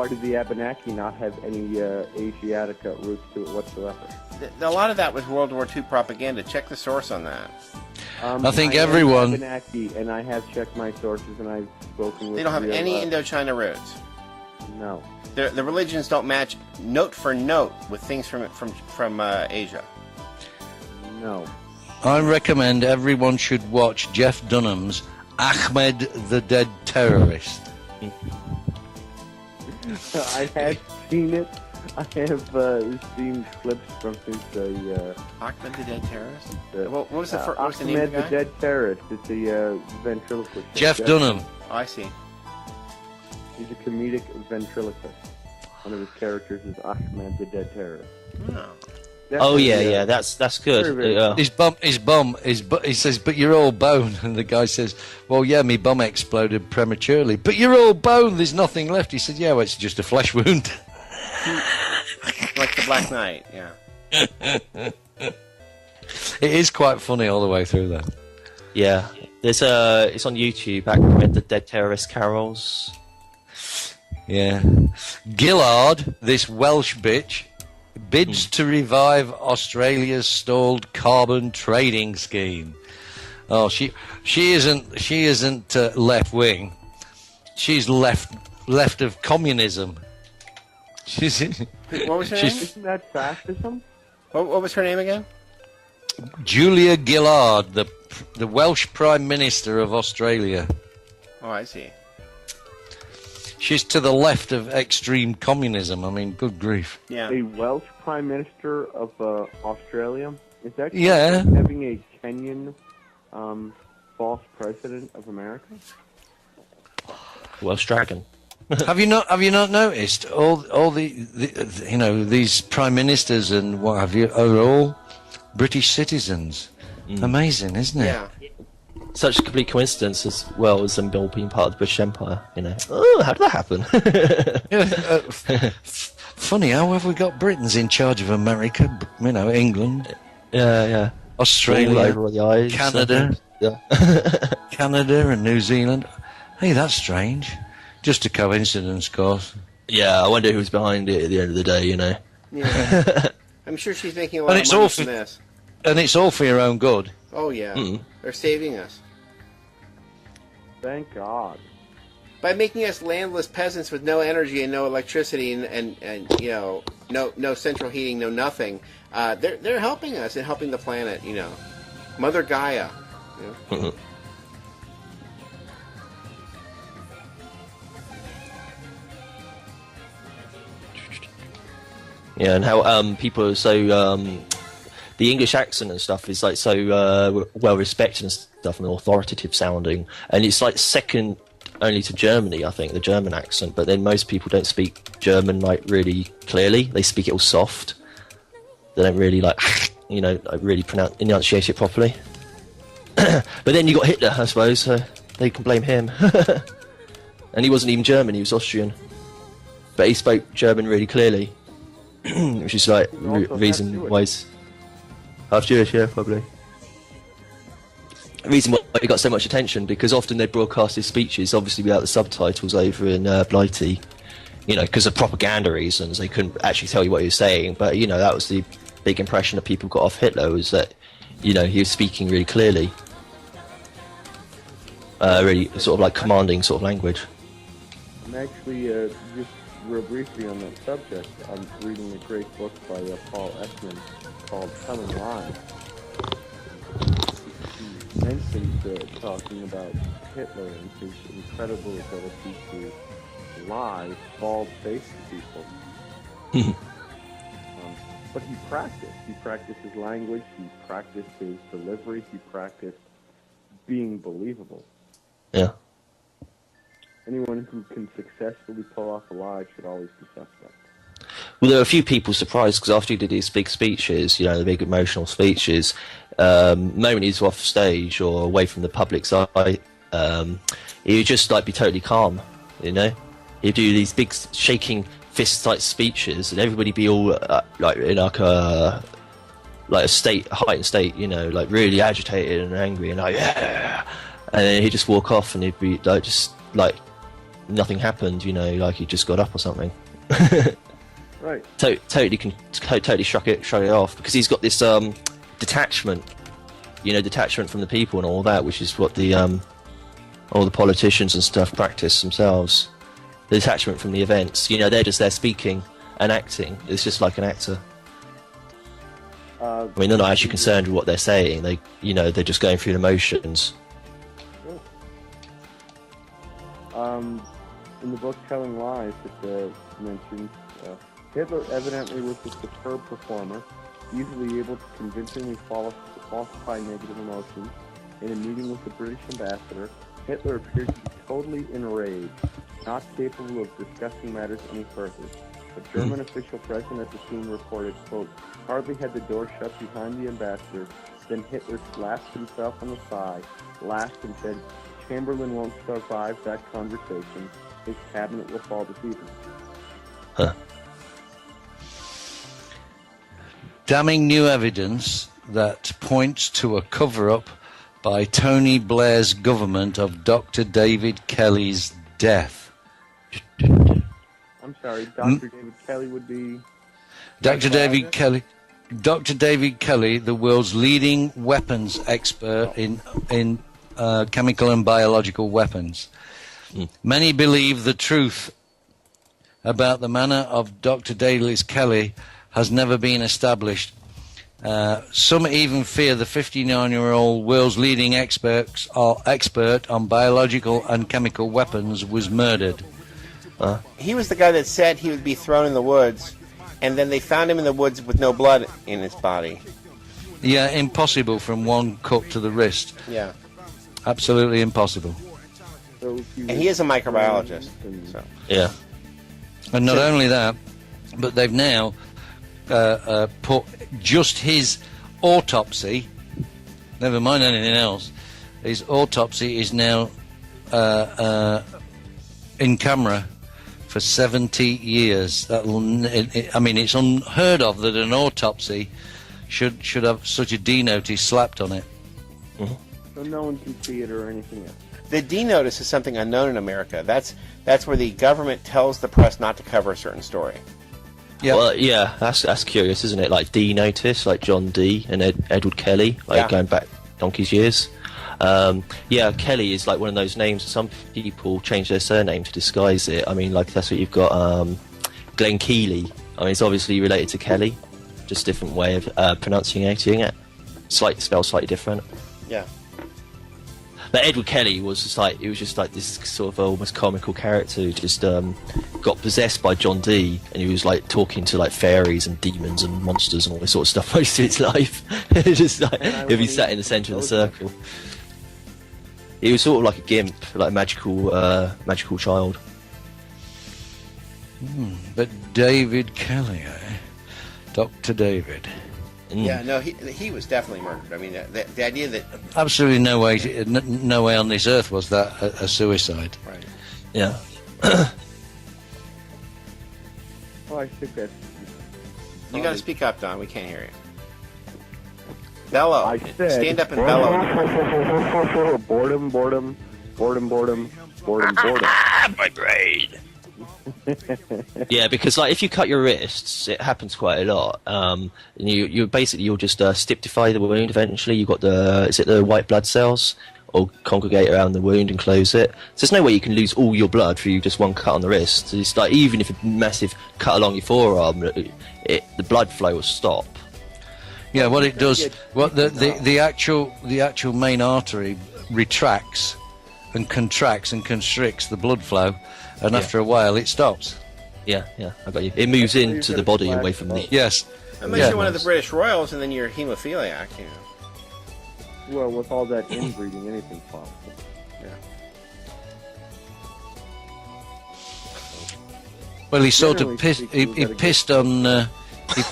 did the Abenaki not have any Asiatic roots to it whatsoever? A lot of that was World War II propaganda. Check the source on that. I think everyone... Abenaki, and I have checked my sources, and I've spoken with... They don't have any Indochina roots. No. The religions don't match note for note with things from Asia. No. I recommend everyone should watch Jeff Dunham's Ahmed the Dead Terrorist. I have seen it. I have seen clips from his... Ahmed the Dead Terrorist? What was the name of the guy? Ahmed the Dead Terrorist. It's a ventriloquist. Jeff Dunham. Oh, I see. He's a comedic ventriloquist. One of his characters is Ahmed the Dead Terrorist. Oh. Yeah, that's good. His bum, he says, but you're all bone. And the guy says, well, yeah, my bum exploded prematurely. But you're all bone, there's nothing left. He said, yeah, well, it's just a flesh wound. Like the Black Knight, yeah. It is quite funny all the way through, though. Yeah. It's on YouTube, Ahmed the Dead Terrorist Carols. Yeah. Gillard, this Welsh bitch, bids to revive Australia's stalled carbon trading scheme. Oh, she isn't left wing. She's left of communism. What was her name? Isn't that fascism? What was her name again? Julia Gillard, the Welsh Prime Minister of Australia. Oh, I see. She's to the left of extreme communism. I mean, good grief. Yeah. A Welsh Prime Minister of Australia? Is that having a Kenyan false president of America? Welsh Dragon. Have you not noticed all the these prime ministers and what have you are all British citizens? Amazing, isn't it? Yeah. Such a complete coincidence as well as them all being part of the British Empire, Oh, how did that happen? Funny, how have we got Britons in charge of America? England. Yeah. Australia, over the eyes, Canada. Yeah. Canada and New Zealand. Hey, that's strange. Just a coincidence, of course. Yeah, I wonder who's behind it at the end of the day, Yeah. I'm sure she's making a lot of money from this. And it's all for your own good. Oh, yeah. They're saving us. Thank God. By making us landless peasants with no energy and no electricity and no central heating, no nothing, they're helping us and helping the planet, Mother Gaia. Yeah. Yeah, and how people are so the English accent and stuff is like so well respected and stuff and authoritative sounding, and it's like second only to Germany, I think, the German accent. But then most people don't speak German like really clearly; they speak it all soft. They don't really like like really enunciate it properly. But then you got Hitler, I suppose, so they can blame him. And he wasn't even German; he was Austrian, but he spoke German really clearly. Which is like reason why he's half Jewish, yeah, probably. Reason why he got so much attention, because often they broadcast his speeches, obviously without the subtitles over in Blighty, because of propaganda reasons. They couldn't actually tell you what he was saying, but that was the big impression that people got off Hitler, was that he was speaking really clearly, really sort of like commanding sort of language. I'm actually just real briefly on that subject, I'm reading a great book by Paul Ekman called Telling Lies. He mentions talking about Hitler and his incredible ability to lie bald-faced to people. But he practiced. He practiced his language, he practiced his delivery, he practiced being believable. Yeah. Anyone who can successfully pull off a lie should always be suspect. Well, there were a few people surprised, because after he did his big speeches, the big emotional speeches, the moment he's off stage or away from the public's eye, he would just like be totally calm, He'd do these big shaking fist-type speeches, and everybody be all like in like a heightened state, like really agitated and angry, and like, yeah! And then he'd just walk off, and he'd be like, just like nothing happened, like he just got up or something. Right. Totally shrug it off, because he's got this detachment, detachment from the people and all that, which is what the all the politicians and stuff practice themselves. The detachment from the events, they're just there speaking and acting. It's just like an actor. They're not actually concerned with what they're saying. They, they're just going through the motions. In the book Telling Lies, it mentions Hitler evidently was a superb performer, easily able to convincingly falsify negative emotions. In a meeting with the British ambassador, Hitler appeared to be totally enraged, not capable of discussing matters any further. A German official present at the scene reported, quote, hardly had the door shut behind the ambassador, then Hitler slapped himself on the thigh, laughed and said, Chamberlain won't survive that conversation. His cabinet will fall this evening. Huh. Damning new evidence that points to a cover-up by Tony Blair's government of Dr. David Kelly's death. I'm sorry, Dr. David Kelly would be... Dr. David Kelly, the world's leading weapons expert in chemical and biological weapons. Many believe the truth about the manner of Dr. David Kelly has never been established. Some even fear the 59-year-old world's leading expert on biological and chemical weapons was murdered. He was the guy that said he would be thrown in the woods, and then they found him in the woods with no blood in his body. Yeah, impossible from one cut to the wrist. Yeah. Absolutely impossible. And he is a microbiologist. So. Yeah. And not only that, but they've now put just his autopsy, never mind anything else, his autopsy is now in camera for 70 years. It's unheard of that an autopsy should have such a D notice slapped on it. Mm-hmm. So no one can see it or anything else. The D notice is something unknown in America. That's where the government tells the press not to cover a certain story. Yeah. Well, yeah, that's curious, isn't it? Like D notice, like John D. and Edward Kelly, going back donkey's years. Yeah, Kelly is like one of those names. Some people change their surname to disguise it. I mean, like that's what you've got. Glenn Keely. I mean, it's obviously related to Kelly, just different way of pronunciating it. spelled slightly different. Yeah. But Edward Kelly was just like this sort of almost comical character who just got possessed by John Dee, and he was like talking to like fairies and demons and monsters and all this sort of stuff most of his life. Just like if he sat in the centre of the circle, he was sort of like a gimp, like a magical child. But David Kelly, eh? Dr. David. Yeah, no, he was definitely murdered. I mean, the idea that Absolutely no way on this earth was that a suicide. right. Yeah. Well, I think that's. You got to speak up, Don. We can't hear you. Bellow. I said. Stand up and bellow. Boredom. My brain. Yeah, because like if you cut your wrists, it happens quite a lot. And you'll just stiptify the wound. Eventually, you've got the white blood cells all congregate around the wound and close it. So there's no way you can lose all your blood through just one cut on the wrist. So it's like even if a massive cut along your forearm, the blood flow will stop. Yeah, what it does, what the actual main artery retracts and contracts and constricts the blood flow, and after a while it stops. Yeah, I got you. It moves into the body away from the. Yes. Unless you're one of the British Royals, and then you're a haemophiliac, you know. Well, with all that inbreeding, anything's possible. Yeah. Well, he sort Generally of pissed. speaking, He you gotta pissed on. He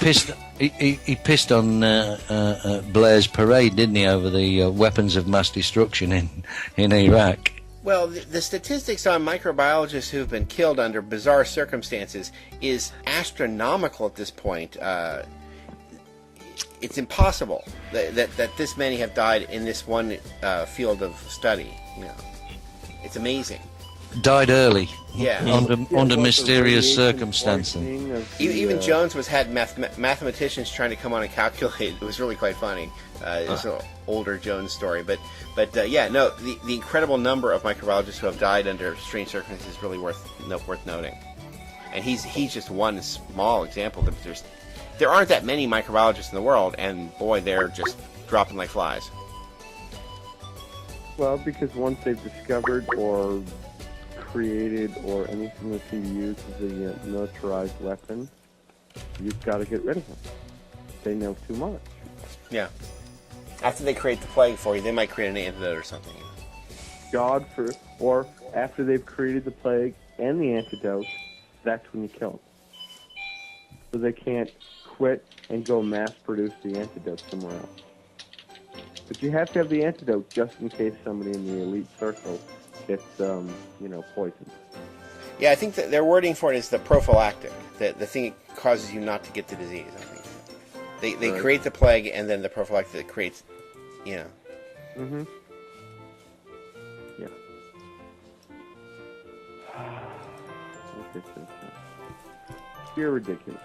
pissed on Blair's parade, didn't he, over the weapons of mass destruction in Iraq? Well, the statistics on microbiologists who've been killed under bizarre circumstances is astronomical at this point. It's impossible that this many have died in this one field of study. You know, it's amazing. Died early. Yeah. Under mysterious circumstances. Even Jones had mathematicians trying to come on and calculate. It was really quite funny. It's an older Jones story, but the incredible number of microbiologists who have died under strange circumstances is really worth noting. And he's just one small example. There aren't that many microbiologists in the world, and boy, they're just dropping like flies. Well, because once they've discovered or created or anything that can be used as a militarized weapon, you've got to get rid of them. They know too much. Yeah. After they create the plague for you, they might create an antidote or something. Or after they've created the plague and the antidote, that's when you kill them. So they can't quit and go mass produce the antidote somewhere else. But you have to have the antidote just in case somebody in the elite circle gets, poisoned. Yeah, I think that their wording for it is the prophylactic, the thing that causes you not to get the disease. I think they create the plague, and then the prophylactic that creates, Mm-hmm. Yeah. Look at this. You're ridiculous.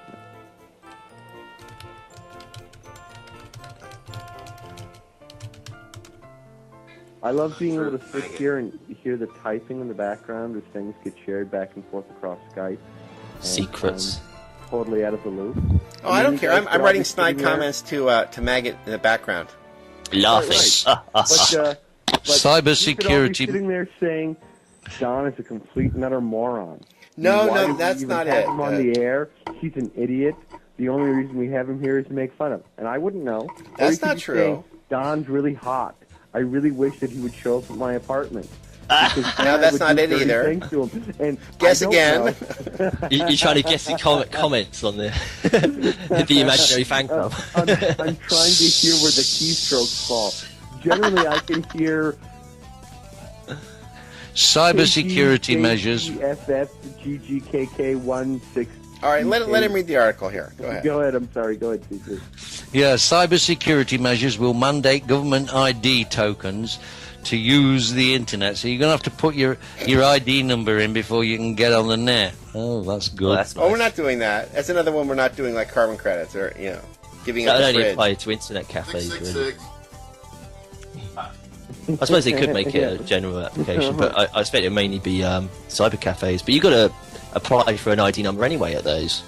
I love being able to sit here and hear the typing in the background as things get shared back and forth across Skype. Secrets. I'm totally out of the loop. Oh, I don't care. I'm writing snide comments to Maggot in the background. Laughing. But Cybersecurity. Sitting there saying Don is a complete and utter moron. No, that's even not have it. Him on the air. He's an idiot. The only reason we have him here is to make fun of him. And I wouldn't know. That's not true. Saying, Don's really hot. I really wish that he would show up at my apartment. No, that's not it either. And guess again. You're trying to guess the comments on the imaginary fan club. I'm trying to hear where the keystrokes fall. Generally, I can hear cybersecurity measures. FFGGKK16. All right, let him read the article here. Go ahead. Go ahead. I'm sorry. Go ahead, Peter. Yeah, cybersecurity measures will mandate government ID tokens to use the internet. So you're going to have to put your ID number in before you can get on the net. Oh, that's good. Well, that's nice. Oh, we're not doing that. That's another one we're not doing, like carbon credits or giving That up the only fridge. apply to internet cafes. Really. I suppose they could make it a general application, but I expect it would mainly be cyber cafes. But you've got to apply for an ID number anyway at those.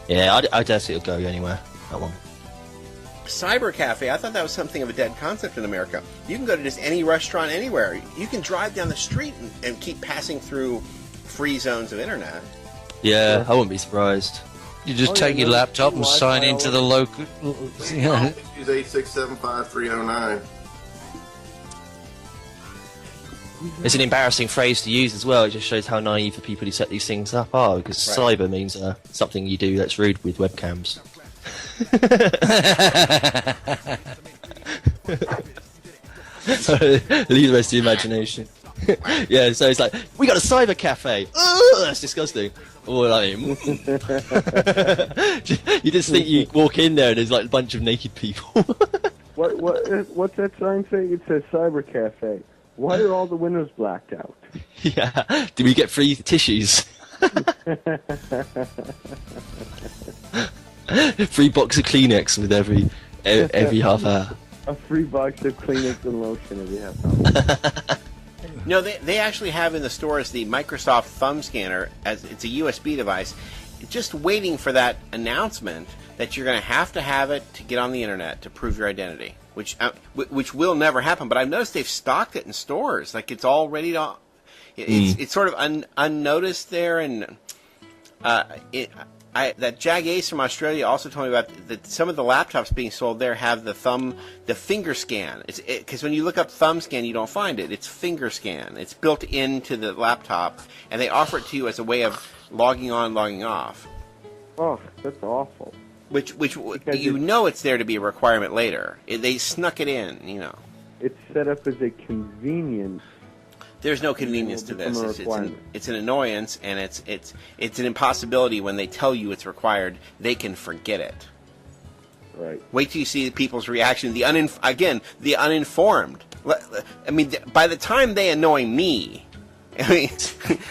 Yeah, I doubt it'll go anywhere, that one. Cyber cafe, I thought that was something of a dead concept in America. You can go to just any restaurant anywhere. You can drive down the street and keep passing through free zones of internet. Yeah, I wouldn't be surprised. You just take your laptop and sign into the local. Yeah. Use 8675309. It's an embarrassing phrase to use as well. It just shows how naive the people who set these things up are, because cyber means something you do that's rude with webcams. Leave the rest to your imagination. Yeah, so it's like, we got a cyber cafe. Ugh, that's disgusting. Or like, you just think you walk in there and there's like a bunch of naked people. What's that sign say? It says cyber cafe. Why are all the windows blacked out? Yeah. Do we get free tissues? Free box of Kleenex with every half hour. A free box of Kleenex and lotion every half hour. No, they actually have in the stores the Microsoft thumb scanner. As it's a USB device, just waiting for that announcement that you're going to have it to get on the internet to prove your identity, which will never happen. But I've noticed they've stocked it in stores, like it's all ready to. It's sort of unnoticed there, and that Jag Ace from Australia also told me about that some of the laptops being sold there have the finger scan. Because when you look up thumb scan, you don't find it. It's finger scan. It's built into the laptop, and they offer it to you as a way of logging on, logging off. Oh, that's awful. Which you know it's there to be a requirement later. They snuck it in, you know. It's set up as a convenience. There's no convenience to this. It's an annoyance, and it's an impossibility when they tell you it's required. They can forget it. Right. Wait till you see people's reaction. The uninformed. I mean, by the time they annoy me, I mean,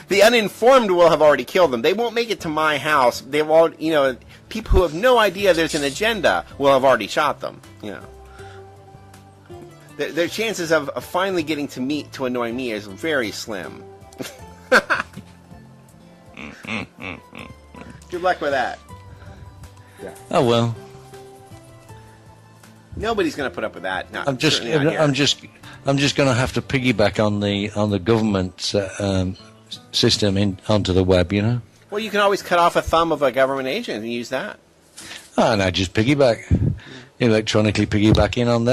the uninformed will have already killed them. They won't make it to my house. They've all, people who have no idea there's an agenda will have already shot them. Their chances of finally getting to annoy me is very slim. Good luck with that. Yeah. Oh well. Nobody's going to put up with that. No, I'm just going to have to piggyback on the government system onto the web. Well, you can always cut off a thumb of a government agent and use that. Oh, and I just piggyback. Electronically piggybacking on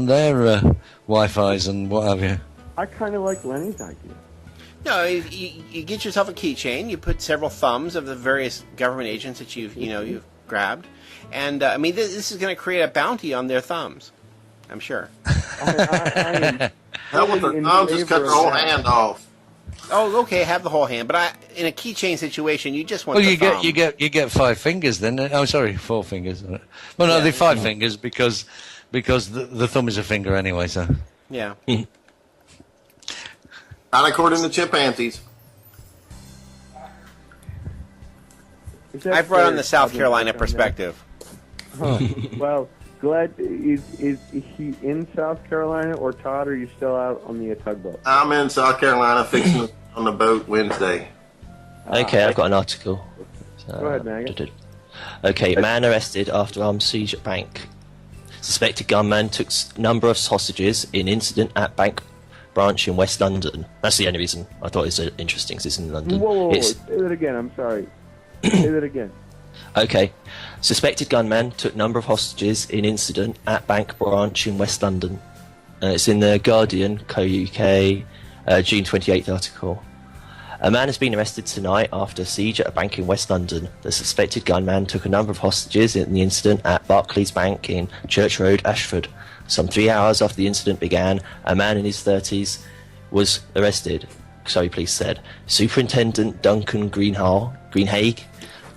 their Wi-Fi's and what have you. I kind of like Lenny's idea. No, you get yourself a keychain. You put several thumbs of the various government agents that you've grabbed, and I mean this is going to create a bounty on their thumbs. I'm sure. That with their thumbs, just cut their whole hand off. Oh, okay, have the whole hand, but in a keychain situation, you just want. Well, you get 5 fingers then. Oh, sorry, 4 fingers. Well, no, they're 5 fingers because the thumb is a finger anyway. So yeah. Not according to chimpanzees. I brought on the South Carolina perspective. Huh. Well, glad is he in South Carolina, or Todd? Are you still out on the tugboat? I'm in South Carolina fixing on the boat Wednesday. Okay, I've got an article. Go ahead, Maggot. Okay, man arrested after armed siege at bank. Suspected gunman took number of hostages in incident at bank branch in West London. That's the only reason I thought it was interesting, because it's in London. Whoa. Say that again, I'm sorry. Say that again. Okay. Suspected gunman took number of hostages in incident at bank branch in West London. It's in the Guardian, co-UK, June 28th article. A man has been arrested tonight after a siege at a bank in West London. The suspected gunman took a number of hostages in the incident at Barclays Bank in Church Road, Ashford. Some 3 hours after the incident began, a man in his 30s was arrested, Surrey police said. Superintendent Duncan Greenhaig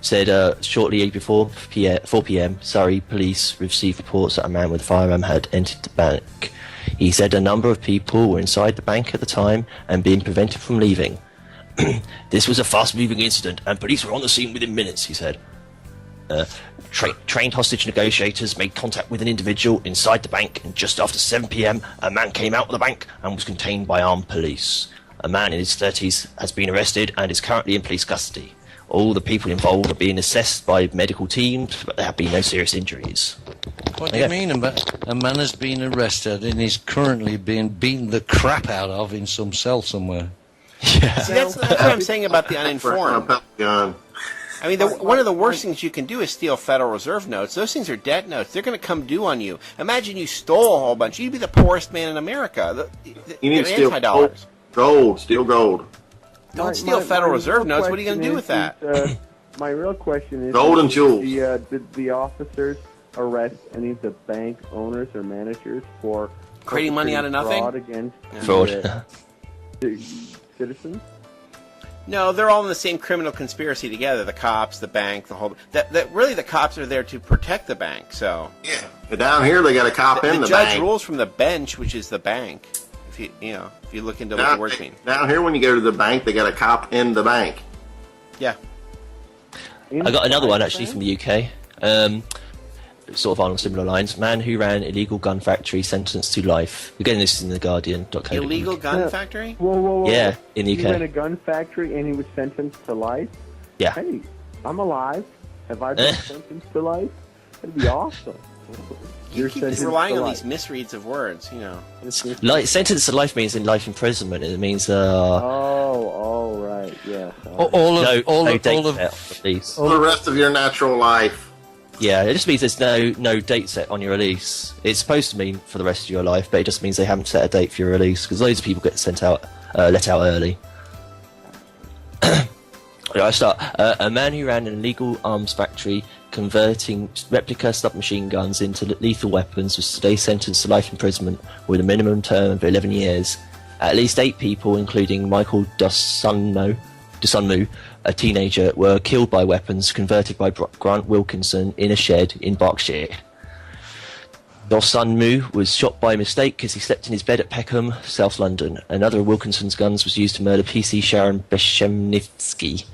said shortly before 4 p.m, Surrey police received reports that a man with a firearm had entered the bank. He said a number of people were inside the bank at the time and being prevented from leaving. This was a fast-moving incident, and police were on the scene within minutes, he said. Trained hostage negotiators made contact with an individual inside the bank, and just after 7 p.m, a man came out of the bank and was contained by armed police. A man in his 30s has been arrested and is currently in police custody. All the people involved are being assessed by medical teams, but there have been no serious injuries. What do you mean? A man has been arrested and is currently being beaten the crap out of in some cell somewhere. Yeah. See, that's what I'm saying about the uninformed. Gun. I mean, one of the worst things you can do is steal Federal Reserve notes. Those things are debt notes. They're going to come due on you. Imagine you stole a whole bunch. You'd be the poorest man in America. You need to steal gold. Steal gold. Don't steal Federal Reserve notes. What are you going to do with that? My real question is: Gold and jewels. Did the officers arrest any of the bank owners or managers for Creating money out of nothing? Fraud against Fraud. the citizens? No, they're all in the same criminal conspiracy together. The cops, the bank, the whole. That really, the cops are there to protect the bank. So Yeah. But down here, they got a cop in the the judge bank. rules from the bench, which is the bank. If you look into what the words mean. Down here, when you go to the bank, they got a cop in the bank. Yeah. I got another one actually from the UK. Sort of on similar lines. Man who ran illegal gun factory sentenced to life. Again, this is in the Guardian.co. Illegal gun factory? Whoa. Yeah, in the UK. He ran a gun factory and he was sentenced to life? Yeah. Hey, I'm alive. Have I been sentenced to life? That'd be awesome. You keep relying on these misreads of words, you know. Like sentence to life means in life imprisonment. It means Oh, right, yeah. All no of date set, at least. For the rest of your natural life. Yeah, it just means there's no date set on your release. It's supposed to mean for the rest of your life, but it just means they haven't set a date for your release because loads of people get let out early. I start. A man who ran an illegal arms factory converting replica submachine guns into lethal weapons was today sentenced to life imprisonment with a minimum term of 11 years. At least 8 people, including Michael Dosunmu, a teenager, were killed by weapons converted by Grant Wilkinson in a shed in Berkshire. Dosunmu was shot by mistake because he slept in his bed at Peckham, South London. Another of Wilkinson's guns was used to murder PC Sharon Beshemnitsky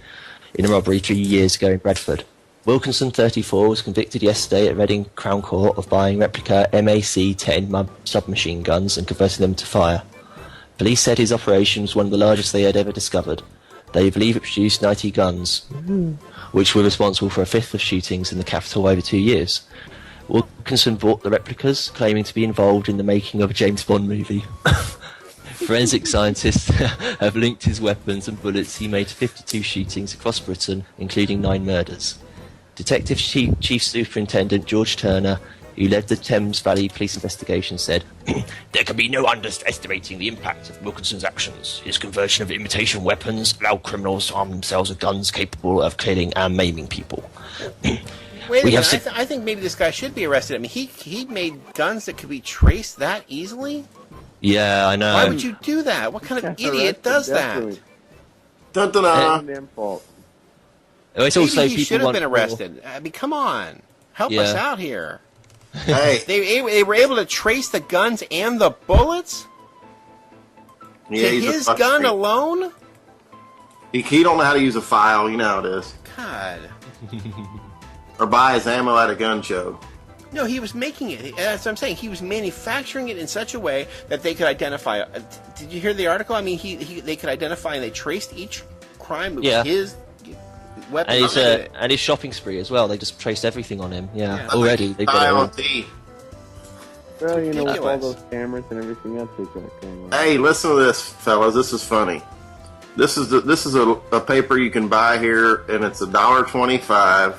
in a robbery 3 years ago in Bradford. Wilkinson, 34, was convicted yesterday at Reading Crown Court of buying replica MAC-10 submachine guns and converting them to fire. Police said his operation was one of the largest they had ever discovered. They believe it produced 90 guns, which were responsible for a fifth of shootings in the capital over 2 years. Wilkinson bought the replicas, claiming to be involved in the making of a James Bond movie. Forensic scientists have linked his weapons and bullets he made to 52 shootings across Britain, including 9 murders. Detective Chief Superintendent George Turner, who led the Thames Valley Police investigation, said, "There can be no underestimating the impact of Wilkinson's actions. His conversion of imitation weapons allowed criminals to arm themselves with guns capable of killing and maiming people." Wait a minute, I think maybe this guy should be arrested. I mean, he made guns that could be traced that easily? Yeah, I know. Why would you do that? What kind of idiot does that? Dun-dun-dun. Damn fault. It's Maybe also he should have been arrested. I mean, come on. Help us out here. Hey. They were able to trace the guns and the bullets? Yeah, to his gun alone? He don't know how to use a file. You know how it is. God. Or buy his ammo at a gun show. No, he was making it. That's what I'm saying. He was manufacturing it in such a way that they could identify. Did you hear the article? I mean, they could identify and they traced each crime with his weapon. And his shopping spree as well. They just traced everything on him. Yeah. Already. They got it. Well, you know, with all those cameras and everything else they've got going on. Hey, listen to this, fellas. This is funny. This is a paper you can buy here, and it's $1.25,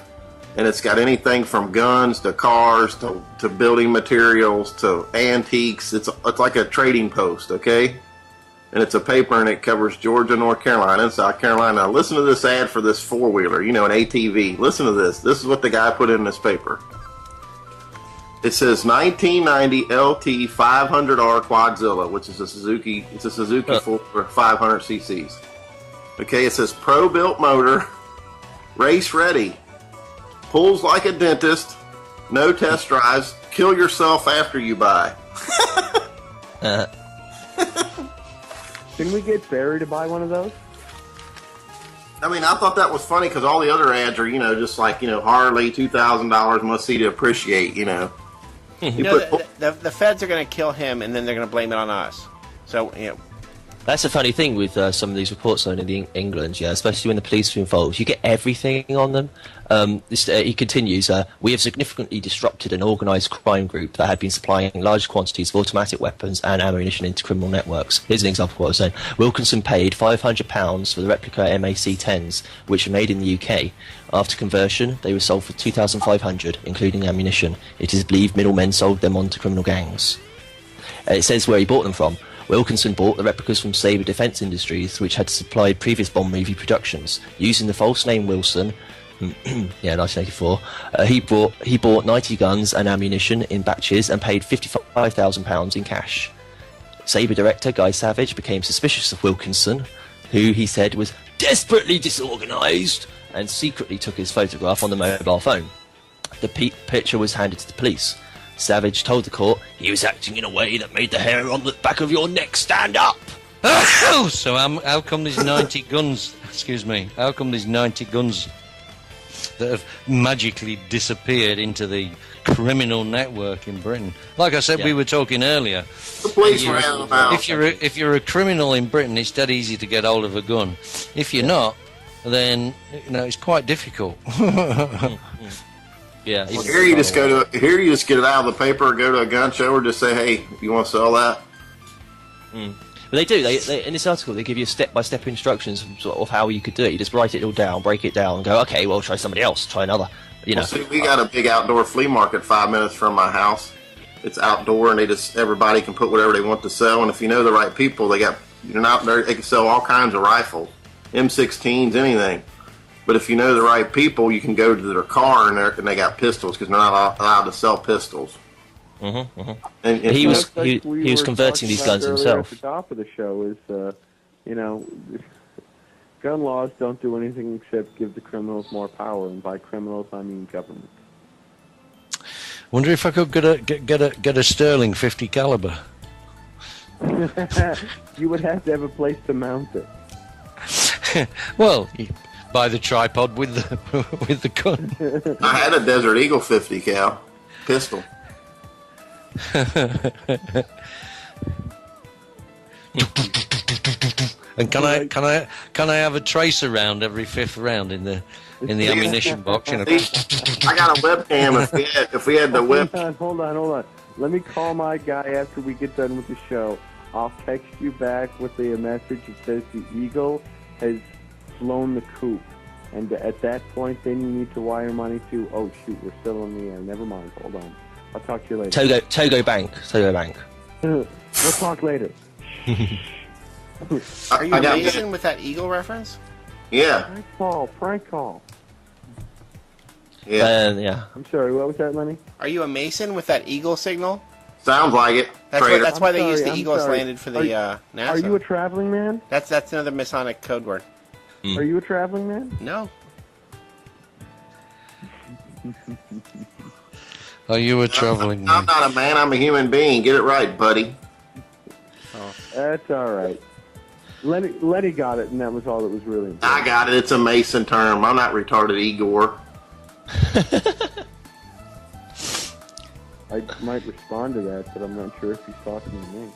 and it's got anything from guns to cars to building materials to antiques. It's like a trading post, okay? And it's a paper, and it covers Georgia, North Carolina, and South Carolina. Now, listen to this ad for this four-wheeler, you know, an ATV. Listen to this. This is what the guy put in this paper. It says 1990 LT 500R Quadzilla, which is a Suzuki. It's a Suzuki for 500 cc's. Okay, it says pro-built motor, race ready, pulls like a dentist, no test drives, kill yourself after you buy. Can we get Barry to buy one of those? I mean, I thought that was funny because all the other ads are, you know, just like, you know, Harley, $2,000 must see to appreciate, you know. You know, the feds are going to kill him, and then they're going to blame it on us. So, you know, That's a funny thing with some of these reports on in England, yeah, especially when the police are involved. You get everything on them. He continues, we have significantly disrupted an organised crime group that had been supplying large quantities of automatic weapons and ammunition into criminal networks. Here's an example of what I was saying. Wilkinson paid £500 for the replica MAC-10s, which were made in the UK. After conversion, they were sold for £2,500, including ammunition. It is believed middlemen sold them on to criminal gangs. It says where he bought them from. Wilkinson bought the replicas from Sabre Defence Industries, which had supplied previous Bond movie productions. Using the false name Wilson, yeah, 1984, he bought 90 guns and ammunition in batches and paid £55,000 in cash. Sabre director Guy Savage became suspicious of Wilkinson, who he said was desperately disorganised, and secretly took his photograph on the mobile phone. The picture was handed to the police. Savage told the court he was acting in a way that made the hair on the back of your neck stand up. So how come there's 90 guns? Excuse me. How come there's 90 guns that have magically disappeared into the criminal network in Britain? Like I said, we were talking earlier. The police ran them out. If you're a criminal in Britain, it's dead easy to get hold of a gun. If you're not, then it's quite difficult. Yeah. Well, here you just get it out of the paper, go to a gun show, or just say, "Hey, you want to sell that?" But they do. They in this article they give you step-by-step instructions of how you could do it. You just write it all down, break it down, and go, okay, well, try somebody else, try another. Well, see, we got a big outdoor flea market 5 minutes from my house. It's outdoor, and everybody can put whatever they want to sell. And if you know the right people, they're out there. They can sell all kinds of rifles, M16s, anything. But if you know the right people, you can go to their car and they got pistols because they're not allowed to sell pistols. And he was converting these guns himself. At the top of the show is, gun laws don't do anything except give the criminals more power, and by criminals I mean government. Wonder if I could get a Sterling 50 caliber. You would have to have a place to mount it. Well. Buy the tripod with the gun. I had a Desert Eagle 50 cal pistol. And can I have a tracer round every fifth round in the ammunition box? I got a webcam. If we had the web. Hold on. Let me call my guy after we get done with the show. I'll text you back with a message that says the Eagle has flown the coop, and at that point then you need to wire money to, oh shoot, we're still in the air, never mind, hold on, I'll talk to you later. Togo Bank. We'll talk later. Are you amazing with that Eagle reference? Yeah. Prank call. Yeah. I'm sorry, what was that, Lenny? Are you a Mason with that Eagle signal? Sounds like it. That's why they use the Eagle as landed for the NASA. Are you a traveling man? That's another Masonic code word. Are you a traveling man? No. Are you a traveling man? I'm not a man, I'm a human being. Get it right, buddy. Oh. That's all right. Letty got it, and that was all that was really important. I got it. It's a Mason term. I'm not retarded, Igor. I might respond to that, but I'm not sure if he's talking to me.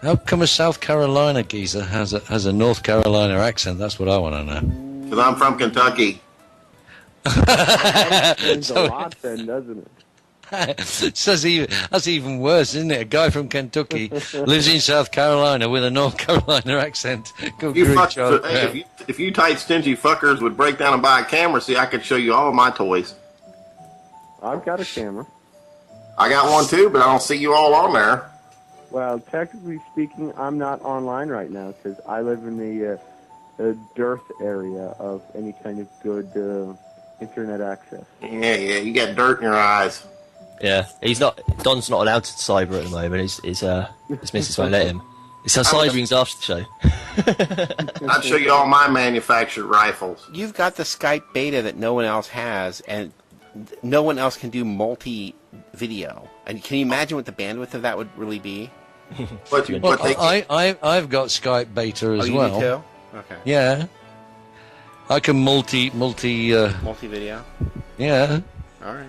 How come a South Carolina geezer has a North Carolina accent? That's what I want to know. Because I'm from Kentucky. That's a lot then, doesn't it? That's even worse, isn't it? A guy from Kentucky lives in South Carolina with a North Carolina accent. If you tight, stingy fuckers would break down and buy a camera, see, I could show you all of my toys. I've got a camera. I got one too, but I don't see you all on there. Well, technically speaking, I'm not online right now because I live in the dearth area of any kind of good internet access. Yeah, you got dirt in your eyes. Yeah, Don's not allowed to cyber at the moment. His missus won't let him. So cybering's after the show. I'd show you all my manufactured rifles. You've got the Skype beta that no one else has, and no one else can do multi-video. And can you imagine what the bandwidth of that would really be? I've got Skype beta as well. You do too? Okay. Yeah. I can multi-video. Yeah. All right.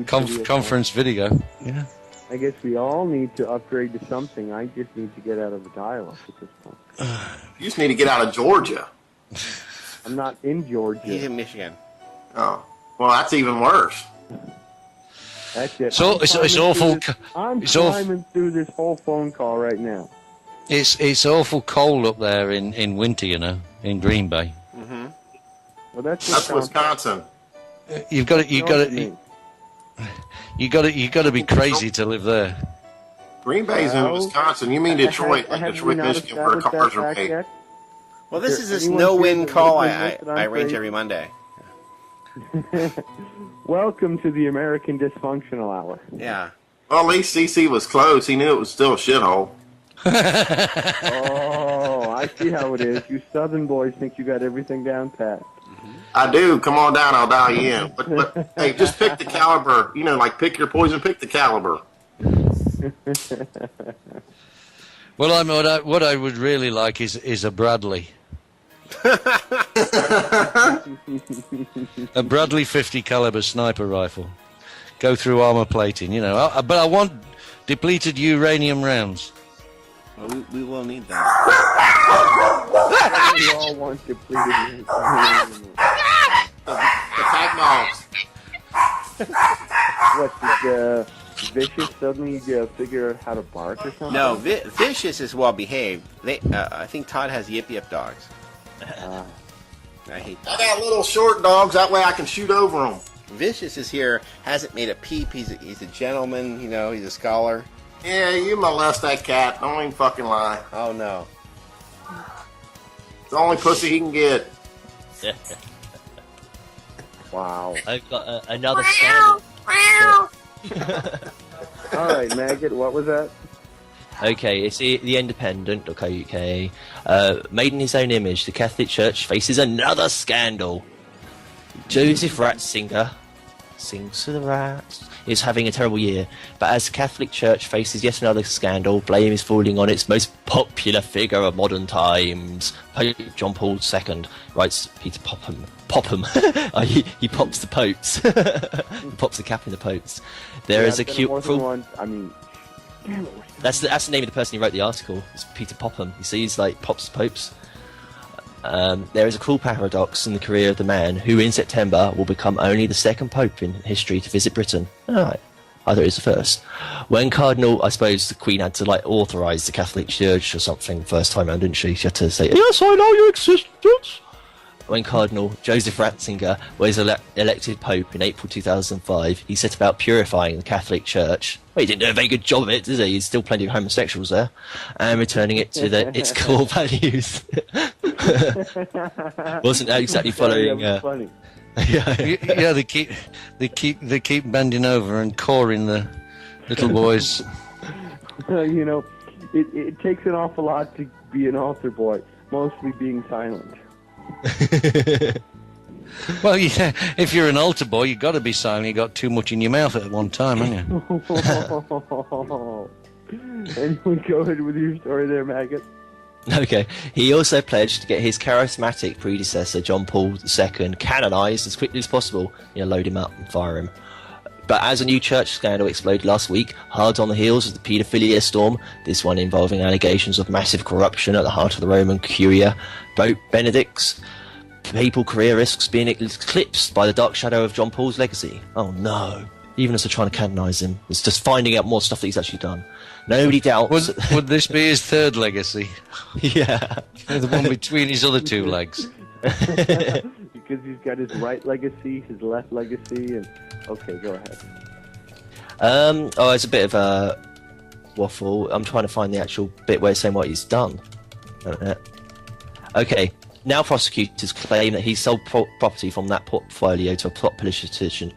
Conference video. Yeah. I guess we all need to upgrade to something. I just need to get out of the dial-up at this point. You just need to get out of Georgia. I'm not in Georgia. He's in Michigan. Oh, well, that's even worse. That's it. So it's awful. I'm It's awful. climbing through this whole phone call right now. It's awful cold up there in winter, in Green Bay. Mm-hmm. Well, that's Wisconsin. You've got to be crazy to live there. Green Bay's in Wisconsin. You mean Detroit, like Detroit, Michigan, where cars are made. Yet? Well, this is this anyone no-win feel call that I I'm arrange crazy? every Monday. Welcome to the American Dysfunctional Hour. Yeah. Well, at least CC was close. He knew it was still a shithole. Oh, I see how it is. You Southern boys think you got everything down pat. I do. Come on down. I'll dial you in. But hey, just pick the caliber. Like pick your poison. Pick the caliber. Well, what I would really like is a Bradley. A Bradley 50 caliber sniper rifle. Go through armor plating, but I want depleted uranium rounds. Well, we will need that. We all want depleted. The pack dogs. What, did Vicious suddenly figure out how to bark or something? No, Vicious is well behaved. I think Todd has Yip Yip dogs. I hate I that. got little short dogs. That way I can shoot over them. Vicious is here, hasn't made a peep. He's a gentleman, he's a scholar. Yeah, you molest that cat. Don't even fucking lie. Oh, no. It's the only pussy he can get. Wow. I've got another scandal. All right, Maggot, what was that? Okay, it's the Independent.co.uk. Made in his own image, the Catholic Church faces another scandal. Joseph Ratzinger sings to the rats. Is having a terrible year, but as the Catholic Church faces yet another scandal, blame is falling on its most popular figure of modern times, Pope John Paul II, writes Peter Popham. He pops the popes. He pops the cap in the popes. There is a cute. That's the name of the person who wrote the article. It's Peter Popham. You see, he's like pops the popes. There is a cruel paradox in the career of the man who in September will become only the second pope in history to visit Britain. Alright, I thought it was the first. When Cardinal, I suppose the Queen had to authorise the Catholic Church or something first time around, didn't she? She had to say, yes, I know your existence. When Cardinal Joseph Ratzinger was elected Pope in April 2005, he set about purifying the Catholic Church. Well, he didn't do a very good job of it, did he? There's still plenty of homosexuals there. And returning it to its core values. Wasn't exactly following... funny. Yeah, they keep bending over and coring the little boys. It takes an awful lot to be an altar boy, mostly being silent. Well, yeah, if you're an altar boy, you've got to be silent. You got too much in your mouth at one time, haven't you? Anyway, go ahead with your story there, Maggot. Okay. He also pledged to get his charismatic predecessor, John Paul II, canonised as quickly as possible. Load him up and fire him. But as a new church scandal exploded last week, hard on the heels of the paedophilia storm, this one involving allegations of massive corruption at the heart of the Roman Curia, Pope Benedict's papal career risks being eclipsed by the dark shadow of John Paul's legacy. Oh no. Even as they're trying to canonise him, it's just finding out more stuff that he's actually done. Nobody doubts... Would this be his third legacy? Yeah. The one between his other two legs. Because he's got his right legacy, his left legacy, and... Okay, go ahead. It's a bit of a waffle. I'm trying to find the actual bit where it's saying what he's done. Okay. Now prosecutors claim that he sold property from that portfolio to a politician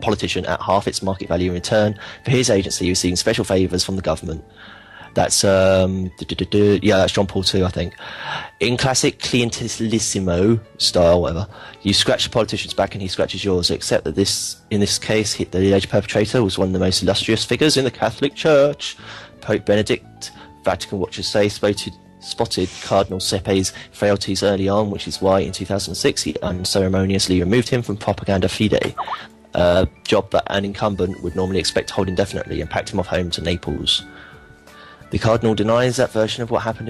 at half its market value in return for his agency receiving special favours from the government. That's that's John Paul II, I think. In classic clientelissimo style, whatever, you scratch the politician's back and he scratches yours, except that in this case, the alleged perpetrator was one of the most illustrious figures in the Catholic Church. Pope Benedict, Vatican watchers say, spotted Cardinal Seppe's frailties early on, which is why in 2006 he unceremoniously removed him from Propaganda Fide. job that an incumbent would normally expect to hold indefinitely, and packed him off home to Naples. The Cardinal denies that version of what happened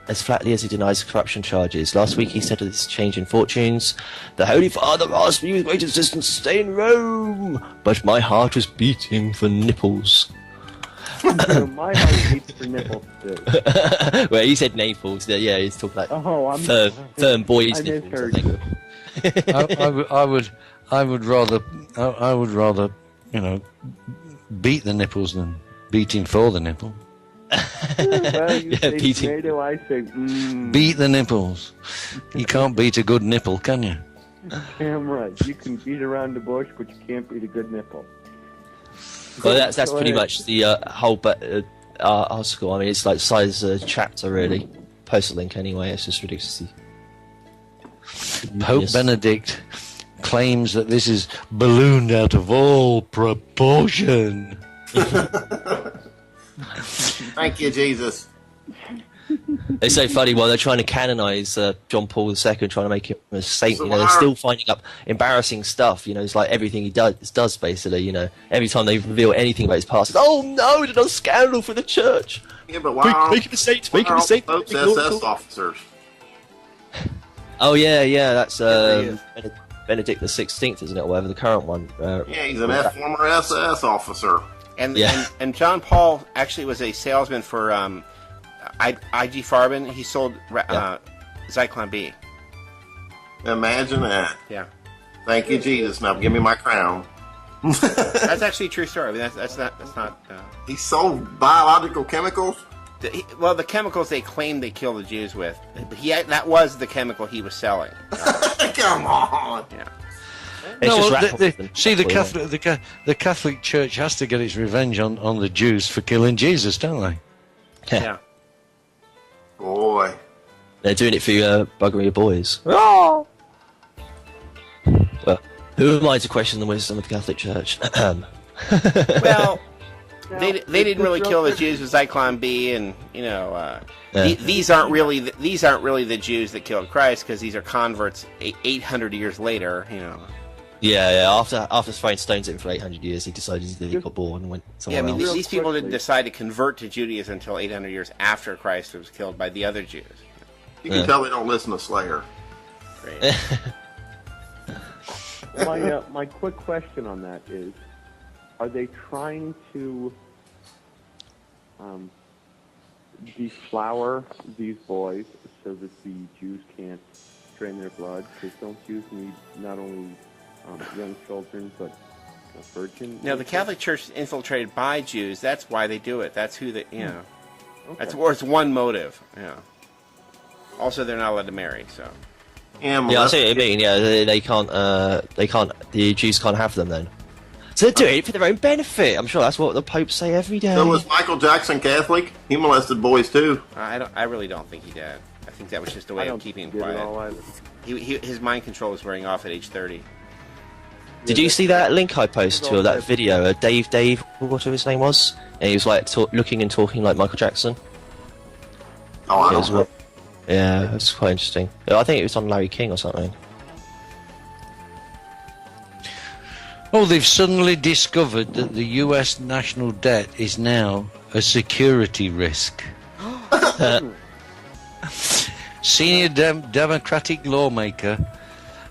as flatly as he denies corruption charges. Last week he said of this change in fortunes, "The Holy Father asked me with great insistence to stay in Rome, but my heart was beating for nipples." My heart beats for nipples too. Well, he said Naples. Yeah, he's talking about firm boys' I nipples. misheard you. I would rather, beat the nipples than beating for the nipple. Well, you say beating. tomato, I say Beat the nipples. You can't beat a good nipple, can you? Damn right. You can beat around the bush, but you can't beat a good nipple. Well, that's Go pretty ahead. much the whole article. I mean, it's like size chapter really. Post a link anyway. It's just ridiculous. Pope Yes. Benedict claims that this is ballooned out of all proportion. Thank you, Jesus. It's so funny while they're trying to canonize John Paul II, trying to make him a saint. So They're still finding up embarrassing stuff. It's like everything he does basically. Every time they reveal anything about his past, it's, oh no, it's another scandal for the church. Yeah, but why are Make him a saint. Make him a saint. Pope's SS officers? Oh yeah, that's Yeah, Benedict the 16th, isn't it? Or whatever the current one. Yeah, he's an former SS officer. And, Yeah. and John Paul actually was a salesman for IG Farben. He sold Zyklon B. Imagine that. Yeah, Thank you, Jesus. Now give me my crown. that's actually a true story. I mean, that's not. He sold biological chemicals. Well, the chemicals they claimed they killed the Jews with, that was the chemical he was selling. Come on. Yeah. It's just well, raffles. see, the Catholic Church has to get its revenge on the Jews for killing Jesus, don't they? Yeah. Boy. They're doing it for buggering your boys. Well, who am I to question the wisdom of the Catholic Church? Well, they Now, didn't really it's kill the real Jews with Zyklon B, and these aren't really the Jews that killed Christ, because these are converts 800 years later. Yeah. After throwing stones at him for 800 years, he decided that he got bored and went Yeah, somewhere I mean, else. these people didn't quickly. decide to convert to Judaism until 800 years after Christ was killed by the other Jews. You can tell they don't listen to Slayer. Great. My quick question on that is, are they trying to deflower these boys so that the Jews can't drain their blood? Because don't Jews need not only young children, but virgin? No, the Catholic Church is infiltrated by Jews. That's why they do it. That's who they, Okay. that's, or it's one motive. Also, they're not allowed to marry, so. Yeah, Yeah, I see what you mean. Yeah, they can't. The Jews can't have them then. So they're doing it for their own benefit. I'm sure that's what the Pope say every day. So was Michael Jackson Catholic? He molested boys too. I really don't think he did. I think that was just a I way don't of keeping him get it all quiet. either. His mind control was wearing off at age 30. Did you see that link I posted to that video? Dave, whatever his name was, and he was like looking and talking like Michael Jackson. Oh, I It was don't know. Yeah, it's quite interesting. I think it was on Larry King or something. Oh, they've suddenly discovered that the US national debt is now a security risk. Senior Democratic lawmaker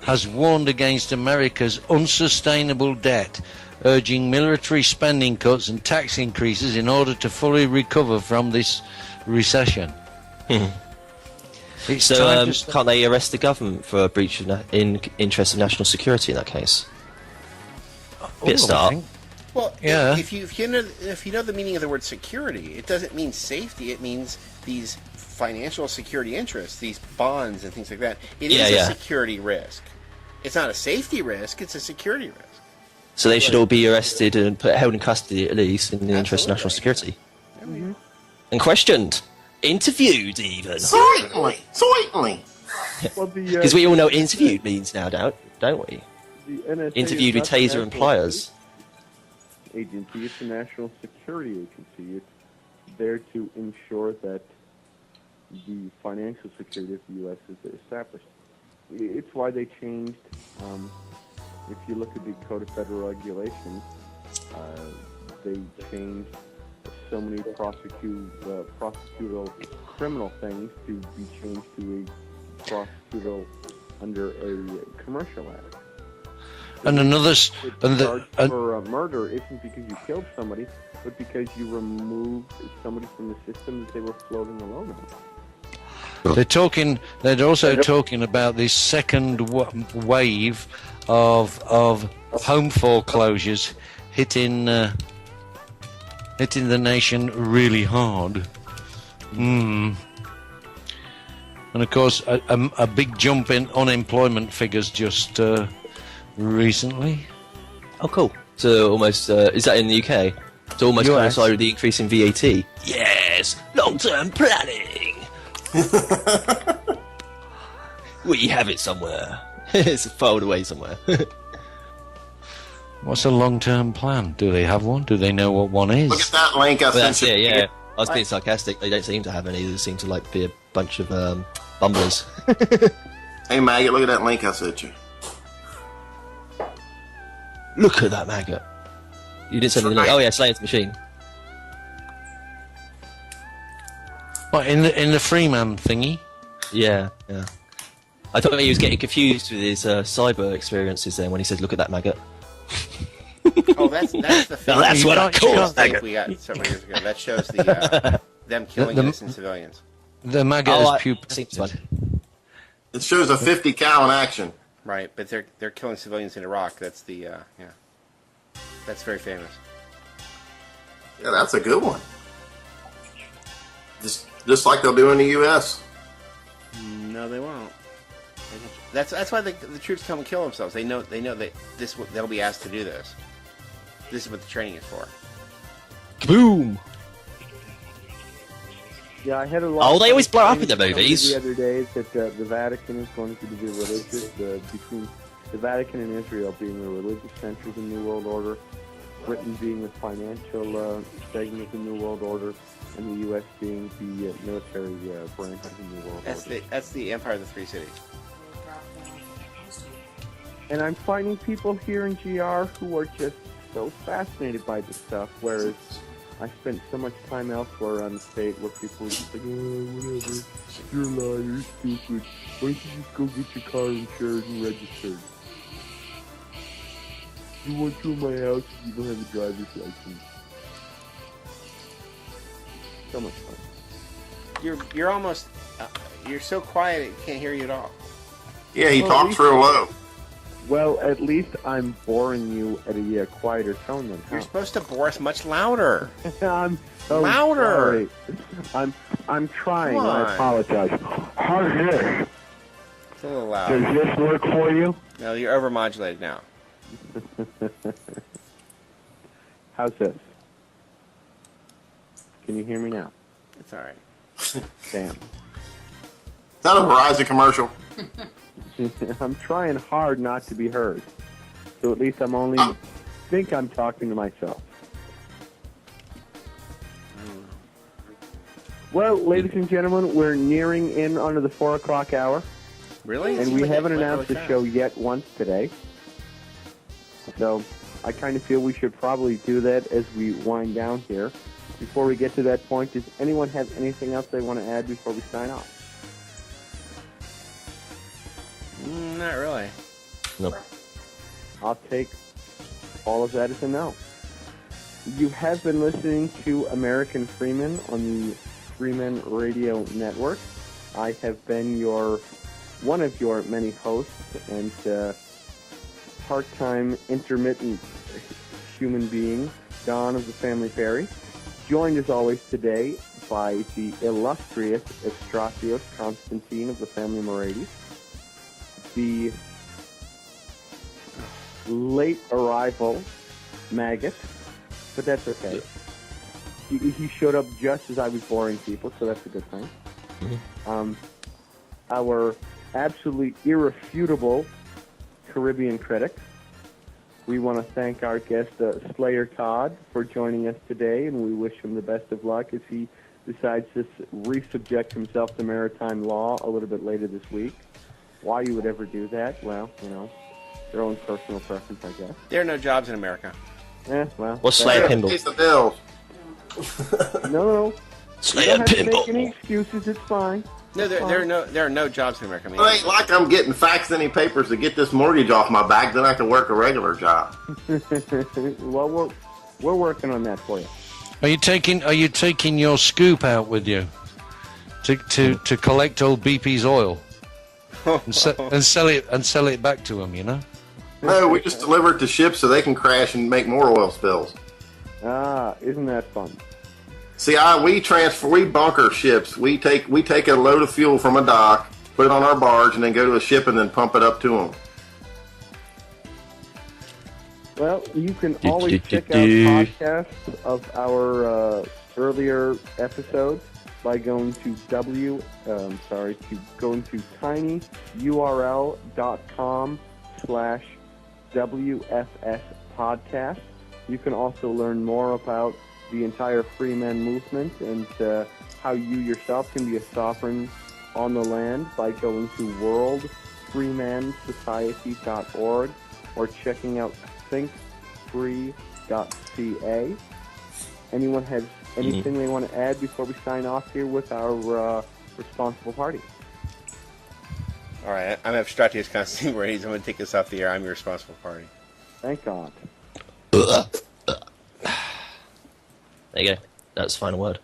has warned against America's unsustainable debt, urging military spending cuts and tax increases in order to fully recover from this recession. It's So time to stop. can't they arrest the government for a breach in interest of national security in that case? Bit I start. think. Well, Yeah. if you know the meaning of the word security, it doesn't mean safety. It means these financial security interests, these bonds and things like that. It is a security risk. It's not a safety risk. It's a security risk. So they should all be arrested and held in custody at least in the interest of national Absolutely. security. And questioned. Interviewed even. Certainly. Well, the, Because we all know interviewed means now, don't we? the NSA Interviewed with is not the taser and national pliers. agency. It's a national security agency. It's there to ensure that the financial security of the U.S. is established. It's why they changed if you look at the Code of Federal Regulations, they changed so many prosecutorial criminal things to be changed to a prosecutorial under a commercial act. And another for murder isn't because you killed somebody, but because you removed somebody from the system that they were floating alone on. They're also talking about this second wave of home foreclosures hitting the nation really hard. And of course, a big jump in unemployment figures just recently. Oh, cool. So almost, is that in the UK? To almost coincide with the increase in VAT. Yes, long-term planning. We have it somewhere. It's filed away somewhere. What's a long-term plan? Do they have one? Do they know what one is? Look at that link I sent you. Yeah. I was being sarcastic. They don't seem to have any. They seem to be a bunch of bumblers. Hey, Maggot, look at that link I sent you. Look at that Maggot. You didn't send me the link. Oh yeah, Slayer's Machine. What, in the Freeman thingy? Yeah. I thought he was getting confused with his cyber experiences then when he said, "Look at that Maggot." Oh, that's the film. That's what I call a Maggot. We got several years ago. That shows the them killing innocent civilians. The Maggot is pupil. It shows a 50 cal in action. Right, but they're killing civilians in Iraq. That's the That's very famous. Yeah, that's a good one. Just like they'll do in the U.S. No, they won't. That's why the troops come and kill themselves. They know that they'll be asked to do this. This is what the training is for. Kaboom! Yeah, I had a lot. Oh, they always blow up in the movies. The other day that the Vatican is going to be the religious between the Vatican and Israel being the religious center of the New World Order, Britain being the financial segment of the New World Order, and the U.S. being the military branch of the New World Order. That's the Empire of the Three Cities. And I'm finding people here in GR who are just so fascinated by this stuff, whereas I spent so much time elsewhere on the state where people were just like, oh, whatever, you're a liar, you're stupid, why don't you just go get your car insured and registered? You want to in my house if you don't have a driver's license. So much fun. You're almost, you're so quiet I can't hear you at all. Yeah, he talks real low. Well, at least I'm boring you at a quieter tone than You're supposed to bore us much louder. I'm so louder. Sorry. I'm trying. Come on. I apologize. How's this? It's a little loud. Does this work for you? No, you're overmodulated now. How's this? Can you hear me now? It's all right. Damn. Is that a Verizon commercial? I'm trying hard not to be heard. So at least I'm only think I'm talking to myself. Well, ladies and gentlemen, we're nearing in under the 4 o'clock hour. Really? And we haven't announced the show yet once today. So I kind of feel we should probably do that as we wind down here. Before we get to that point, does anyone have anything else they want to add before we sign off? Not really. No. I'll take all of that as a no. You have been listening to American Freeman on the Freeman Radio Network. I have been one of your many hosts and part-time intermittent human being, Don of the Family Perry, joined as always today by the illustrious Estratios Constantine of the Family Morades, the late arrival Maggot, but that's okay. He showed up just as I was boring people, so that's a good thing. Mm-hmm. Our absolutely irrefutable Caribbean critic. We want to thank our guest, Slayer Todd, for joining us today, and we wish him the best of luck as he decides to resubject himself to maritime law a little bit later this week. Why you would ever do that? Well, their own personal preference, I guess. There are no jobs in America. Well. Or Slayer Pay Pinball. the bills. No. You Slayer don't have to make any Pinball. excuses. It's fine. No, there are no jobs in America. I mean, It ain't like I'm getting faxed any papers to get this mortgage off my back. Then I can work a regular job. Well, we're working on that for you. Are you taking your scoop out with you to collect old BP's oil and sell it back to them? You know. No, we just deliver it to ships so they can crash and make more oil spills. Isn't that fun? See, we bunker ships. We take a load of fuel from a dock, put it on our barge, and then go to a ship and then pump it up to them. Well, you can always check out podcasts of our earlier episodes by going to tinyurl.com/WFS podcast. You can also learn more about the entire Freeman movement and how you yourself can be a sovereign on the land by going to worldfreemansociety.org or checking out thinkfree.ca. Anyone has anything they want to add before we sign off here with our responsible party? all right, I'm abstracting this kind of thing where I'm going to take this off the air. I'm your responsible party. Thank God. There you go. That's the final word.